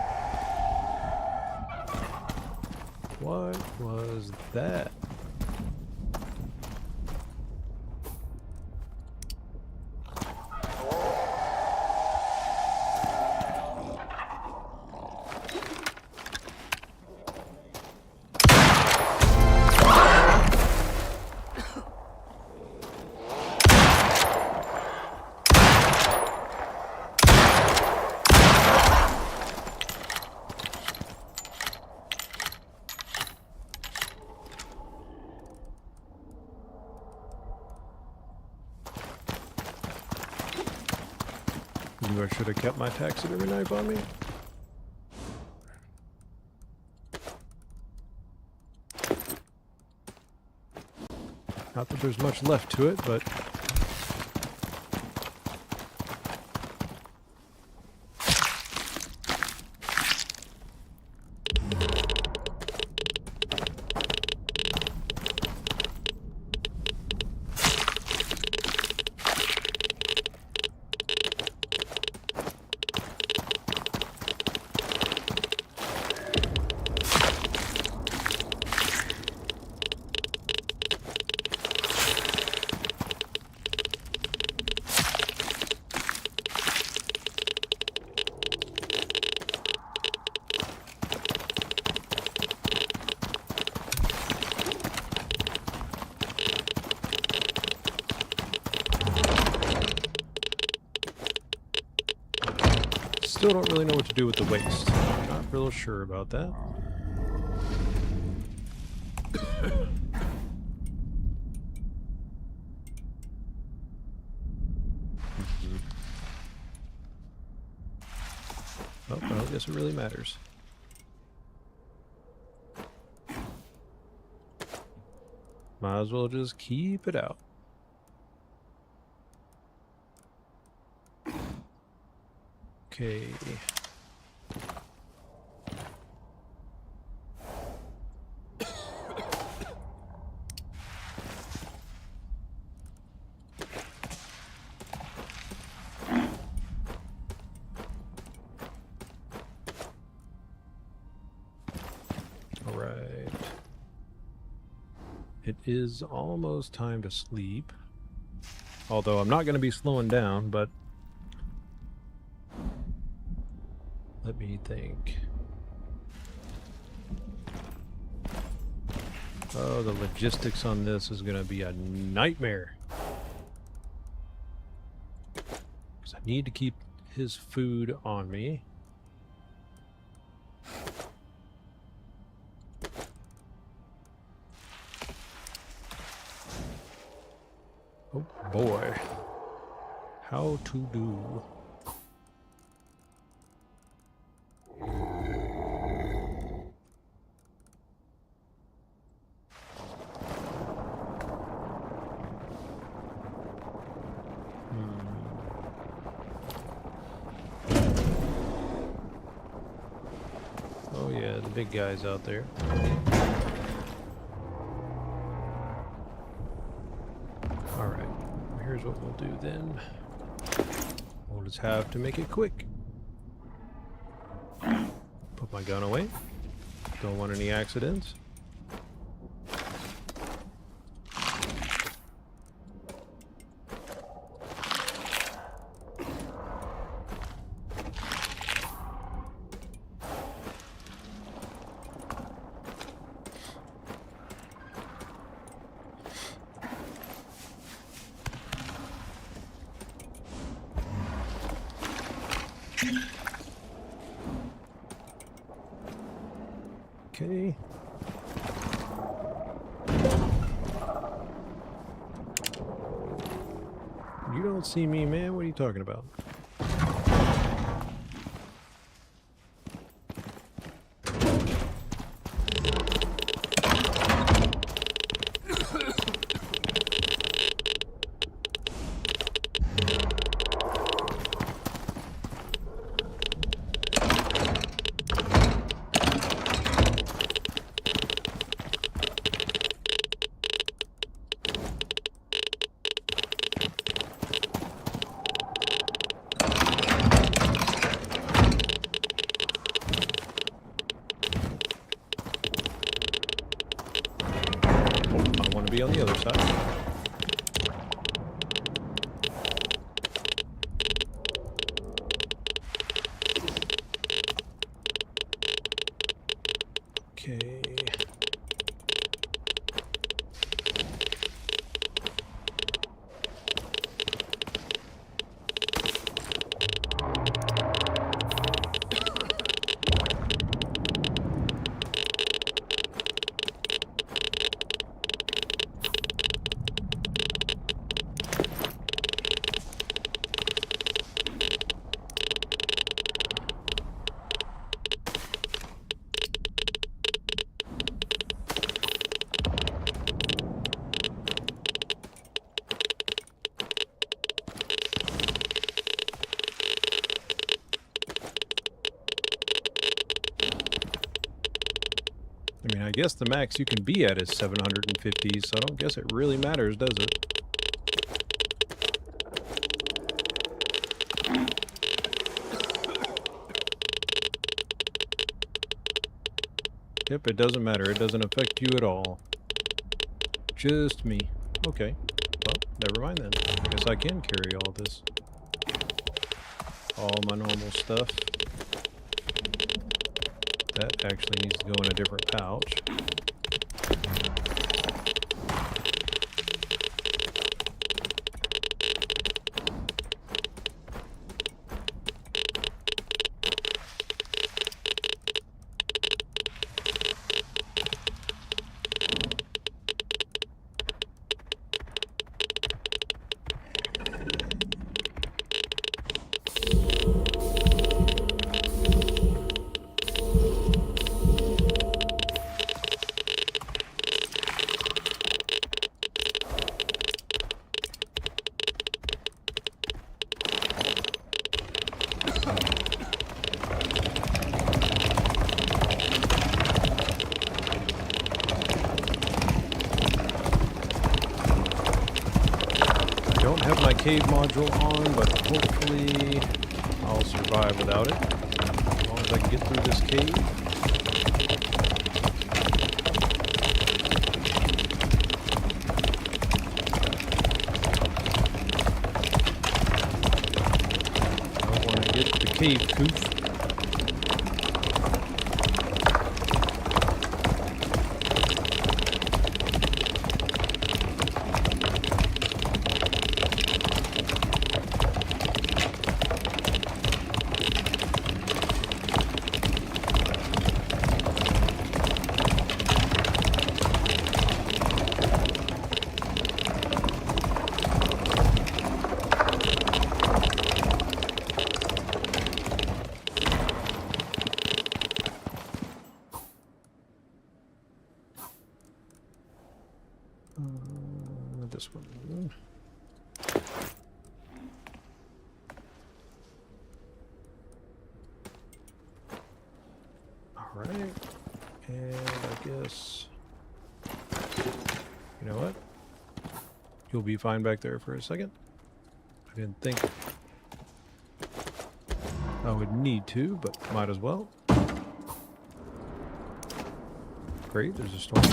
what was that? Knew I should have kept my taxidermy knife on me. Not that there's much left to it, but... Still don't really know what to do with the waste. Not real sure about that. Oh, I don't guess it really matters. Might as well just keep it out. Okay. All right. It is almost time to sleep. Although I'm not going to be slowing down, but let me think. Oh, the logistics on this is going to be a nightmare. Because I need to keep his food on me. Oh boy. How to do. Oh yeah, the big guys out there. Alright, here's what we'll do then. We'll just have to make it quick. Put my gun away. Don't want any accidents. Okay. You don't see me, man. What are you talking about? on the other side. Okay. I mean, I guess the max you can be at is 750, so I don't guess it really matters, does it? Yep, it doesn't matter. It doesn't affect you at all. Just me. Okay. Well, never mind then. I guess I can carry all this. All my normal stuff. That actually needs to go in a different pouch. Cave module on, but hopefully I'll survive without it as long as I can get through this cave. I don't want to get the cave coof. This one. All right, and I guess, you know what? You'll be fine back there for a second. I didn't think I would need to, but might as well. Great, there's a storm.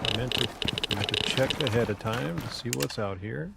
I meant to check ahead of time to see what's out here.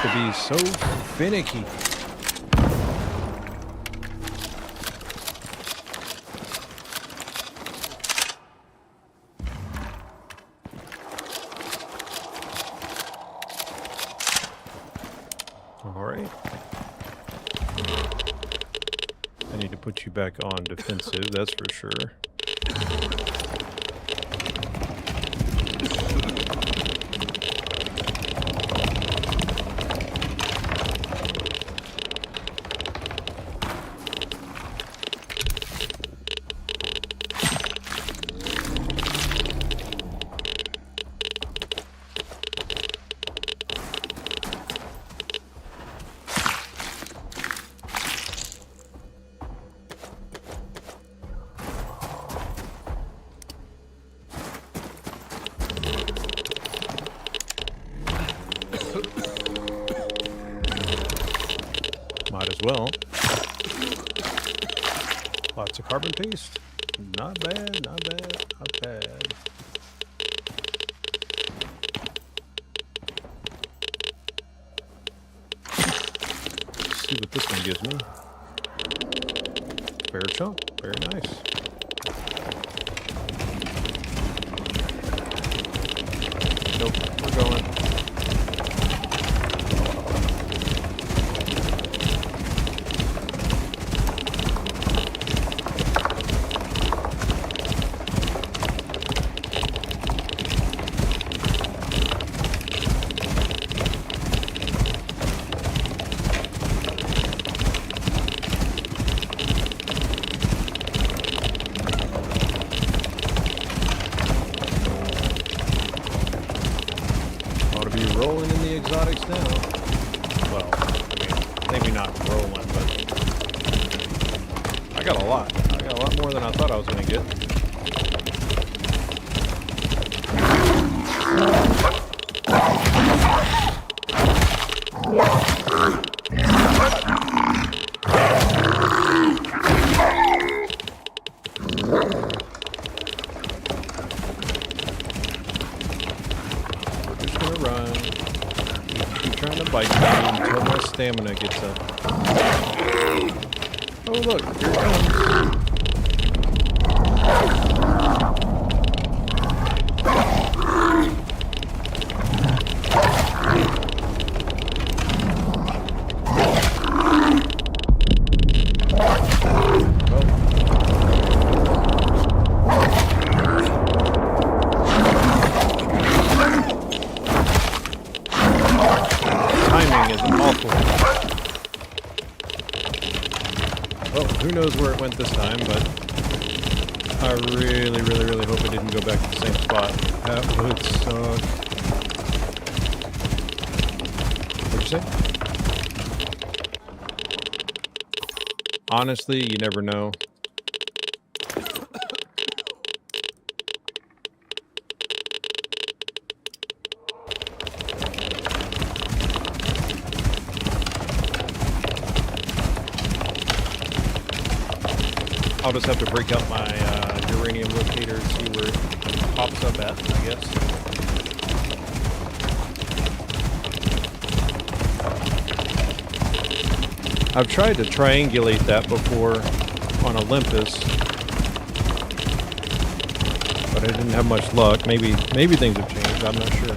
to be so finicky. Alright. I need to put you back on defensive, that's for sure. Might as well. Lots of carbon paste. Not bad, not bad, not bad. Let's see what this one gives me. Fair chunk. Very nice. Nope, we're going. Rolling in the exotics now. Well, I mean, maybe not rolling, but I got a lot. I got a lot more than I thought I was going to get. Bite down until my stamina gets up. Oh look, here it comes. Well, who knows where it went this time, but I really, really, really hope it didn't go back to the same spot. That would suck. What'd you say? Honestly, you never know. I'll just have to break out my uranium locator and see where it pops up at, I guess. I've tried to triangulate that before on Olympus, but I didn't have much luck. Maybe things have changed, I'm not sure.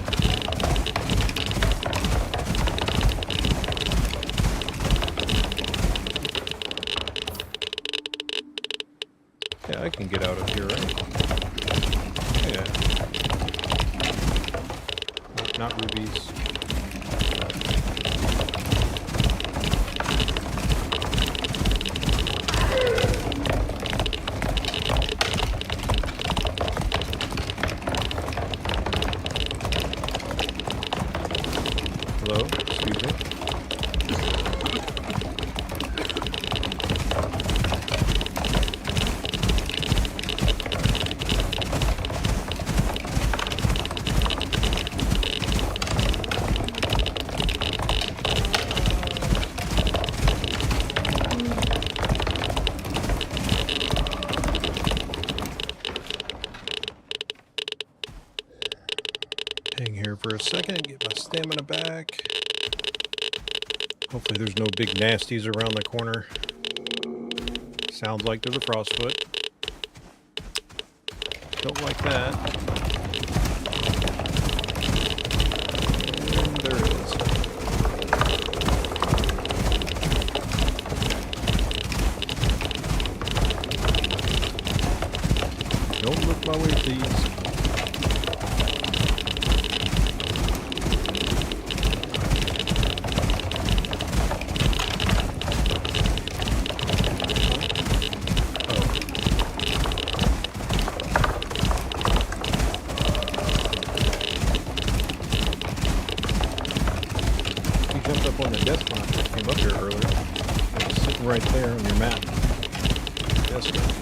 Yeah, I can get out of here, right? Yeah. Not rubies. Hello? Excuse me? Hang here for a second, get my stamina back. Hopefully there's no big nasties around the corner. Sounds like there's a frostfoot. Don't like that. And there it is. Don't look my way, please. On the desk map that came up here earlier. It was sitting right there on your map. Desk map.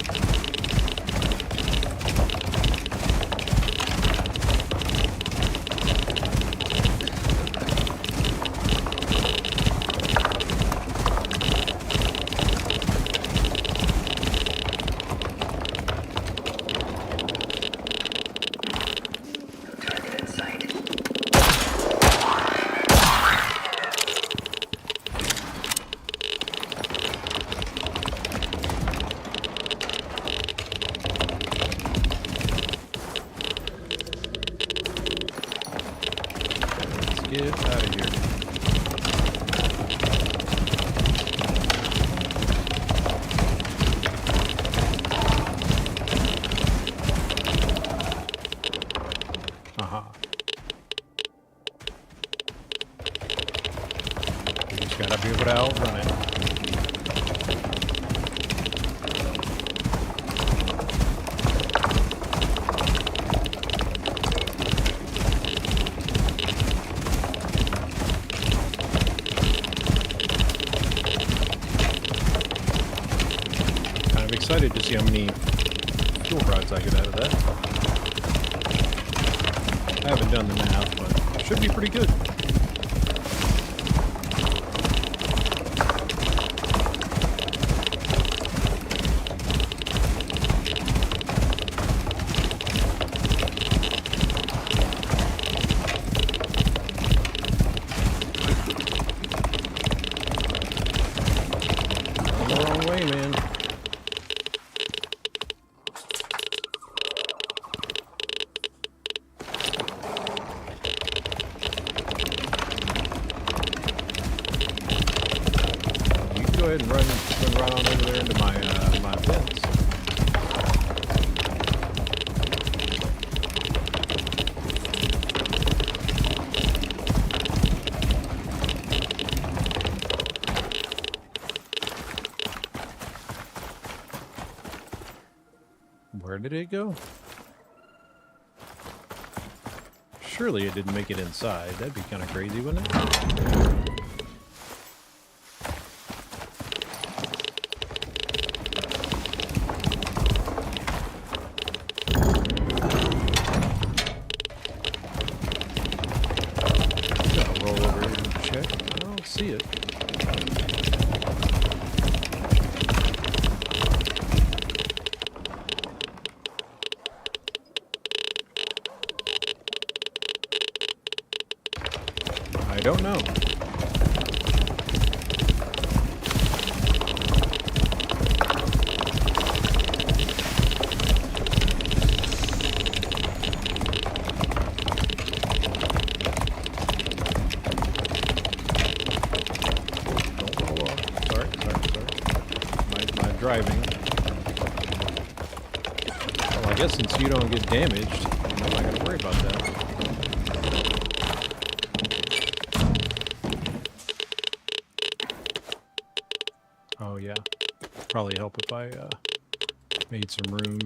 Get out of here. Aha. You just gotta be able to outrun it. Excited to see how many fuel rods I get out of that. I haven't done the math, but it should be pretty good. Going the wrong way, man. Go ahead and run right on over there into my my fence. Where did it go? Surely it didn't make it inside. That'd be kind of crazy, wouldn't it? Roll over here and check. I don't see it. I don't know. Driving. Well, I guess since you don't get damaged, I'm not going to worry about that. Oh yeah, probably help if I made some room.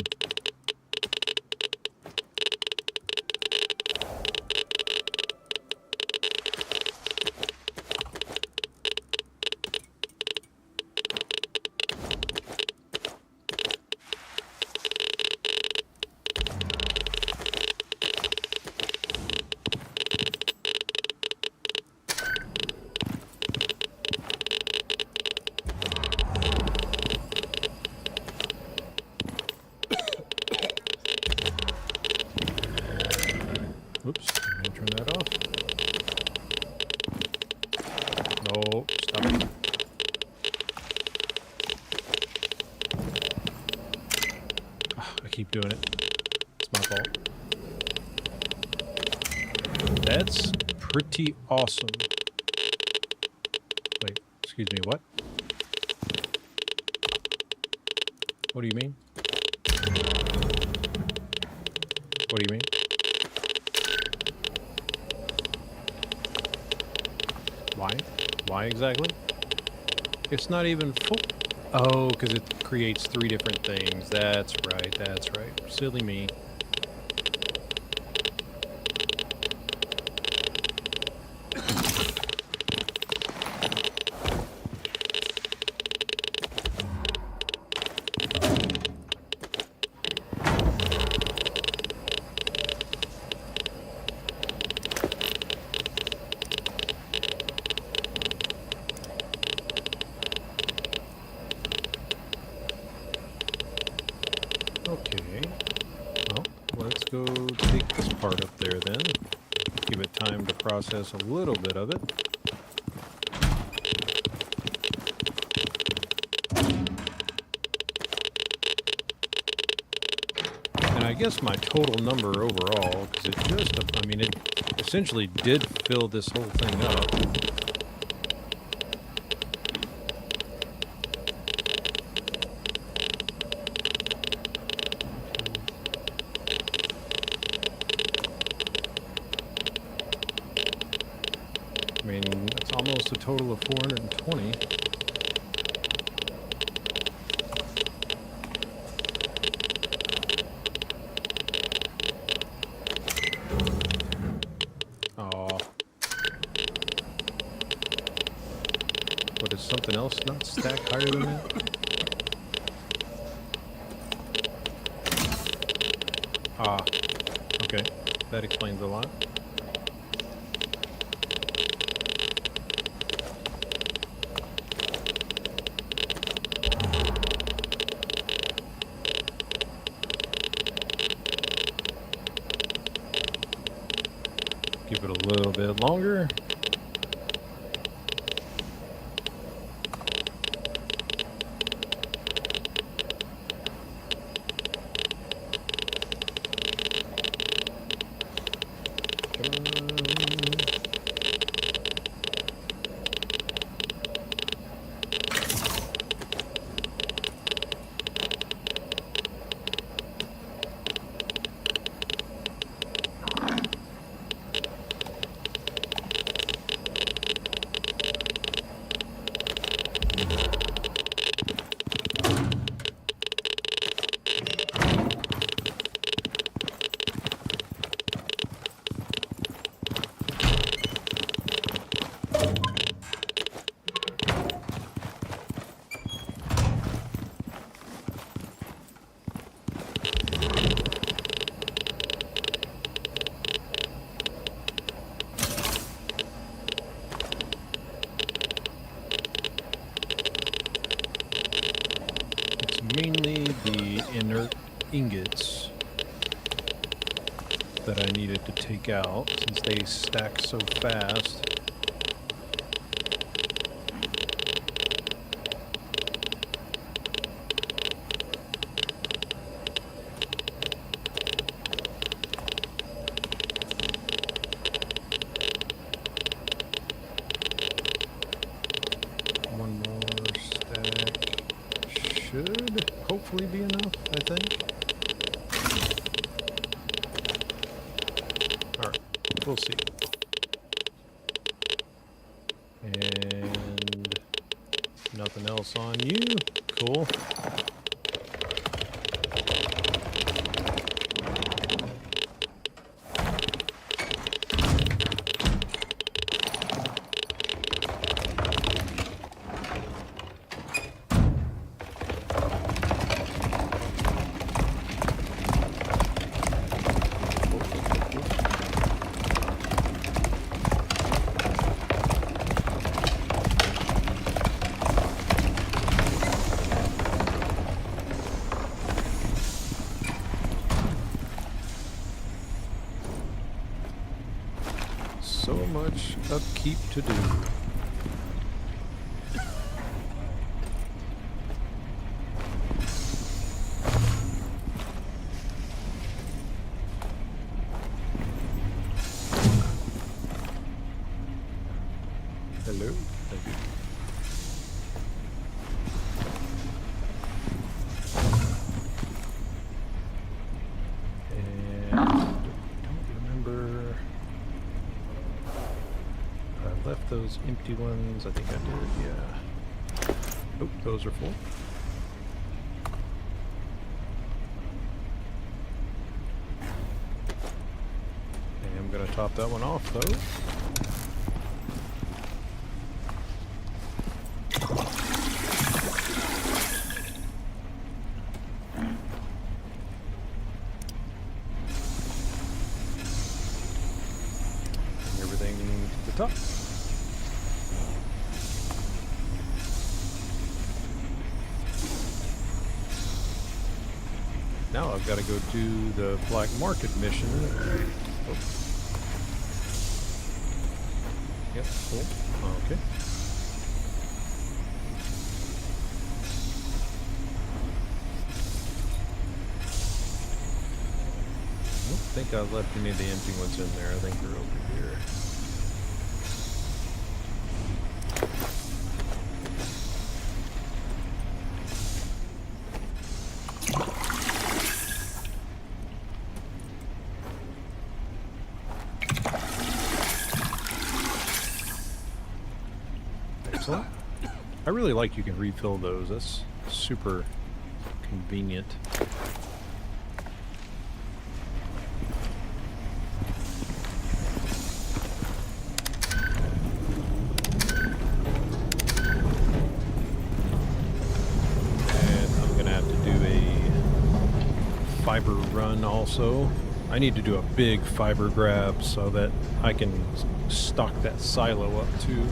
Oops, I'm gonna turn that off. No, stop keep doing it. It's my fault. That's pretty awesome. Wait, excuse me, what? What do you mean? What do you mean? Why? Why exactly? It's not even full. Oh, because it creates 3 different things. That's right, that's right. Silly me. Okay, well, let's go take this part up there then. Give it time to process a little bit of it. And I guess my total number overall, because it just, I mean, it essentially did fill this whole thing up. I mean, it's almost a total of 420. Oh. What, is something else not stacked higher than that? Ah. Okay. That explains a lot. Give it a little bit longer. Mainly the inert ingots that I needed to take out since they stack so fast. One more stack should hopefully be enough, I think. Alright, we'll see. And nothing else on you. Cool. So much upkeep to do. Hello. Thank you. And don't remember. I left those empty ones. I think I did. Yeah. Oh, those are full. And I'm gonna top that one off though. Top. Now I've got to go do the black market mission. Oh. Yep, cool. Okay. I don't think I left any of the empty ones in there. I think they're over here. Excellent. I really like you can refill those. That's super convenient. And I'm gonna have to do a fiber run also. I need to do a big fiber grab so that I can stock that silo up too.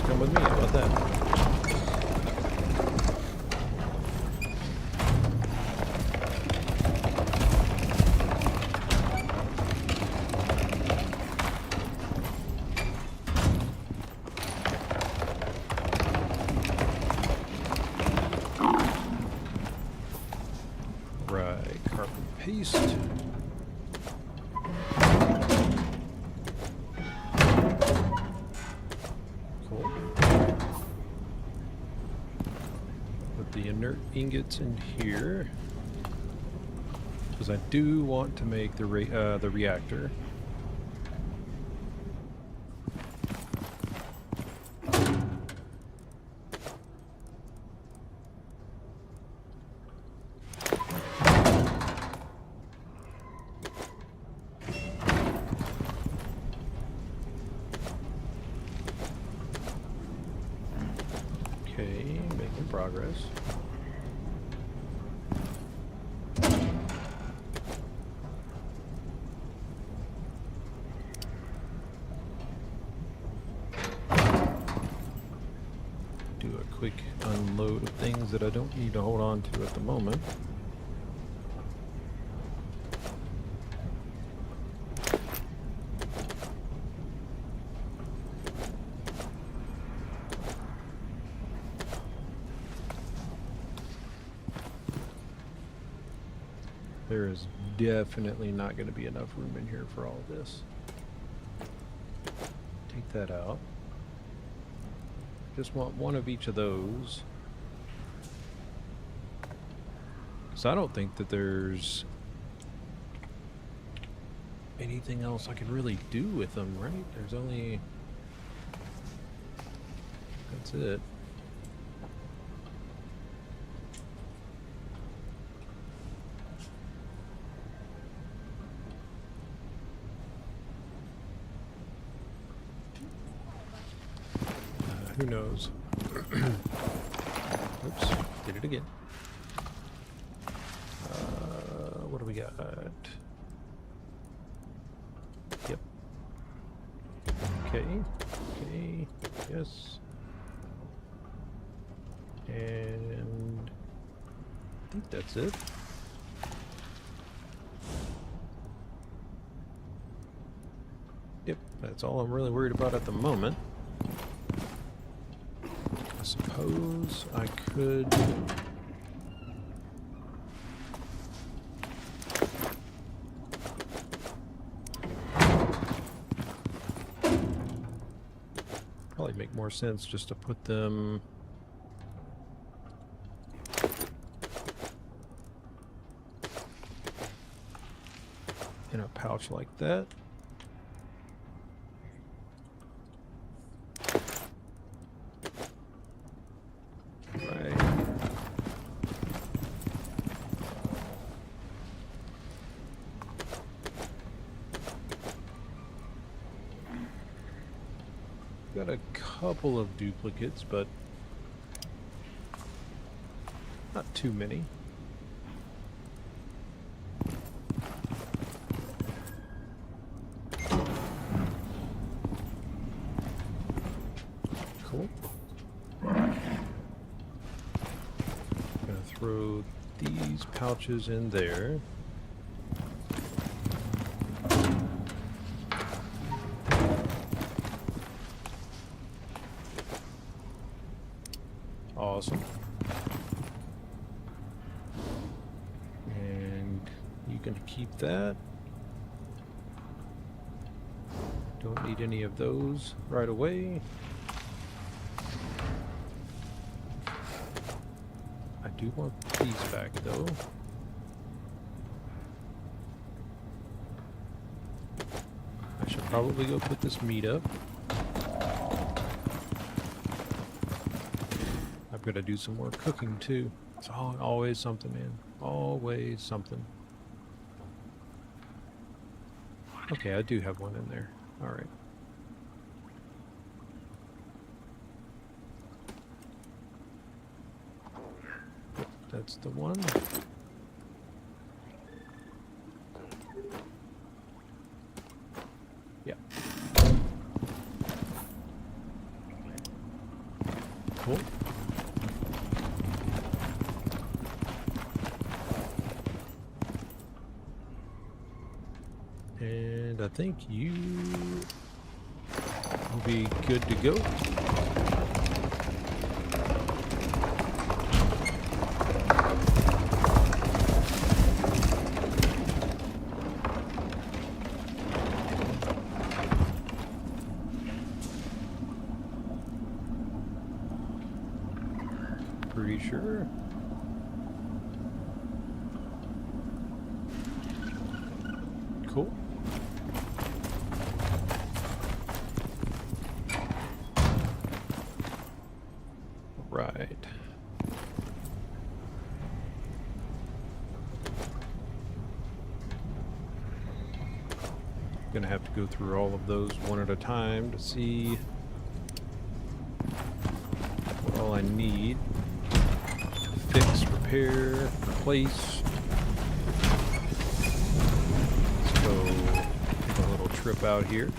Come with me, how about that? Right, carbon paste. The inert ingots in here, because I do want to make the reactor. Okay, making progress. Do a quick unload of things that I don't need to hold on to at the moment. There is definitely not going to be enough room in here for all of this. Take that out. Just want one of each of those. Because I don't think that there's anything else I can really do with them, right? There's only... That's it. Who knows? Oops, did it again. What do we got? Yep. Okay. Okay. Yes. And I think that's it. Yep, that's all I'm really worried about at the moment. I suppose I could... probably make more sense just to put them... in a pouch like that. Right. Got a couple of duplicates, but not too many. Cool. Gonna throw these pouches in there. Awesome. And you can keep that. Don't need any of those right away. I do want these back though. I should probably go put this meat up. I've got to do some more cooking too. It's always something, man. Always something. Okay, I do have one in there. All right. Yep, that's the one. Yeah. Cool. And I think you will be good to go. Pretty sure. Cool. Right. Gonna have to go through all of those one at a time to see what all I need to fix, repair, replace. Let's go take a little trip out here.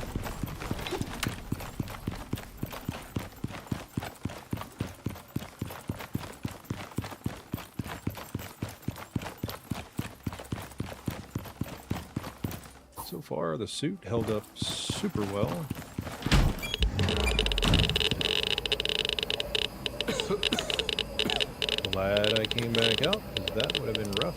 So far, the suit held up super well. Glad I came back out, because that would have been rough.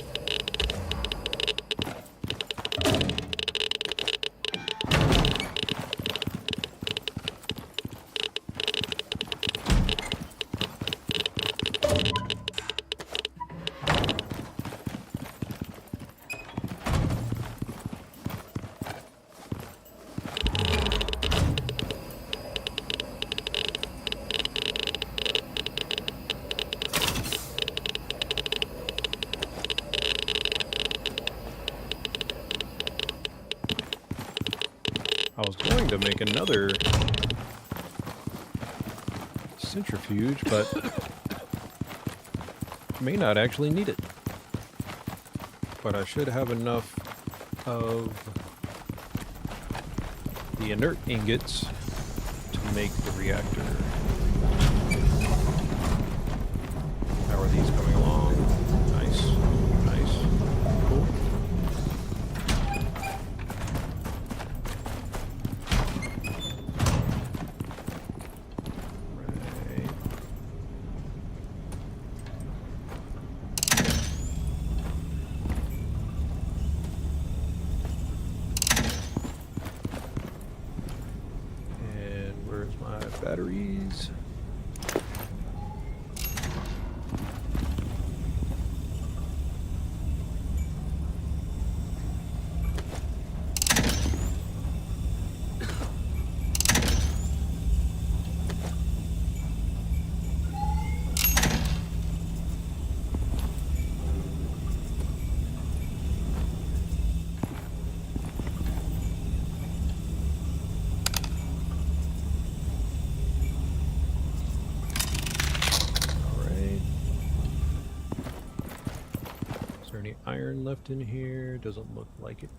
I was going to make another centrifuge, but may not actually need it. But I should have enough of the inert ingots make the reactor. How are these coming along? Nice. Nice. Cool. Right. And where's my batteries? Iron left in here? Doesn't look like it.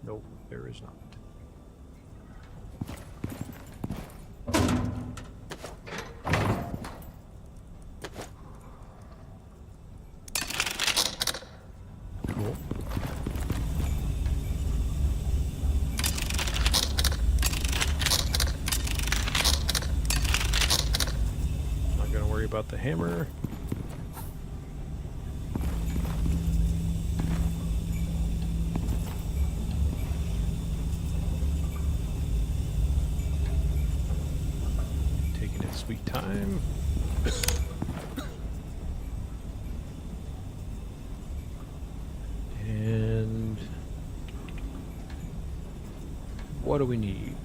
Nope, there is not. Cool. Not gonna worry about the hammer. Sweet time. And what do we need?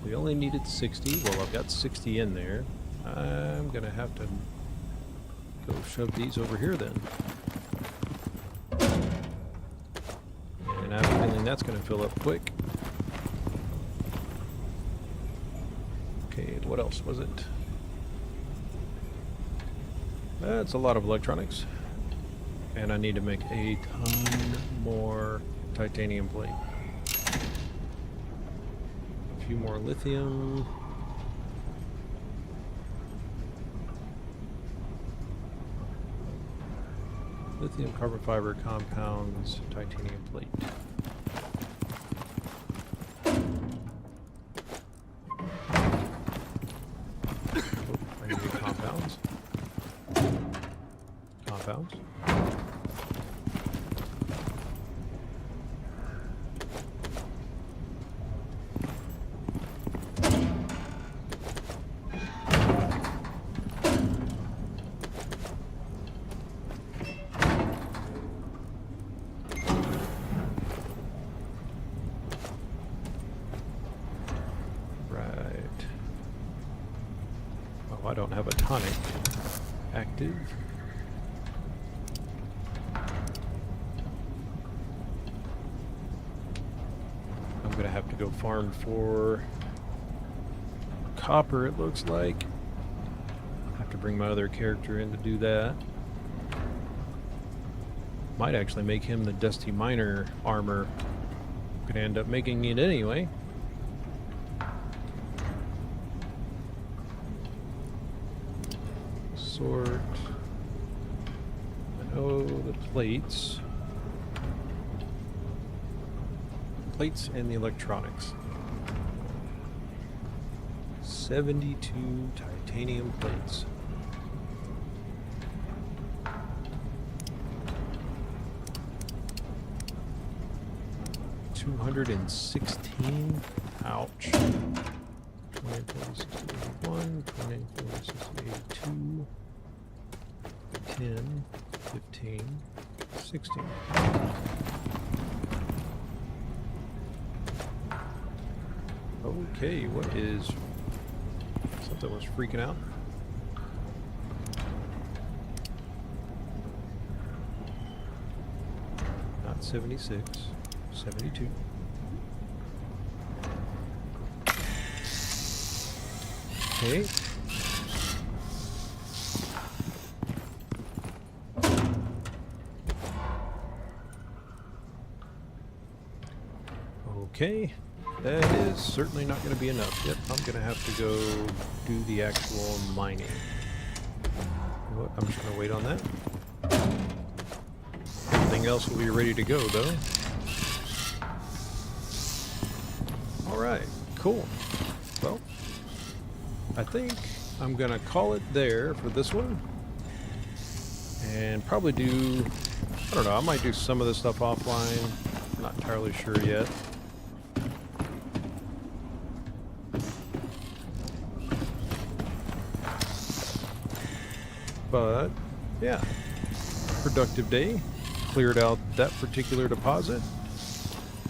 We only needed 60. Well, I've got 60 in there. I'm gonna have to go shove these over here then. And I have a feeling that's gonna fill up quick. Okay, what else was it? That's a lot of electronics. And I need to make a ton more titanium plate. A few more lithium. Lithium carbon fiber compounds, titanium plate. Compounds. Right. Oh, I don't have a tonic active. I'm gonna have to go farm for copper, it looks like. Have to bring my other character in to do that. Might actually make him the Dusty Miner armor. Could end up making it anyway. Sort. Oh, the plates. Plates and the electronics. 72 titanium plates. $216. Ouch. 29, 40, 60, 81, 29, 40, 60, 82, 10, 15, 16. Okay, what is... Something was freaking out. Not 76, 72. Okay. Okay. That is certainly not going to be enough. Yep, I'm going to have to go do the actual mining. You know what? I'm just going to wait on that. Everything else will be ready to go, though. Alright, cool. Well, I think I'm going to call it there for this one. And probably do... I don't know, I might do some of this stuff offline. I'm not entirely sure yet. But, yeah. Productive day. Cleared out that particular deposit.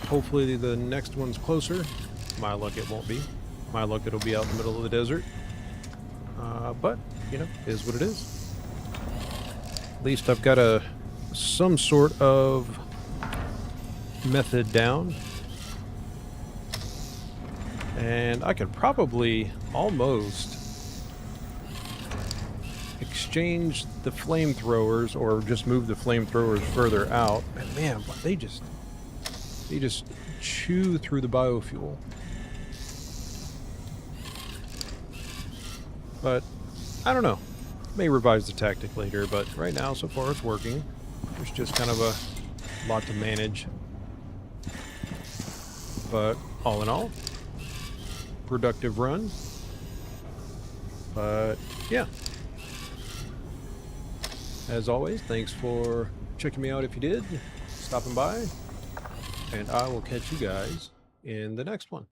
Hopefully the next one's closer. My luck it won't be. My luck it'll be out in the middle of the desert. But, you know, it is what it is. At least I've got some sort of method down. And I could probably almost exchange the flamethrowers or just move the flamethrowers further out. And man, they just chew through the biofuel. But I don't know. May revise the tactic later, but right now so far it's working. There's just kind of a lot to manage. But all in all, productive run. But yeah. As always, thanks for checking me out if you did, stopping by, and I will catch you guys in the next one.